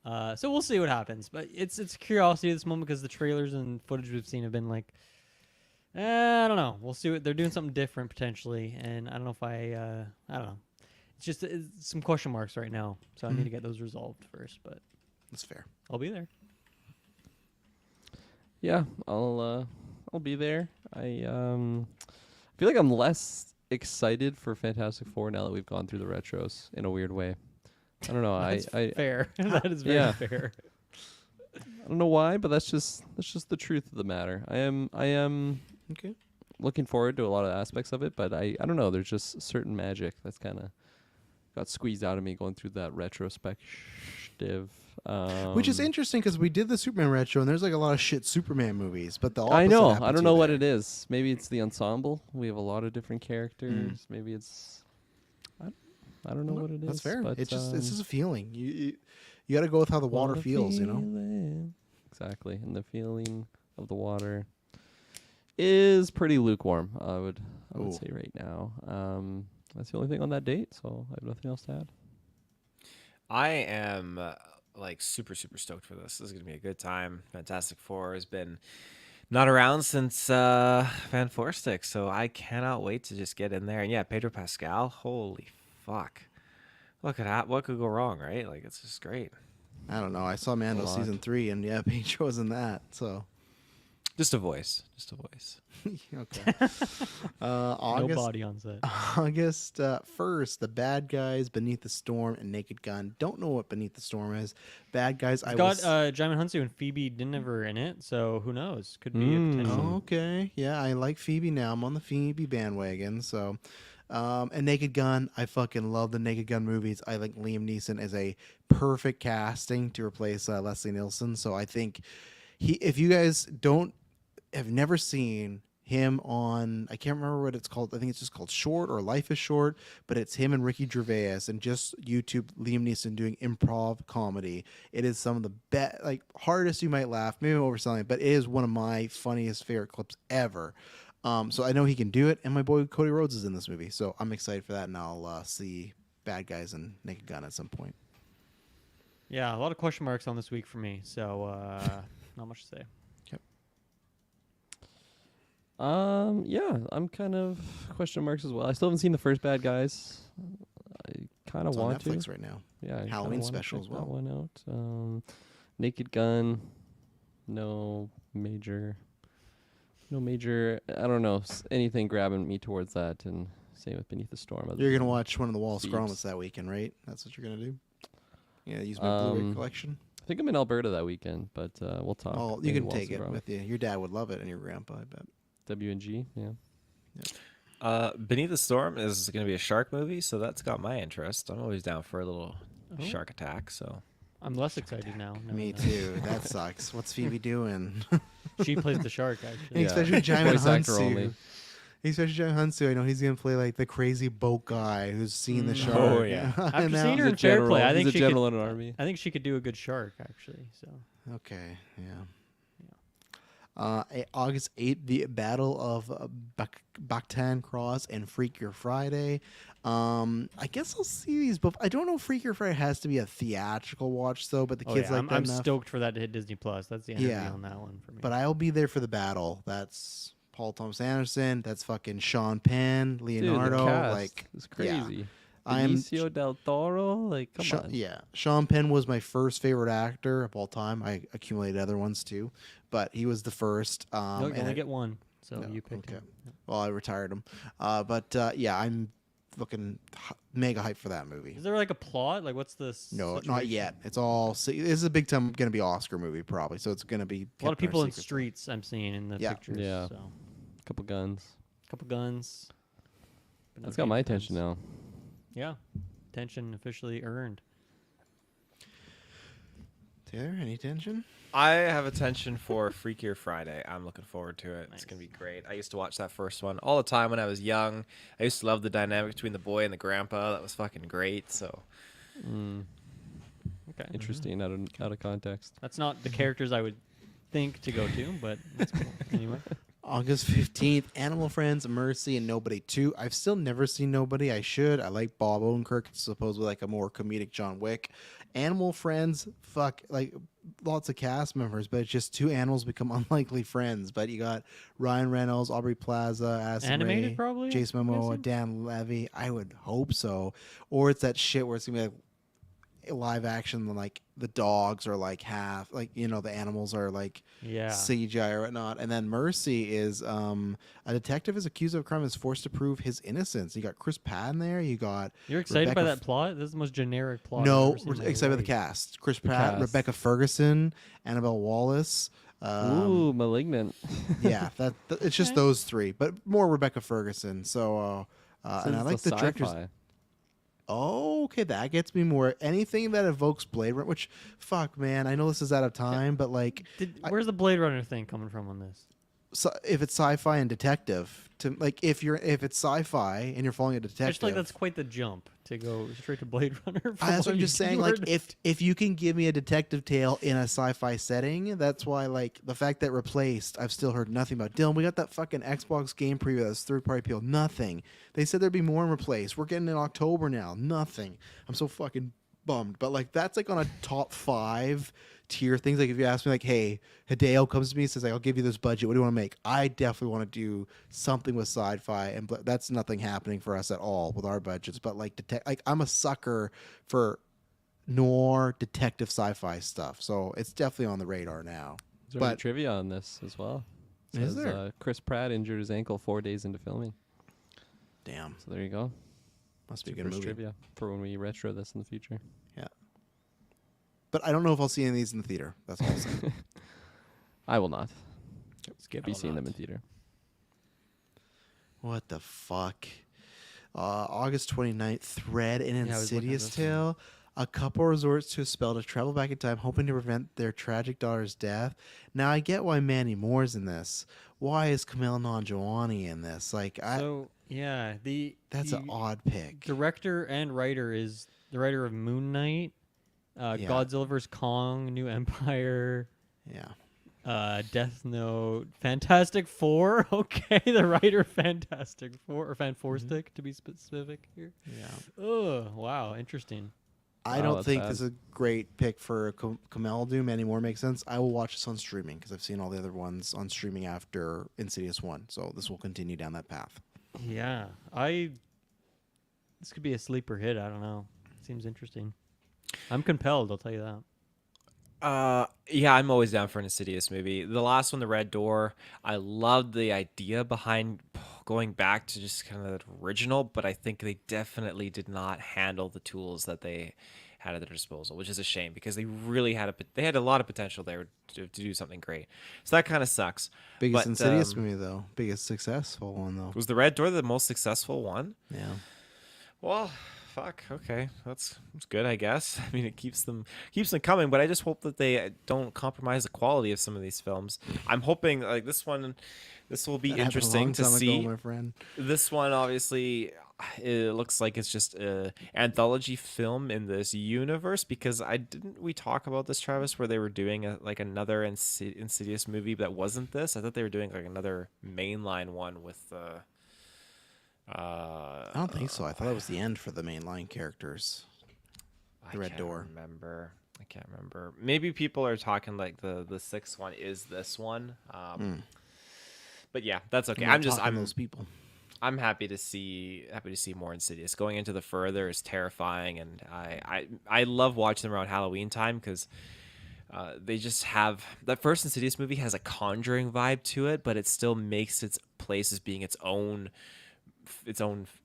So we'll see what happens, but it's curiosity at this moment because the trailers and footage we've seen have been like, I don't know. We'll see what they're doing, something different potentially, and I don't know if I don't know. It's just some question marks right now, so I need to get those resolved first. But That's fair. I'll be there. Yeah, I'll be there. I feel like I'm less excited for Fantastic Four now that we've gone through the retros in a weird way. I don't know. That's I fair. That is very Yeah. fair. I don't know why, but that's just the truth of the matter. I am Okay. looking forward to a lot of aspects of it, but I don't know. There's just certain magic that's kind of got squeezed out of me going through that retrospective. Which is interesting because we did the Superman retro, and there's like a lot of shit Superman movies, but the opposite I know. happened I don't too know what there. it is. Maybe it's the ensemble. We have a lot of different characters. Maybe it's I don't know what it is. That's fair. But, It's just a feeling. You got to go with how the water what a feels, you know. feeling. Exactly, and the feeling of the water is pretty lukewarm. I would Ooh. say right now. That's the only thing on that date, so I have nothing else to add. I am like super stoked for this. This is gonna be a good time. Fantastic Four has been not around since Van Forstick, so I cannot wait to just get in there. And yeah, Pedro Pascal, holy fuck, what could go wrong, right? Like it's just great. I don't know. I saw Mando lot. season 3, and yeah, Pedro was in that. So Just a voice. okay. No August body on set. August 1st, The Bad Guys, Beneath the Storm, and Naked Gun. Don't know what Beneath the Storm is. Bad Guys. It's got Jaimin Hunsu and Phoebe Dynevor in it, so who knows? Could be a potential. Oh, okay. Yeah, I like Phoebe now. I'm on the Phoebe bandwagon. So, and Naked Gun. I fucking love the Naked Gun movies. I think Liam Neeson is a perfect casting to replace Leslie Nielsen. So I think if you guys have never seen him on, I can't remember what it's called. I think it's just called Short or Life is Short, but it's him and Ricky Gervais, and just YouTube Liam Neeson doing improv comedy. It is some of the best, like hardest you might laugh, maybe I'm overselling it, but it is one of my funniest favorite clips ever. So I know he can do it, and my boy Cody Rhodes is in this movie, so I'm excited for that, and I'll see Bad Guys and Naked Gun at some point. Yeah, a lot of question marks on this week for me, so not much to say. Yeah, I'm kind of question marks as well. I still haven't seen the first Bad Guys. I kind of It's on want Netflix to. right now. Yeah, I Halloween kinda wanna special check as well. That one out. Naked Gun. No major. I don't know anything grabbing me towards that, and same with Beneath the Storm. other You're than gonna watch one of the Wall Thieves. Scromus that weekend, right? That's what you're gonna do. Yeah, use my Blu-ray collection. I think I'm in Alberta that weekend, but we'll talk. Oh, you Maybe can take it Walsall with you. Your dad would love it, and your grandpa, I bet. W&G, yeah. Beneath the Storm is going to be a shark movie, so that's got my interest. I'm always down for a little shark attack. So I'm less excited now. Me knowing that. too. That sucks. What's Phoebe doing? She plays the shark, actually. Yeah. Especially Jaimin Voice actor Hunsu. only. Especially Jaimin Hunsu. I know he's gonna play like the crazy boat guy who's seen the shark. Oh, yeah. After And now- seeing her He's a in Fair general. Play, I think He's a she general could, in an army. I think she could do a good shark, actually. So Okay, yeah. August 8th, the Battle of Bactan Cross and Freakier Friday. I guess I'll see these, but I don't know if Freakier Friday has to be a theatrical watch, though, but the kids like that I'm enough. stoked for that to hit Disney Plus. That's the energy Yeah. on that one for me. But I'll be there for the battle. That's Paul Thomas Anderson. That's fucking Sean Penn, Leonardo. Dude, the cast like is yeah. crazy. I'm Benicio del Toro, like come on. Yeah, Sean Penn was my first favorite actor of all time. I accumulated other ones too, but he was the first. you and only I- get one, so no, you picked okay. him. Well, I retired him. Yeah, I'm looking mega hyped for that movie. Is there like a plot? Like, what's this? No, not yet. It's all. This is a big time going to be Oscar movie probably, so it's going to be A lot of kept our people in secret. streets I'm seeing in the Yeah. pictures. Yeah. So, Couple guns. couple guns. but no That's got my hate attention guns. now. Yeah, attention officially earned. Taylor, any tension? I have attention for Freakier Friday. I'm looking forward to it. It's Nice. gonna be great. I used to watch that first one all the time when I was young. I used to love the dynamic between the boy and the grandpa. That was fucking great. So Okay, Interesting out of context. That's not the characters I would think to go to, but that's cool. Anyway, August 15th, Animal Friends, Mercy, and Nobody 2. I've still never seen Nobody. I should. I like Bob Odenkirk. It's supposedly like a more comedic John Wick. Animal Friends, fuck, like lots of cast members, but it's just two animals become unlikely friends. But you got Ryan Reynolds, Aubrey Plaza, Addison Animated Rae, probably, Jason I'm Momoa, guessing? Dan Levy. I would hope so. Or it's that shit where it's going to be like live action, like the dogs are like half, like, you know, the animals are like yeah. CGI or whatnot. And then Mercy is a detective is accused of a crime and is forced to prove his innocence. You got Chris Pratt in there. You got You're excited by Rebecca that plot? This is the most generic plot. I've no, ever seen we're in my excited by the life. cast. Chris Pratt, cast. Rebecca Ferguson, Annabelle Wallace. Ooh, Malignant. Yeah, it's just Okay. those three, but more Rebecca Ferguson. So, Since and I like it's the a director's. sci-fi. Oh, okay, that gets me more. Anything that evokes Blade Runner, which, fuck, man, I know this is out of time, but like, Where's the Blade Runner thing coming from on this? if it's sci-fi and detective, to like if it's sci-fi and you're following a I detective. just feel like that's quite the jump to go straight to Blade Runner. From That's what I'm one just saying. Like, keyword. if you can give me a detective tale in a sci-fi setting, that's why. Like the fact that Replaced, I've still heard nothing about. Dylan, we got that fucking Xbox game preview that's third-party appeal. Nothing. They said there'd be more in Replaced. We're getting in October now. Nothing. I'm so fucking bummed. But like that's like on a top 5 tier things. Like if you ask me, like, hey, Hideo comes to me and says, like, I'll give you this budget. What do you want to make? I definitely want to do something with sci-fi, and that's nothing happening for us at all with our budgets. But like, like I'm a sucker for noir detective sci-fi stuff, so it's definitely on the radar now. There's already But trivia on this as well. It Is says, there? Chris Pratt injured his ankle 4 days into filming. damn, So there you go. must be a Two good first movie. trivia for when we retro this in the future. Yeah, but I don't know if I'll see any of these in the theater. That's all I'm saying. I will not Skip be will seeing them not. in theater. What the fuck? August 29th, Thread and Yeah, I was looking at Insidious this one. Tale. A couple resorts to a spell to travel back in time, hoping to prevent their tragic daughter's death. Now, I get why Mandy Moore's in this. Why is Kumail Nanjiani in this? Like, So yeah, that's the an odd pick. director and writer is the writer of Moon Knight, Yeah. Godzilla vs Kong, New Empire, Yeah. Death Note, Fantastic Four. Okay, the writer of Fantastic Four or Fan Four Stick to be specific here. Yeah. Oh wow, interesting. I Wow, don't that's think bad. this is a great pick for Kumail Doom. Any more makes sense. I will watch this on streaming because I've seen all the other ones on streaming after Insidious 1. So this will continue down that path. Yeah, this could be a sleeper hit. I don't know. Seems interesting. I'm compelled. I'll tell you that. Yeah, I'm always down for an Insidious movie. The last one, The Red Door, I loved the idea behind going back to just kind of the original, but I think they definitely did not handle the tools that they had at their disposal, which is a shame because they really had a lot of potential there to do something great. So that kind of sucks. Biggest But, Insidious movie, though. Biggest successful one, though. Was The Red Door the most successful one? Yeah. Well, fuck. Okay, that's good, I guess. I mean, it keeps them coming, but I just hope that they don't compromise the quality of some of these films. I'm hoping like this one, this will be That happened a interesting long to time see. ago, my friend. This one, obviously, it looks like it's just a anthology film in this universe because we talk about this, Travis, where they were doing another Insidious movie that wasn't this. I thought they were doing like another mainline one with. I don't think so. I thought that was the end for the mainline characters. The Red Door. I can't remember. Maybe people are talking like the sixth one is this one. But yeah, that's okay. I'm those people. I'm happy to see more Insidious. Going into the further is terrifying, and I love watching them around Halloween time because they just have that first Insidious movie has a Conjuring vibe to it, but it still makes its place as being its own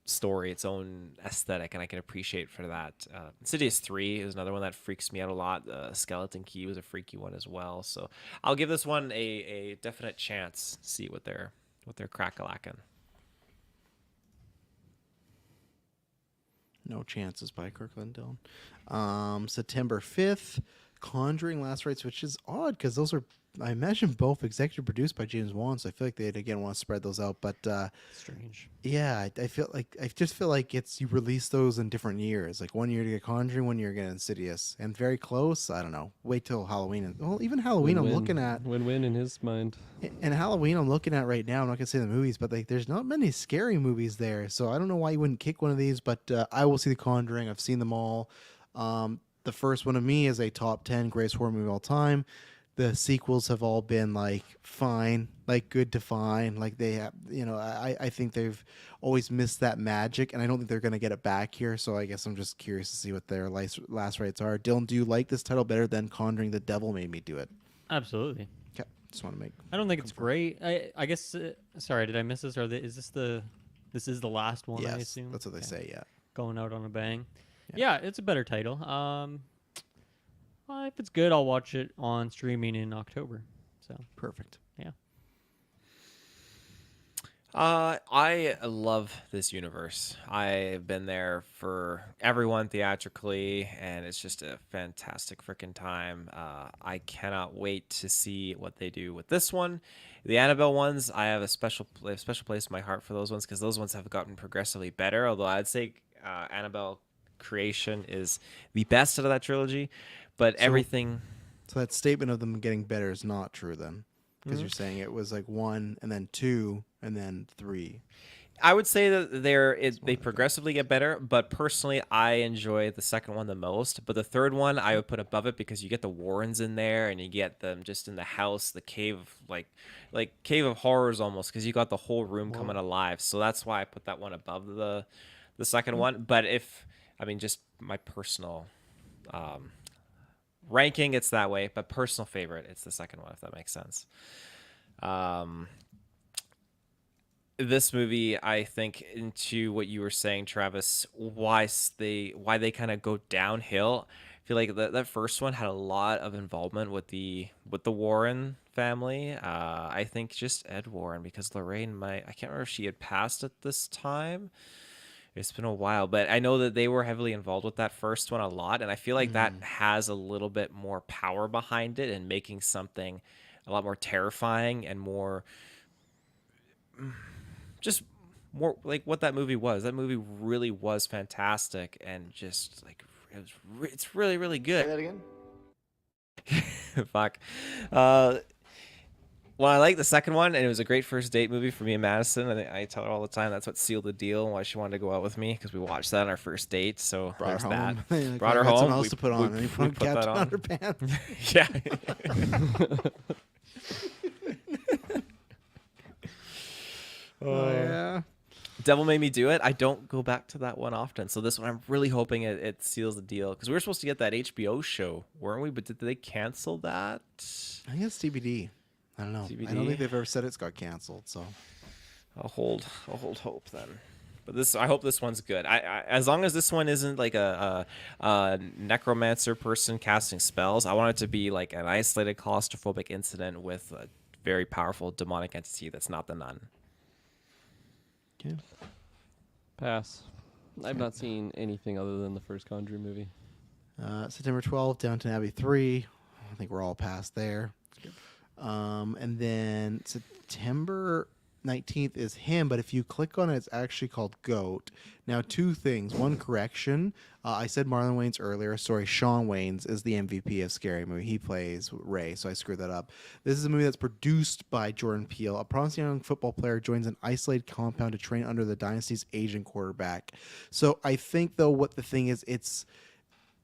story, its own aesthetic, and I can appreciate for that. Insidious 3 is another one that freaks me out a lot. Skeleton Key was a freaky one as well, so I'll give this one a definite chance. See what they're crack-a-lacking. No Chances by Kirkland Dillon. September 5th, Conjuring Last Rites, which is odd because those are, I imagine, both executive produced by James Wan, so I feel like they'd again want to spread those out. But Strange. yeah, I just feel like you release those in different years. Like 1 year to get Conjuring, 1 year to get Insidious, and very close. I don't know. Wait till Halloween. Well, even Halloween, I'm looking at. Win-win in his mind. And Halloween, I'm looking at right now. I'm not gonna say the movies, but like, there's not many scary movies there. So I don't know why you wouldn't kick one of these. But I will see The Conjuring. I've seen them all. The first one of me is a top 10 greatest horror movie of all time. The sequels have all been like fine, like good to fine. Like they have, I think they've always missed that magic, and I don't think they're gonna get it back here. So I guess I'm just curious to see what their last rites are. Dylan, do you like this title better than Conjuring the Devil Made Me Do It? Absolutely. Okay, just want to make. I don't think it's great. I guess. Sorry, did I miss this? Is this the last one? I Yes, assume that's what they say. Yeah. Going out on a bang. Yeah. Yeah, it's a better title. Well, if it's good, I'll watch it on streaming in October. So Perfect. yeah. I love this universe. I've been there for everyone theatrically, and it's just a fantastic freaking time. I cannot wait to see what they do with this one. The Annabelle ones, I have a special place in my heart for those ones because those ones have gotten progressively better. Although I'd say Annabelle Creation is the best out of that trilogy, but So- everything. So that statement of them getting better is not true then, because Mhm. you're saying it was like 1 and then 2 and then 3. I would say that they more progressively get better, but personally, I enjoy the second one the most. But the third one, I would put above it because you get the Warrens in there, and you get them just in the house, the cave, like cave of horrors almost, because you got the whole room coming alive. So that's why I put that one above the second one. But just my personal ranking, it's that way. But personal favorite, it's the second one, if that makes sense. This movie, I think, into what you were saying, Travis, why they kind of go downhill. I feel like that first one had a lot of involvement with the Warren family. I think just Ed Warren, because Lorraine I can't remember if she had passed at this time. It's been a while, but I know that they were heavily involved with that first one a lot, and I feel like that has a little bit more power behind it and making something a lot more terrifying and more just more like what that movie was. That movie really was fantastic and just like it's really really good. Say that again? Fuck. Well, I like the second one, and it was a great first date movie for me and Madison. I tell her all the time that's what sealed the deal and why she wanted to go out with me, because we watched that on our first date. So Brought her there's that. home. Brought her Got something home. else to put on. And you put that Captain on. Underpants. Yeah. Oh yeah. Devil Made Me Do It. I don't go back to that one often. So this one, I'm really hoping it seals the deal, because we were supposed to get that HBO show, weren't we? But did they cancel that? I think it's TBD. I don't know. I don't TBD? think they've ever said it's got canceled. So I'll hold hope then. But I hope this one's good. I as long as this one isn't like a necromancer person casting spells, I want it to be like an isolated claustrophobic incident with a very powerful demonic entity that's not the nun. yeah. Pass. I've not seen anything other than the first Conjuring movie. September 12th, Downton Abbey 3. I think we're all past there. And then September 19th is Him, but if you click on it, it's actually called Goat. Now, two things. One correction. I said Marlon Wayans earlier. Sorry, Sean Wayans is the MVP of Scary Movie. He plays Ray, so I screwed that up. This is a movie that's produced by Jordan Peele. A promising young football player joins an isolated compound to train under the dynasty's aging quarterback. So I think, though, what the thing is,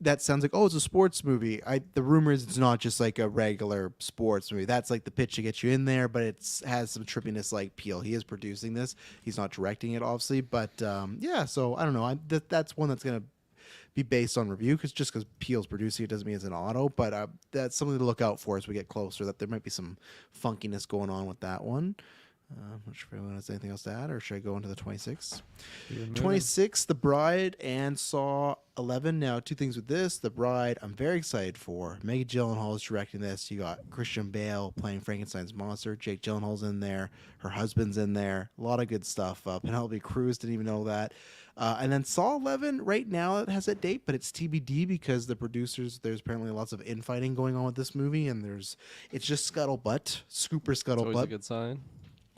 that sounds like, oh, it's a sports movie. The rumor is it's not just like a regular sports movie. That's like the pitch to get you in there, but it has some trippiness like Peele. He is producing this. He's not directing it, obviously. But yeah, so I don't know. That's one that's going to be based on review, because just because Peele's producing it doesn't mean it's an auto. But that's something to look out for as we get closer, that there might be some funkiness going on with that one. I'm not sure if anyone has anything else to add, or should I go into the 26th? 26th, The Bride and Saw 11. Now, two things with this. The Bride, I'm very excited for. Maggie Gyllenhaal is directing this. You got Christian Bale playing Frankenstein's monster. Jake Gyllenhaal's in there. Her husband's in there. A lot of good stuff. Penelope Cruz, didn't even know that. And then Saw 11, right now it has a date, but it's TBD because the producers, there's apparently lots of infighting going on with this movie, and it's just scuttlebutt, scooper It's always a scuttlebutt. good sign.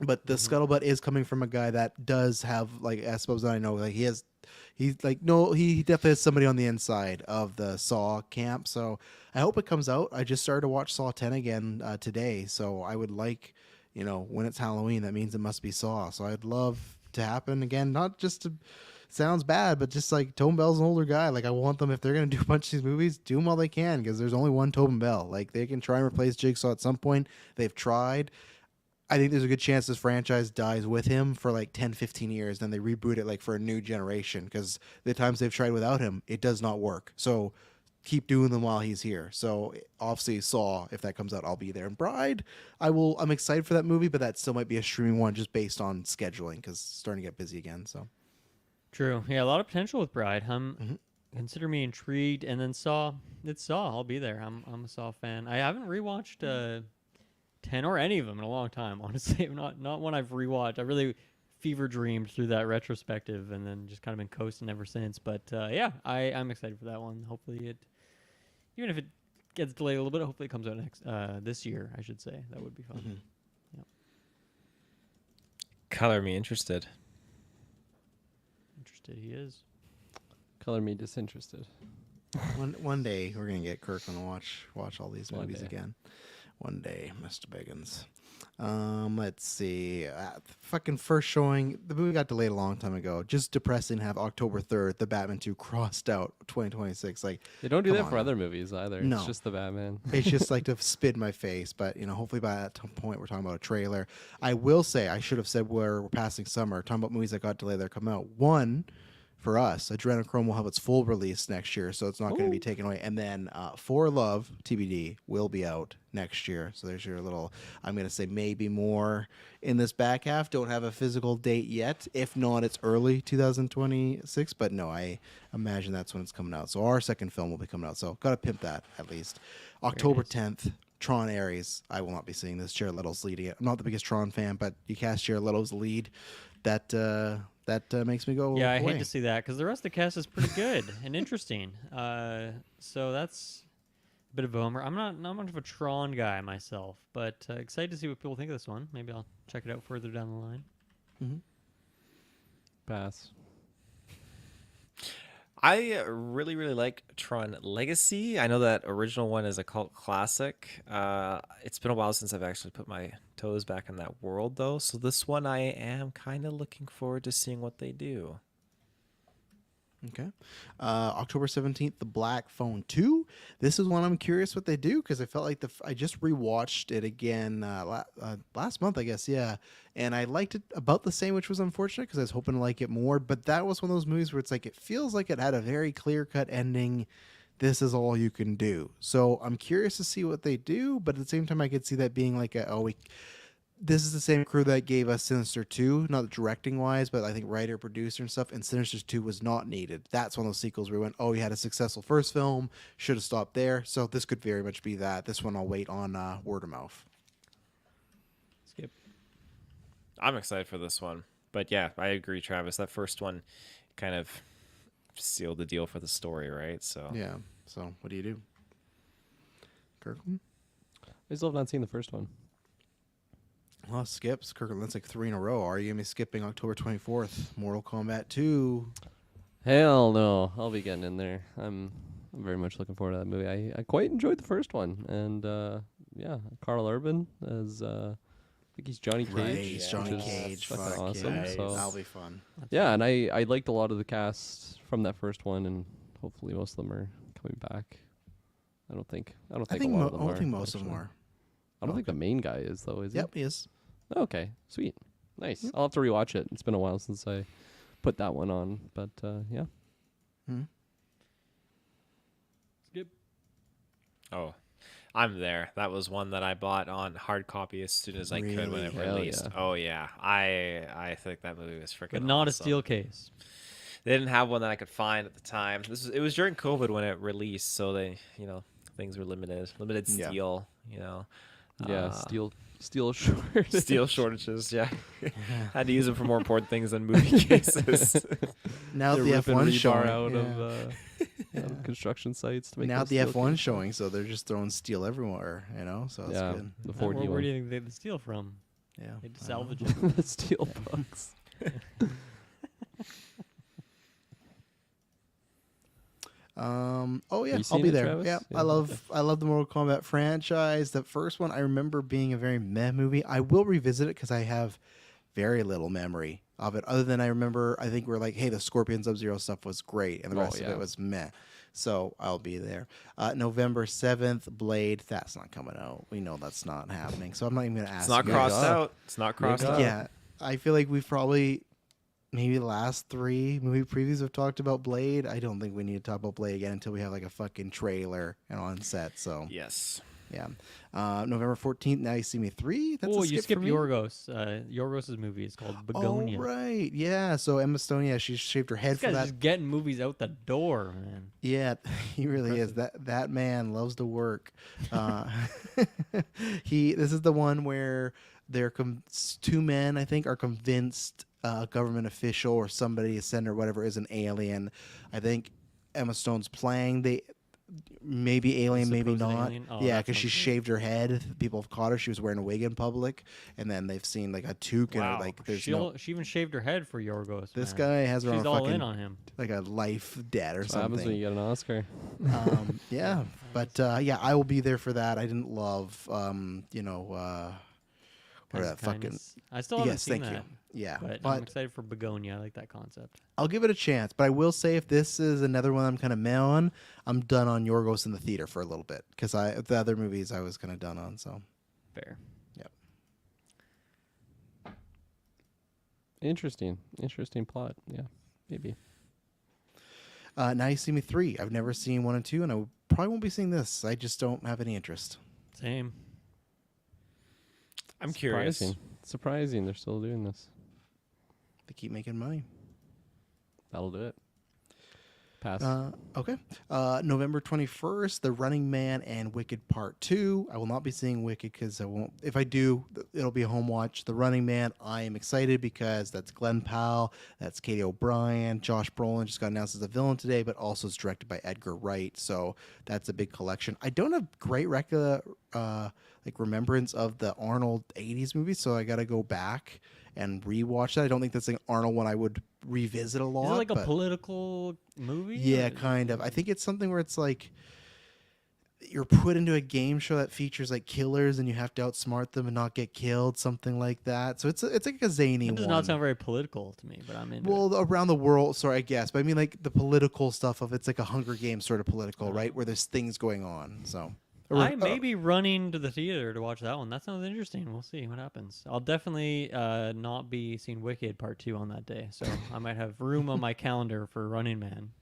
But the scuttlebutt is coming from a guy that does have, like, I suppose I know, like, he definitely has somebody on the inside of the Saw camp. So I hope it comes out. I just started to watch Saw 10 again today. So I would like, when it's Halloween, that means it must be Saw. So I'd love to happen again, not just to, sounds bad, but just like Tobin Bell's an older guy. Like, I want them, if they're going to do a bunch of these movies, do them while they can, because there's only one Tobin Bell. Like, they can try and replace Jigsaw at some point. They've tried. I think there's a good chance this franchise dies with him for like 10, 15 years. Then they reboot it like for a new generation, because the times they've tried without him, it does not work. So keep doing them while he's here. So obviously Saw, if that comes out, I'll be there. And Bride, I'm excited for that movie, but that still might be a streaming one just based on scheduling, because it's starting to get busy again. So True. Yeah, a lot of potential with Bride. Consider me intrigued. And then Saw. It's Saw. I'll be there. I'm a Saw fan. I haven't rewatched 10 or any of them in a long time, honestly. Not one I've rewatched. I really fever dreamed through that retrospective and then just kind of been coasting ever since. But yeah, I'm excited for that one. Hopefully even if it gets delayed a little bit, hopefully it comes out this year, I should say. That would be fun. Color me interested. Interested he is. Color me disinterested. One day we're gonna get Kirkland to watch all these One movies day. again. One day, Mr. Biggins. Let's see. Fucking first showing. The movie got delayed a long time ago. Just depressing to have October 3rd, the Batman 2 crossed out 2026. Like, They don't do come that on for now. other movies either. No. It's just the Batman. It's just like to spit in my face. But, hopefully by that point we're talking about a trailer. I will say, I should have said where we're passing summer, talking about movies that got delayed that are coming out. One, for us, Adrenochrome will have its full release next year, so it's not going to be taken away. And then For Love, TBD, will be out next year. So there's your little, I'm going to say maybe more in this back half. Don't have a physical date yet. If not, it's early 2026. But no, I imagine that's when it's coming out. So our second film will be coming out. So got to pimp that at least. October 10th, Tron Ares. I will not be seeing this. Jared Leto's leading it. I'm not the biggest Tron fan, but you cast Jared Leto's lead. That makes me go. Yeah, I away. hate to see that because the rest of the cast is pretty good and interesting. So that's a bit of a bummer. I'm not much of a Tron guy myself, but excited to see what people think of this one. Maybe I'll check it out further down the line. Pass. I really, really like Tron Legacy. I know that original one is a cult classic. It's been a while since I've actually put my toes back in that world, though. So this one I am kind of looking forward to seeing what they do. Okay. October 17th, The Black Phone 2. This is one I'm curious what they do because I felt like I just rewatched it again last month, I guess, yeah. And I liked it about the same, which was unfortunate because I was hoping to like it more. But that was one of those movies where it's like it feels like it had a very clear-cut ending. This is all you can do. So I'm curious to see what they do, but at the same time, I could see that being like this is the same crew that gave us Sinister 2, not directing wise, but I think writer, producer, and stuff. And Sinister 2 was not needed. That's one of those sequels where we went, oh, we had a successful first film, should have stopped there. So this could very much be that. This one I'll wait on word of mouth. Skip. I'm excited for this one. But yeah, I agree, Travis. That first one kind of sealed the deal for the story, right? So Yeah. So what do you do? Kirkland? I still have not seen the first one. Well, skips. Kirkland, that's like 3 in a row. Are you going to be skipping October 24th? Mortal Kombat 2. Hell no. I'll be getting in there. I'm very much looking forward to that movie. I quite enjoyed the first one. And yeah, Carl Urban as I think he's Johnny Cage. Right, he's Johnny which is Cage. fucking Fuck awesome. yeah. So That'll be fun. yeah, and I liked a lot of the cast from that first one, and hopefully most of them are coming back. I don't think a lot of them I are. don't think most of them actually. are. I don't think the main guy is though, is Yep, he is. he? Okay, sweet, nice. I'll have to rewatch it. It's been a while since I put that one on, but yeah. Skip. Oh, I'm there. That was one that I bought on hard copy as soon as I could when it Really? Hell released. yeah. Oh yeah, I think that movie was freaking. But not awesome. a steel case. They didn't have one that I could find at the time. It was during COVID when it released, so things were limited Yeah. steel, Yeah, steel short. steel shortages. Yeah, had to use them for more important things than movie cases. Now They're the ripping F1 rebar showing. out yeah. of out of construction sites to make Now those the steel F1 cases. showing, so they're just throwing steel everywhere, so that's Yeah, good. the Where 4D do you one. think they steal from? Yeah. They just I don't know. salvage it. The steel bugs. Oh yeah, you I'll seen be it, there. Travis? Yeah, Yeah, I love the Mortal Kombat franchise. The first one I remember being a very meh movie. I will revisit it because I have very little memory of it. Other than I remember, I think we're like, hey, the Scorpion Sub-Zero stuff was great, and the Oh, rest of yeah. it was meh. So I'll be there. November 7th, Blade. That's not coming out. We know that's not happening. So I'm not even gonna ask. It's not you. crossed God. out. It's not crossed God. out. Yeah, I feel like we've probably maybe the last 3 movie previews have talked about Blade. I don't think we need to talk about Blade again until we have like a fucking trailer and on set. So Yes. yeah, November 14th. Now You See Me 3. That's Oh, a you skip skipped for me. Yorgos. Yorgos's movie is called Begonia. Oh right, yeah. So Emma Stone, yeah, she shaved her head This for guy's that. just getting movies out the door, man. Yeah, he really is. That man loves to work. This is the one where they're 2 men, I think, are convinced a government official or somebody, a senator, whatever, is an alien. I think Emma Stone's playing maybe alien, maybe Supposed not. alien? Oh, Yeah, that's because she not good. shaved her head. People have caught her. She was wearing a wig in public, and then they've seen like a toque and Wow. like there's she no. even shaved her head for Yorgos. This man. guy has her She's on a all fucking in on him. like a life debt or That's what happens when something. you get an Oscar. Yeah, but yeah, I will be there for that. I didn't love, what that fucking. Kindness. I still haven't Yes, seen thank that. you. Yeah, But I'm but excited for Begonia. I like that concept. I'll give it a chance. But I will say, if this is another one I'm kind of meh on, I'm done on Yorgos in the theater for a little bit because the other movies I was kind of done on. So Fair. Interesting plot. Yeah, maybe. Now You See Me 3. I've never seen 1 and 2, and I probably won't be seeing this. I just don't have any interest. Same. I'm curious. Surprising they're still doing this. They keep making money. That'll do it. Pass. Okay. November 21st, The Running Man and Wicked Part 2. I will not be seeing Wicked because I won't. If I do, it'll be a home watch. The Running Man, I am excited because that's Glenn Powell, that's Katie O'Brien, Josh Brolin just got announced as a villain today, but also it's directed by Edgar Wright. So that's a big collection. I don't have great remembrance of the Arnold 80s movies, so I got to go back and rewatch that. I don't think that's an Arnold one I would revisit a lot. Is it like a but- political movie? Yeah, or- kind of. I think it's something where it's like you're put into a game show that features like killers and you have to outsmart them and not get killed, something like that. So it's like a zany It one. does not sound very political to me, but I'm into it. Well, around the world, sorry, I guess, but I mean like the political stuff of it's like a Hunger Games sort of political, right? Where there's things going on. So I may be running to the theater to watch that one. That sounds interesting. We'll see what happens. I'll definitely not be seeing Wicked Part 2 on that day, so I might have room on my calendar for Running Man.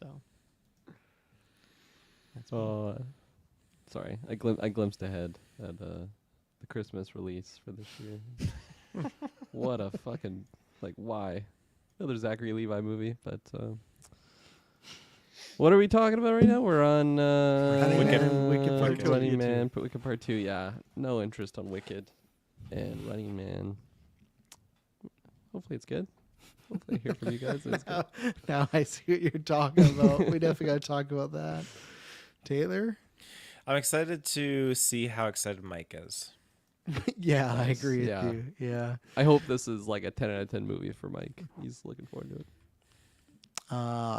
So that's Well, sorry, I glimpsed ahead at the Christmas release for this year. What a fucking why? Another Zachary Levi movie, but what are we talking about right now? We're on Wicked Part 2. Running Man, Wicked Part 2. Yeah, no interest on Wicked and Running Man. Hopefully it's good. Hopefully I hear from you guys. That it's good. now I see what you're talking about. We definitely got to talk about that. Taylor? I'm excited to see how excited Mike is. Yeah, I Nice. agree with Yeah. you. Yeah. I hope this is like a 10 out of 10 movie for Mike. He's looking forward to it.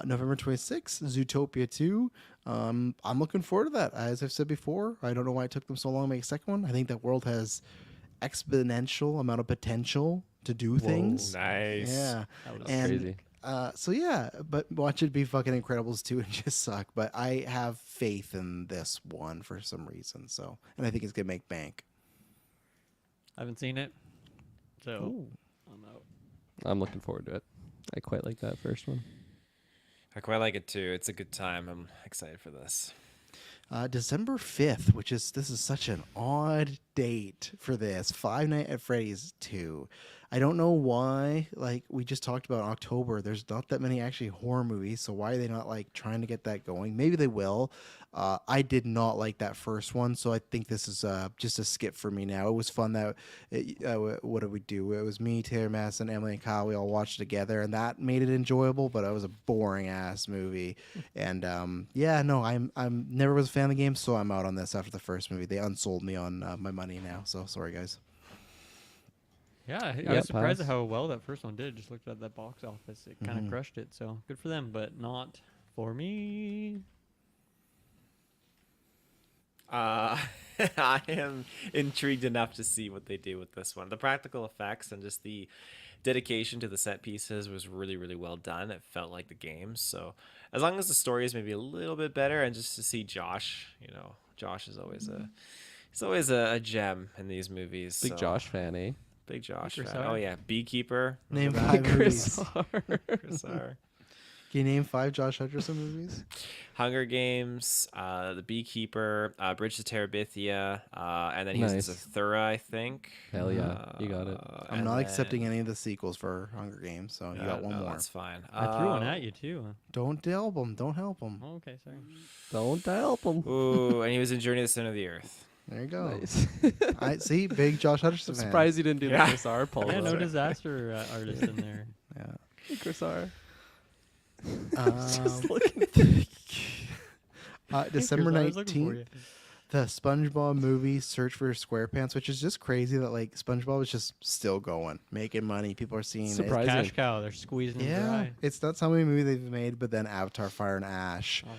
November 26th, Zootopia 2. I'm looking forward to that. As I've said before, I don't know why it took them so long to make a second one. I think that world has exponential amount of potential to do things. Nice. Yeah. that was And crazy. so yeah, but watch it be fucking Incredibles 2 and just suck. But I have faith in this one for some reason. So, and I think it's gonna make bank. I haven't seen it, so I'm out. I'm looking forward to it. I quite like that first one. I quite like it too. It's a good time. I'm excited for this. December 5th, this is such an odd date for this. Five Nights at Freddy's 2. I don't know why. Like we just talked about October, there's not that many actually horror movies. So why are they not like trying to get that going? Maybe they will. I did not like that first one, so I think this is just a skip for me now. It was fun that what did we do? It was me, Taylor Mass, and Emily and Kyle. We all watched together, and that made it enjoyable. But it was a boring ass movie. And yeah, no, I'm never was a fan of the game, so I'm out on this after the first movie. They unsold me on my money now. So sorry, guys. Yeah, I Yeah, was surprised pass. at how well that first one did. Just looked at that box office; it kind of Mhm. crushed it. So good for them, but not for me. I am intrigued enough to see what they do with this one. The practical effects and just the dedication to the set pieces was really, really well done. It felt like the game. So as long as the story is maybe a little bit better, and just to see Josh, Josh is always a gem in these movies. Big so- Josh fan, eh? Big Josh Chris fan. R. Oh yeah, Beekeeper. Name Remember five that? movies. Chris R. Can you name 5 Josh Hutcherson movies? Hunger Games, The Beekeeper, Bridge to Terabithia, and then he was in Nice. Zathura, I think. Hell yeah, you got it. I'm not accepting any of the sequels for Hunger Games, so you got one more. That's fine. I threw one at you too. Don't help them. Don't help them. Oh, okay, sorry. Don't help him. Ooh, and he was in Journey to the Center of the Earth. There you go. Nice. I see. Big Josh Hutcherson I'm fan. surprised you didn't do Yeah. the Chris R. Paul. Yeah, no though. disaster artist in there. Yeah. Hey, Chris R. Um, December I was looking for 19th, you. the SpongeBob movie Search for SquarePants, which is just crazy that like SpongeBob is just still going, making money. People are seeing it. Surprising. Cash cow. They're squeezing him Yeah, dry. it's not how many movies they've made, but then Avatar: Fire and Ash. Oh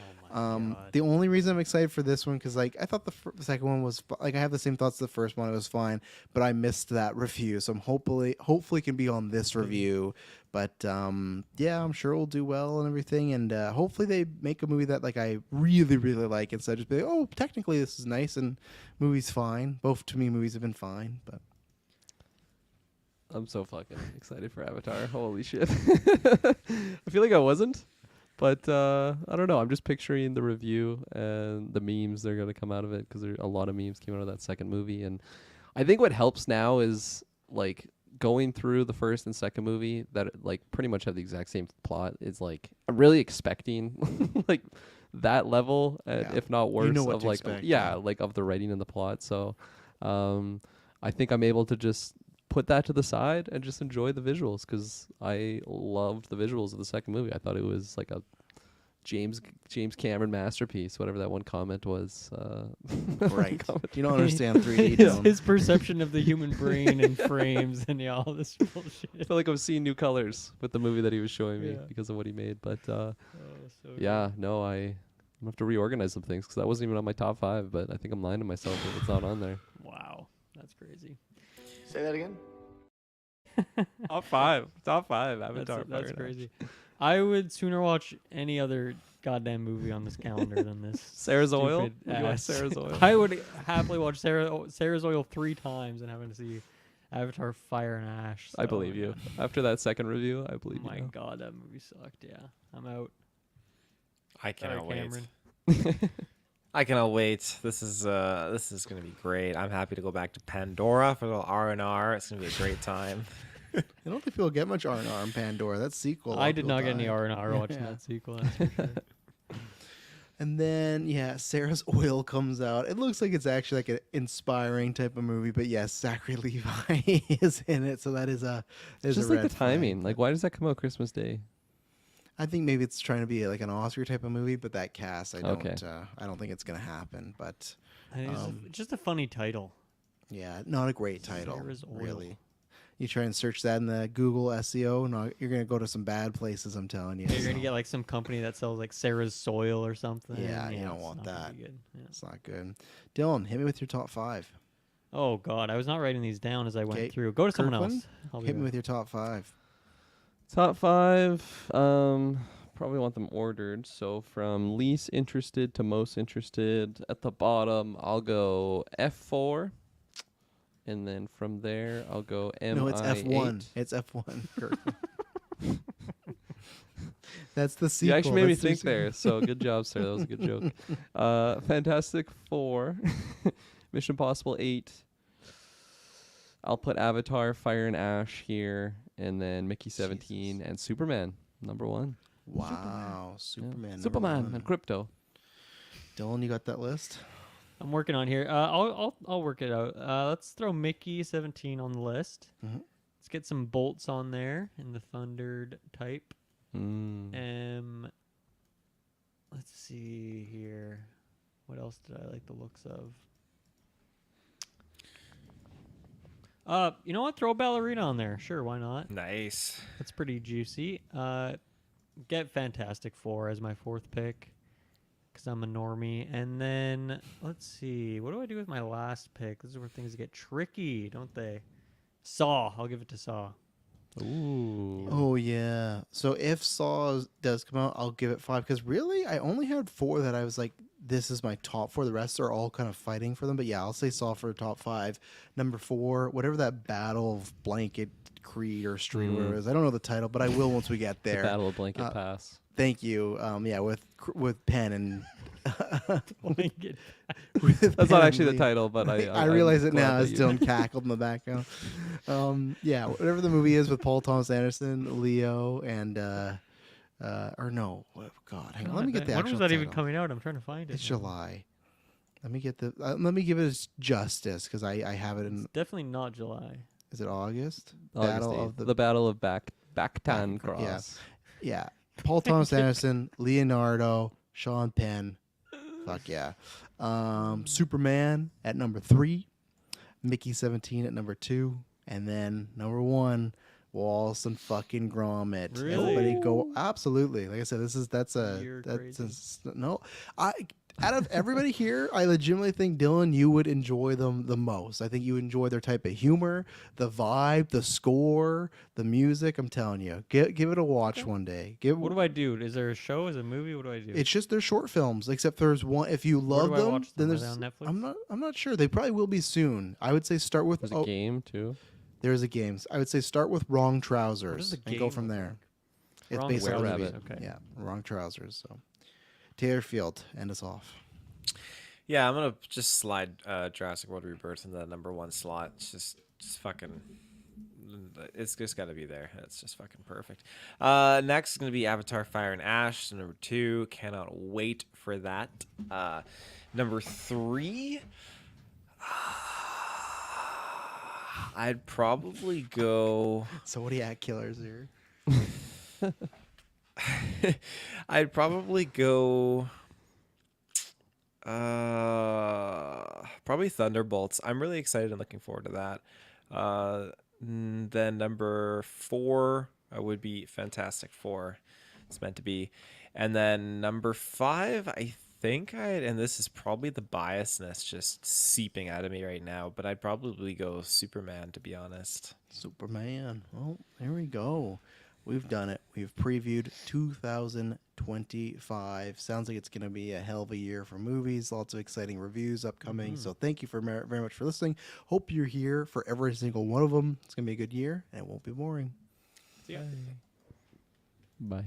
my god. The only reason I'm excited for this one because like I thought the second one was like I have the same thoughts as the first one. It was fine, but I missed that review, so I'm hopefully can be on this review. But yeah, I'm sure it'll do well and everything, and hopefully they make a movie that like I really like instead of just be like, oh, technically this is nice and movie's fine. Both to me movies have been fine, but I'm so fucking excited for Avatar. Holy shit. I feel like I wasn't. But I don't know. I'm just picturing the review and the memes that are going to come out of it because a lot of memes came out of that second movie. And I think what helps now is like going through the first and second movie that like pretty much have the exact same plot. Is like I'm really expecting like that level, Yeah. if not worse, know what of to like expect, yeah, yeah. like of the writing and the plot. So I think I'm able to just put that to the side and just enjoy the visuals because I loved the visuals of the second movie. I thought it was like a James Cameron masterpiece, whatever that one comment was. right. comment. You don't understand 3D. his, Dylan. his perception of the human brain and frames and yeah, all this I bullshit. feel like I'm seeing new colors with the movie that he was showing me Yeah. because of what he made. But So yeah, no, I'm gonna have to reorganize some things because that wasn't even on my top 5. But I think I'm lying to myself if it's not on there. Wow, that's crazy. Say that again. Top 5, Avatar. That's crazy. I would sooner watch any other goddamn movie on this calendar than this. Sarah's Oil. stupid Would you watch ass. Sarah's Oil? I would happily watch Sarah's Oil 3 times and having to see Avatar: Fire and Ash. I so, believe you. After that second review, I believe My you. now. god, that movie sucked. Yeah, I'm out. I Sorry, cannot wait. Cameron. I cannot wait. This is gonna be great. I'm happy to go back to Pandora for a little R&R. It's gonna be a great time. I don't think we'll get much R&R in Pandora. That sequel. I did not get any R&R watching Yeah. that sequel. That's for sure. And then yeah, Sarah's Oil comes out. It looks like it's actually like an inspiring type of movie, but yes, Zachary Levi is in it, so that is a Just a like the red flag. timing. Like, why does that come out Christmas Day? I think maybe it's trying to be like an Oscar type of movie, but that cast, I don't Okay. I don't think it's gonna happen. But I think it's just a funny title. yeah, not a great title, Sarah's Oil. really. You try and search that in the Google SEO, no, you're gonna go to some bad places. I'm telling you. You're gonna so get like some company that sells like Sarah's Soil or something. Yeah, you don't it's want not gonna that. be good. Yeah. it's not good. Dylan, hit me with your top 5. Oh god, I was not writing these down as I went Okay, through. Go to someone Kirkland, else. I'll be Hit me right- with your top 5. Top 5. Probably want them ordered. So from least interested to most interested. At the bottom, I'll go F4. And then from there, I'll go M. No, it's F1. It's F1. Kirkland. That's the sequel. You actually made me That's the think sequel. there. So good job, sir. That was a good joke. Fantastic 4. Mission Impossible 8. I'll put Avatar, Fire and Ash here. And then Mickey 17 and Superman, number 1. Wow, Yeah. Superman. number Superman one. and Crypto. Dylan, you got that list? I'm working on here. I'll work it out. Let's throw Mickey 17 on the list. Mhm. Let's get some bolts on there in the thundered type. Mm. Let's see here. What else did I like the looks of? You know what? Throw Ballerina on there. Sure, why not? Nice. That's pretty juicy. Get Fantastic Four as my 4th pick because I'm a normie. And then let's see. What do I do with my last pick? This is where things get tricky, don't they? Saw. I'll give it to Saw. Ooh. Oh yeah. So if Saw does come out, I'll give it 5 because really, I only had 4 that I was like, this is my top 4. The rest are all kind of fighting for them. But yeah, I'll say Saw for top 5. Number 4, whatever that Battle of Blanket Creed or Street, whatever it is. I don't know the title, but I will once we get The there. Battle of Blanket Pass. Thank you. Yeah, with Penn and. Blanket. with That's Penn not and actually the Lee. title, but I I realize I'm it glad now that as you- Dylan cackled in the background. Yeah, whatever the movie is with Paul Thomas Anderson, Leo, and or no, God, hang on. Let me get the When actual was that even title. coming out? I'm trying to find it. It's now. July. Let me get the. Let me give it its justice because I have it in. It's definitely not July. Is it August? August Battle 8th. of the Battle of Backtan yeah. Cross. Yeah, Paul Thomas Anderson, Leonardo, Sean Penn, Fuck yeah. Superman at number 3, Mickey 17 at number 2, and then number 1, Wallace and fucking Gromit. Really? Everybody go absolutely. Like I said, You're that's crazy. no. I out of everybody here, I legitimately think Dylan, you would enjoy them the most. I think you enjoy their type of humor, the vibe, the score, the music. I'm telling you, give it a watch one day. What do I do? Is there a show? Is it a movie? What do I do? It's just they're short films, except there's one. If you Where love do I them, watch then them? Are there's. they on Netflix? I'm not sure. They probably will be soon. I would say start with. There's a game too. There's a games. I would say start with Wrong Trousers the and go game from look there. like? It's Wrong based on a Trousers, movie. okay. Yeah, Wrong Trousers. So Taylor Field, end us off. Yeah, I'm gonna just slide Jurassic World Rebirth in the number 1 slot. It's just fucking. It's just got to be there. It's just fucking perfect. Next is gonna be Avatar: Fire and Ash. Number 2. Cannot wait for that. Number 3. I'd probably go. Zodiac Killers here. I'd probably go. Probably Thunderbolts. I'm really excited and looking forward to that. Then number 4 would be Fantastic Four. It's meant to be. And then number 5, I think and this is probably the biasness just seeping out of me right now, but I'd probably go Superman, to be honest. Superman. Well, there we go. We've done it. We've previewed 2025. Sounds like it's going to be a hell of a year for movies. Lots of exciting reviews upcoming. So thank you very much for listening. Hope you're here for every single one of them. It's going to be a good year, and it won't be boring. Bye.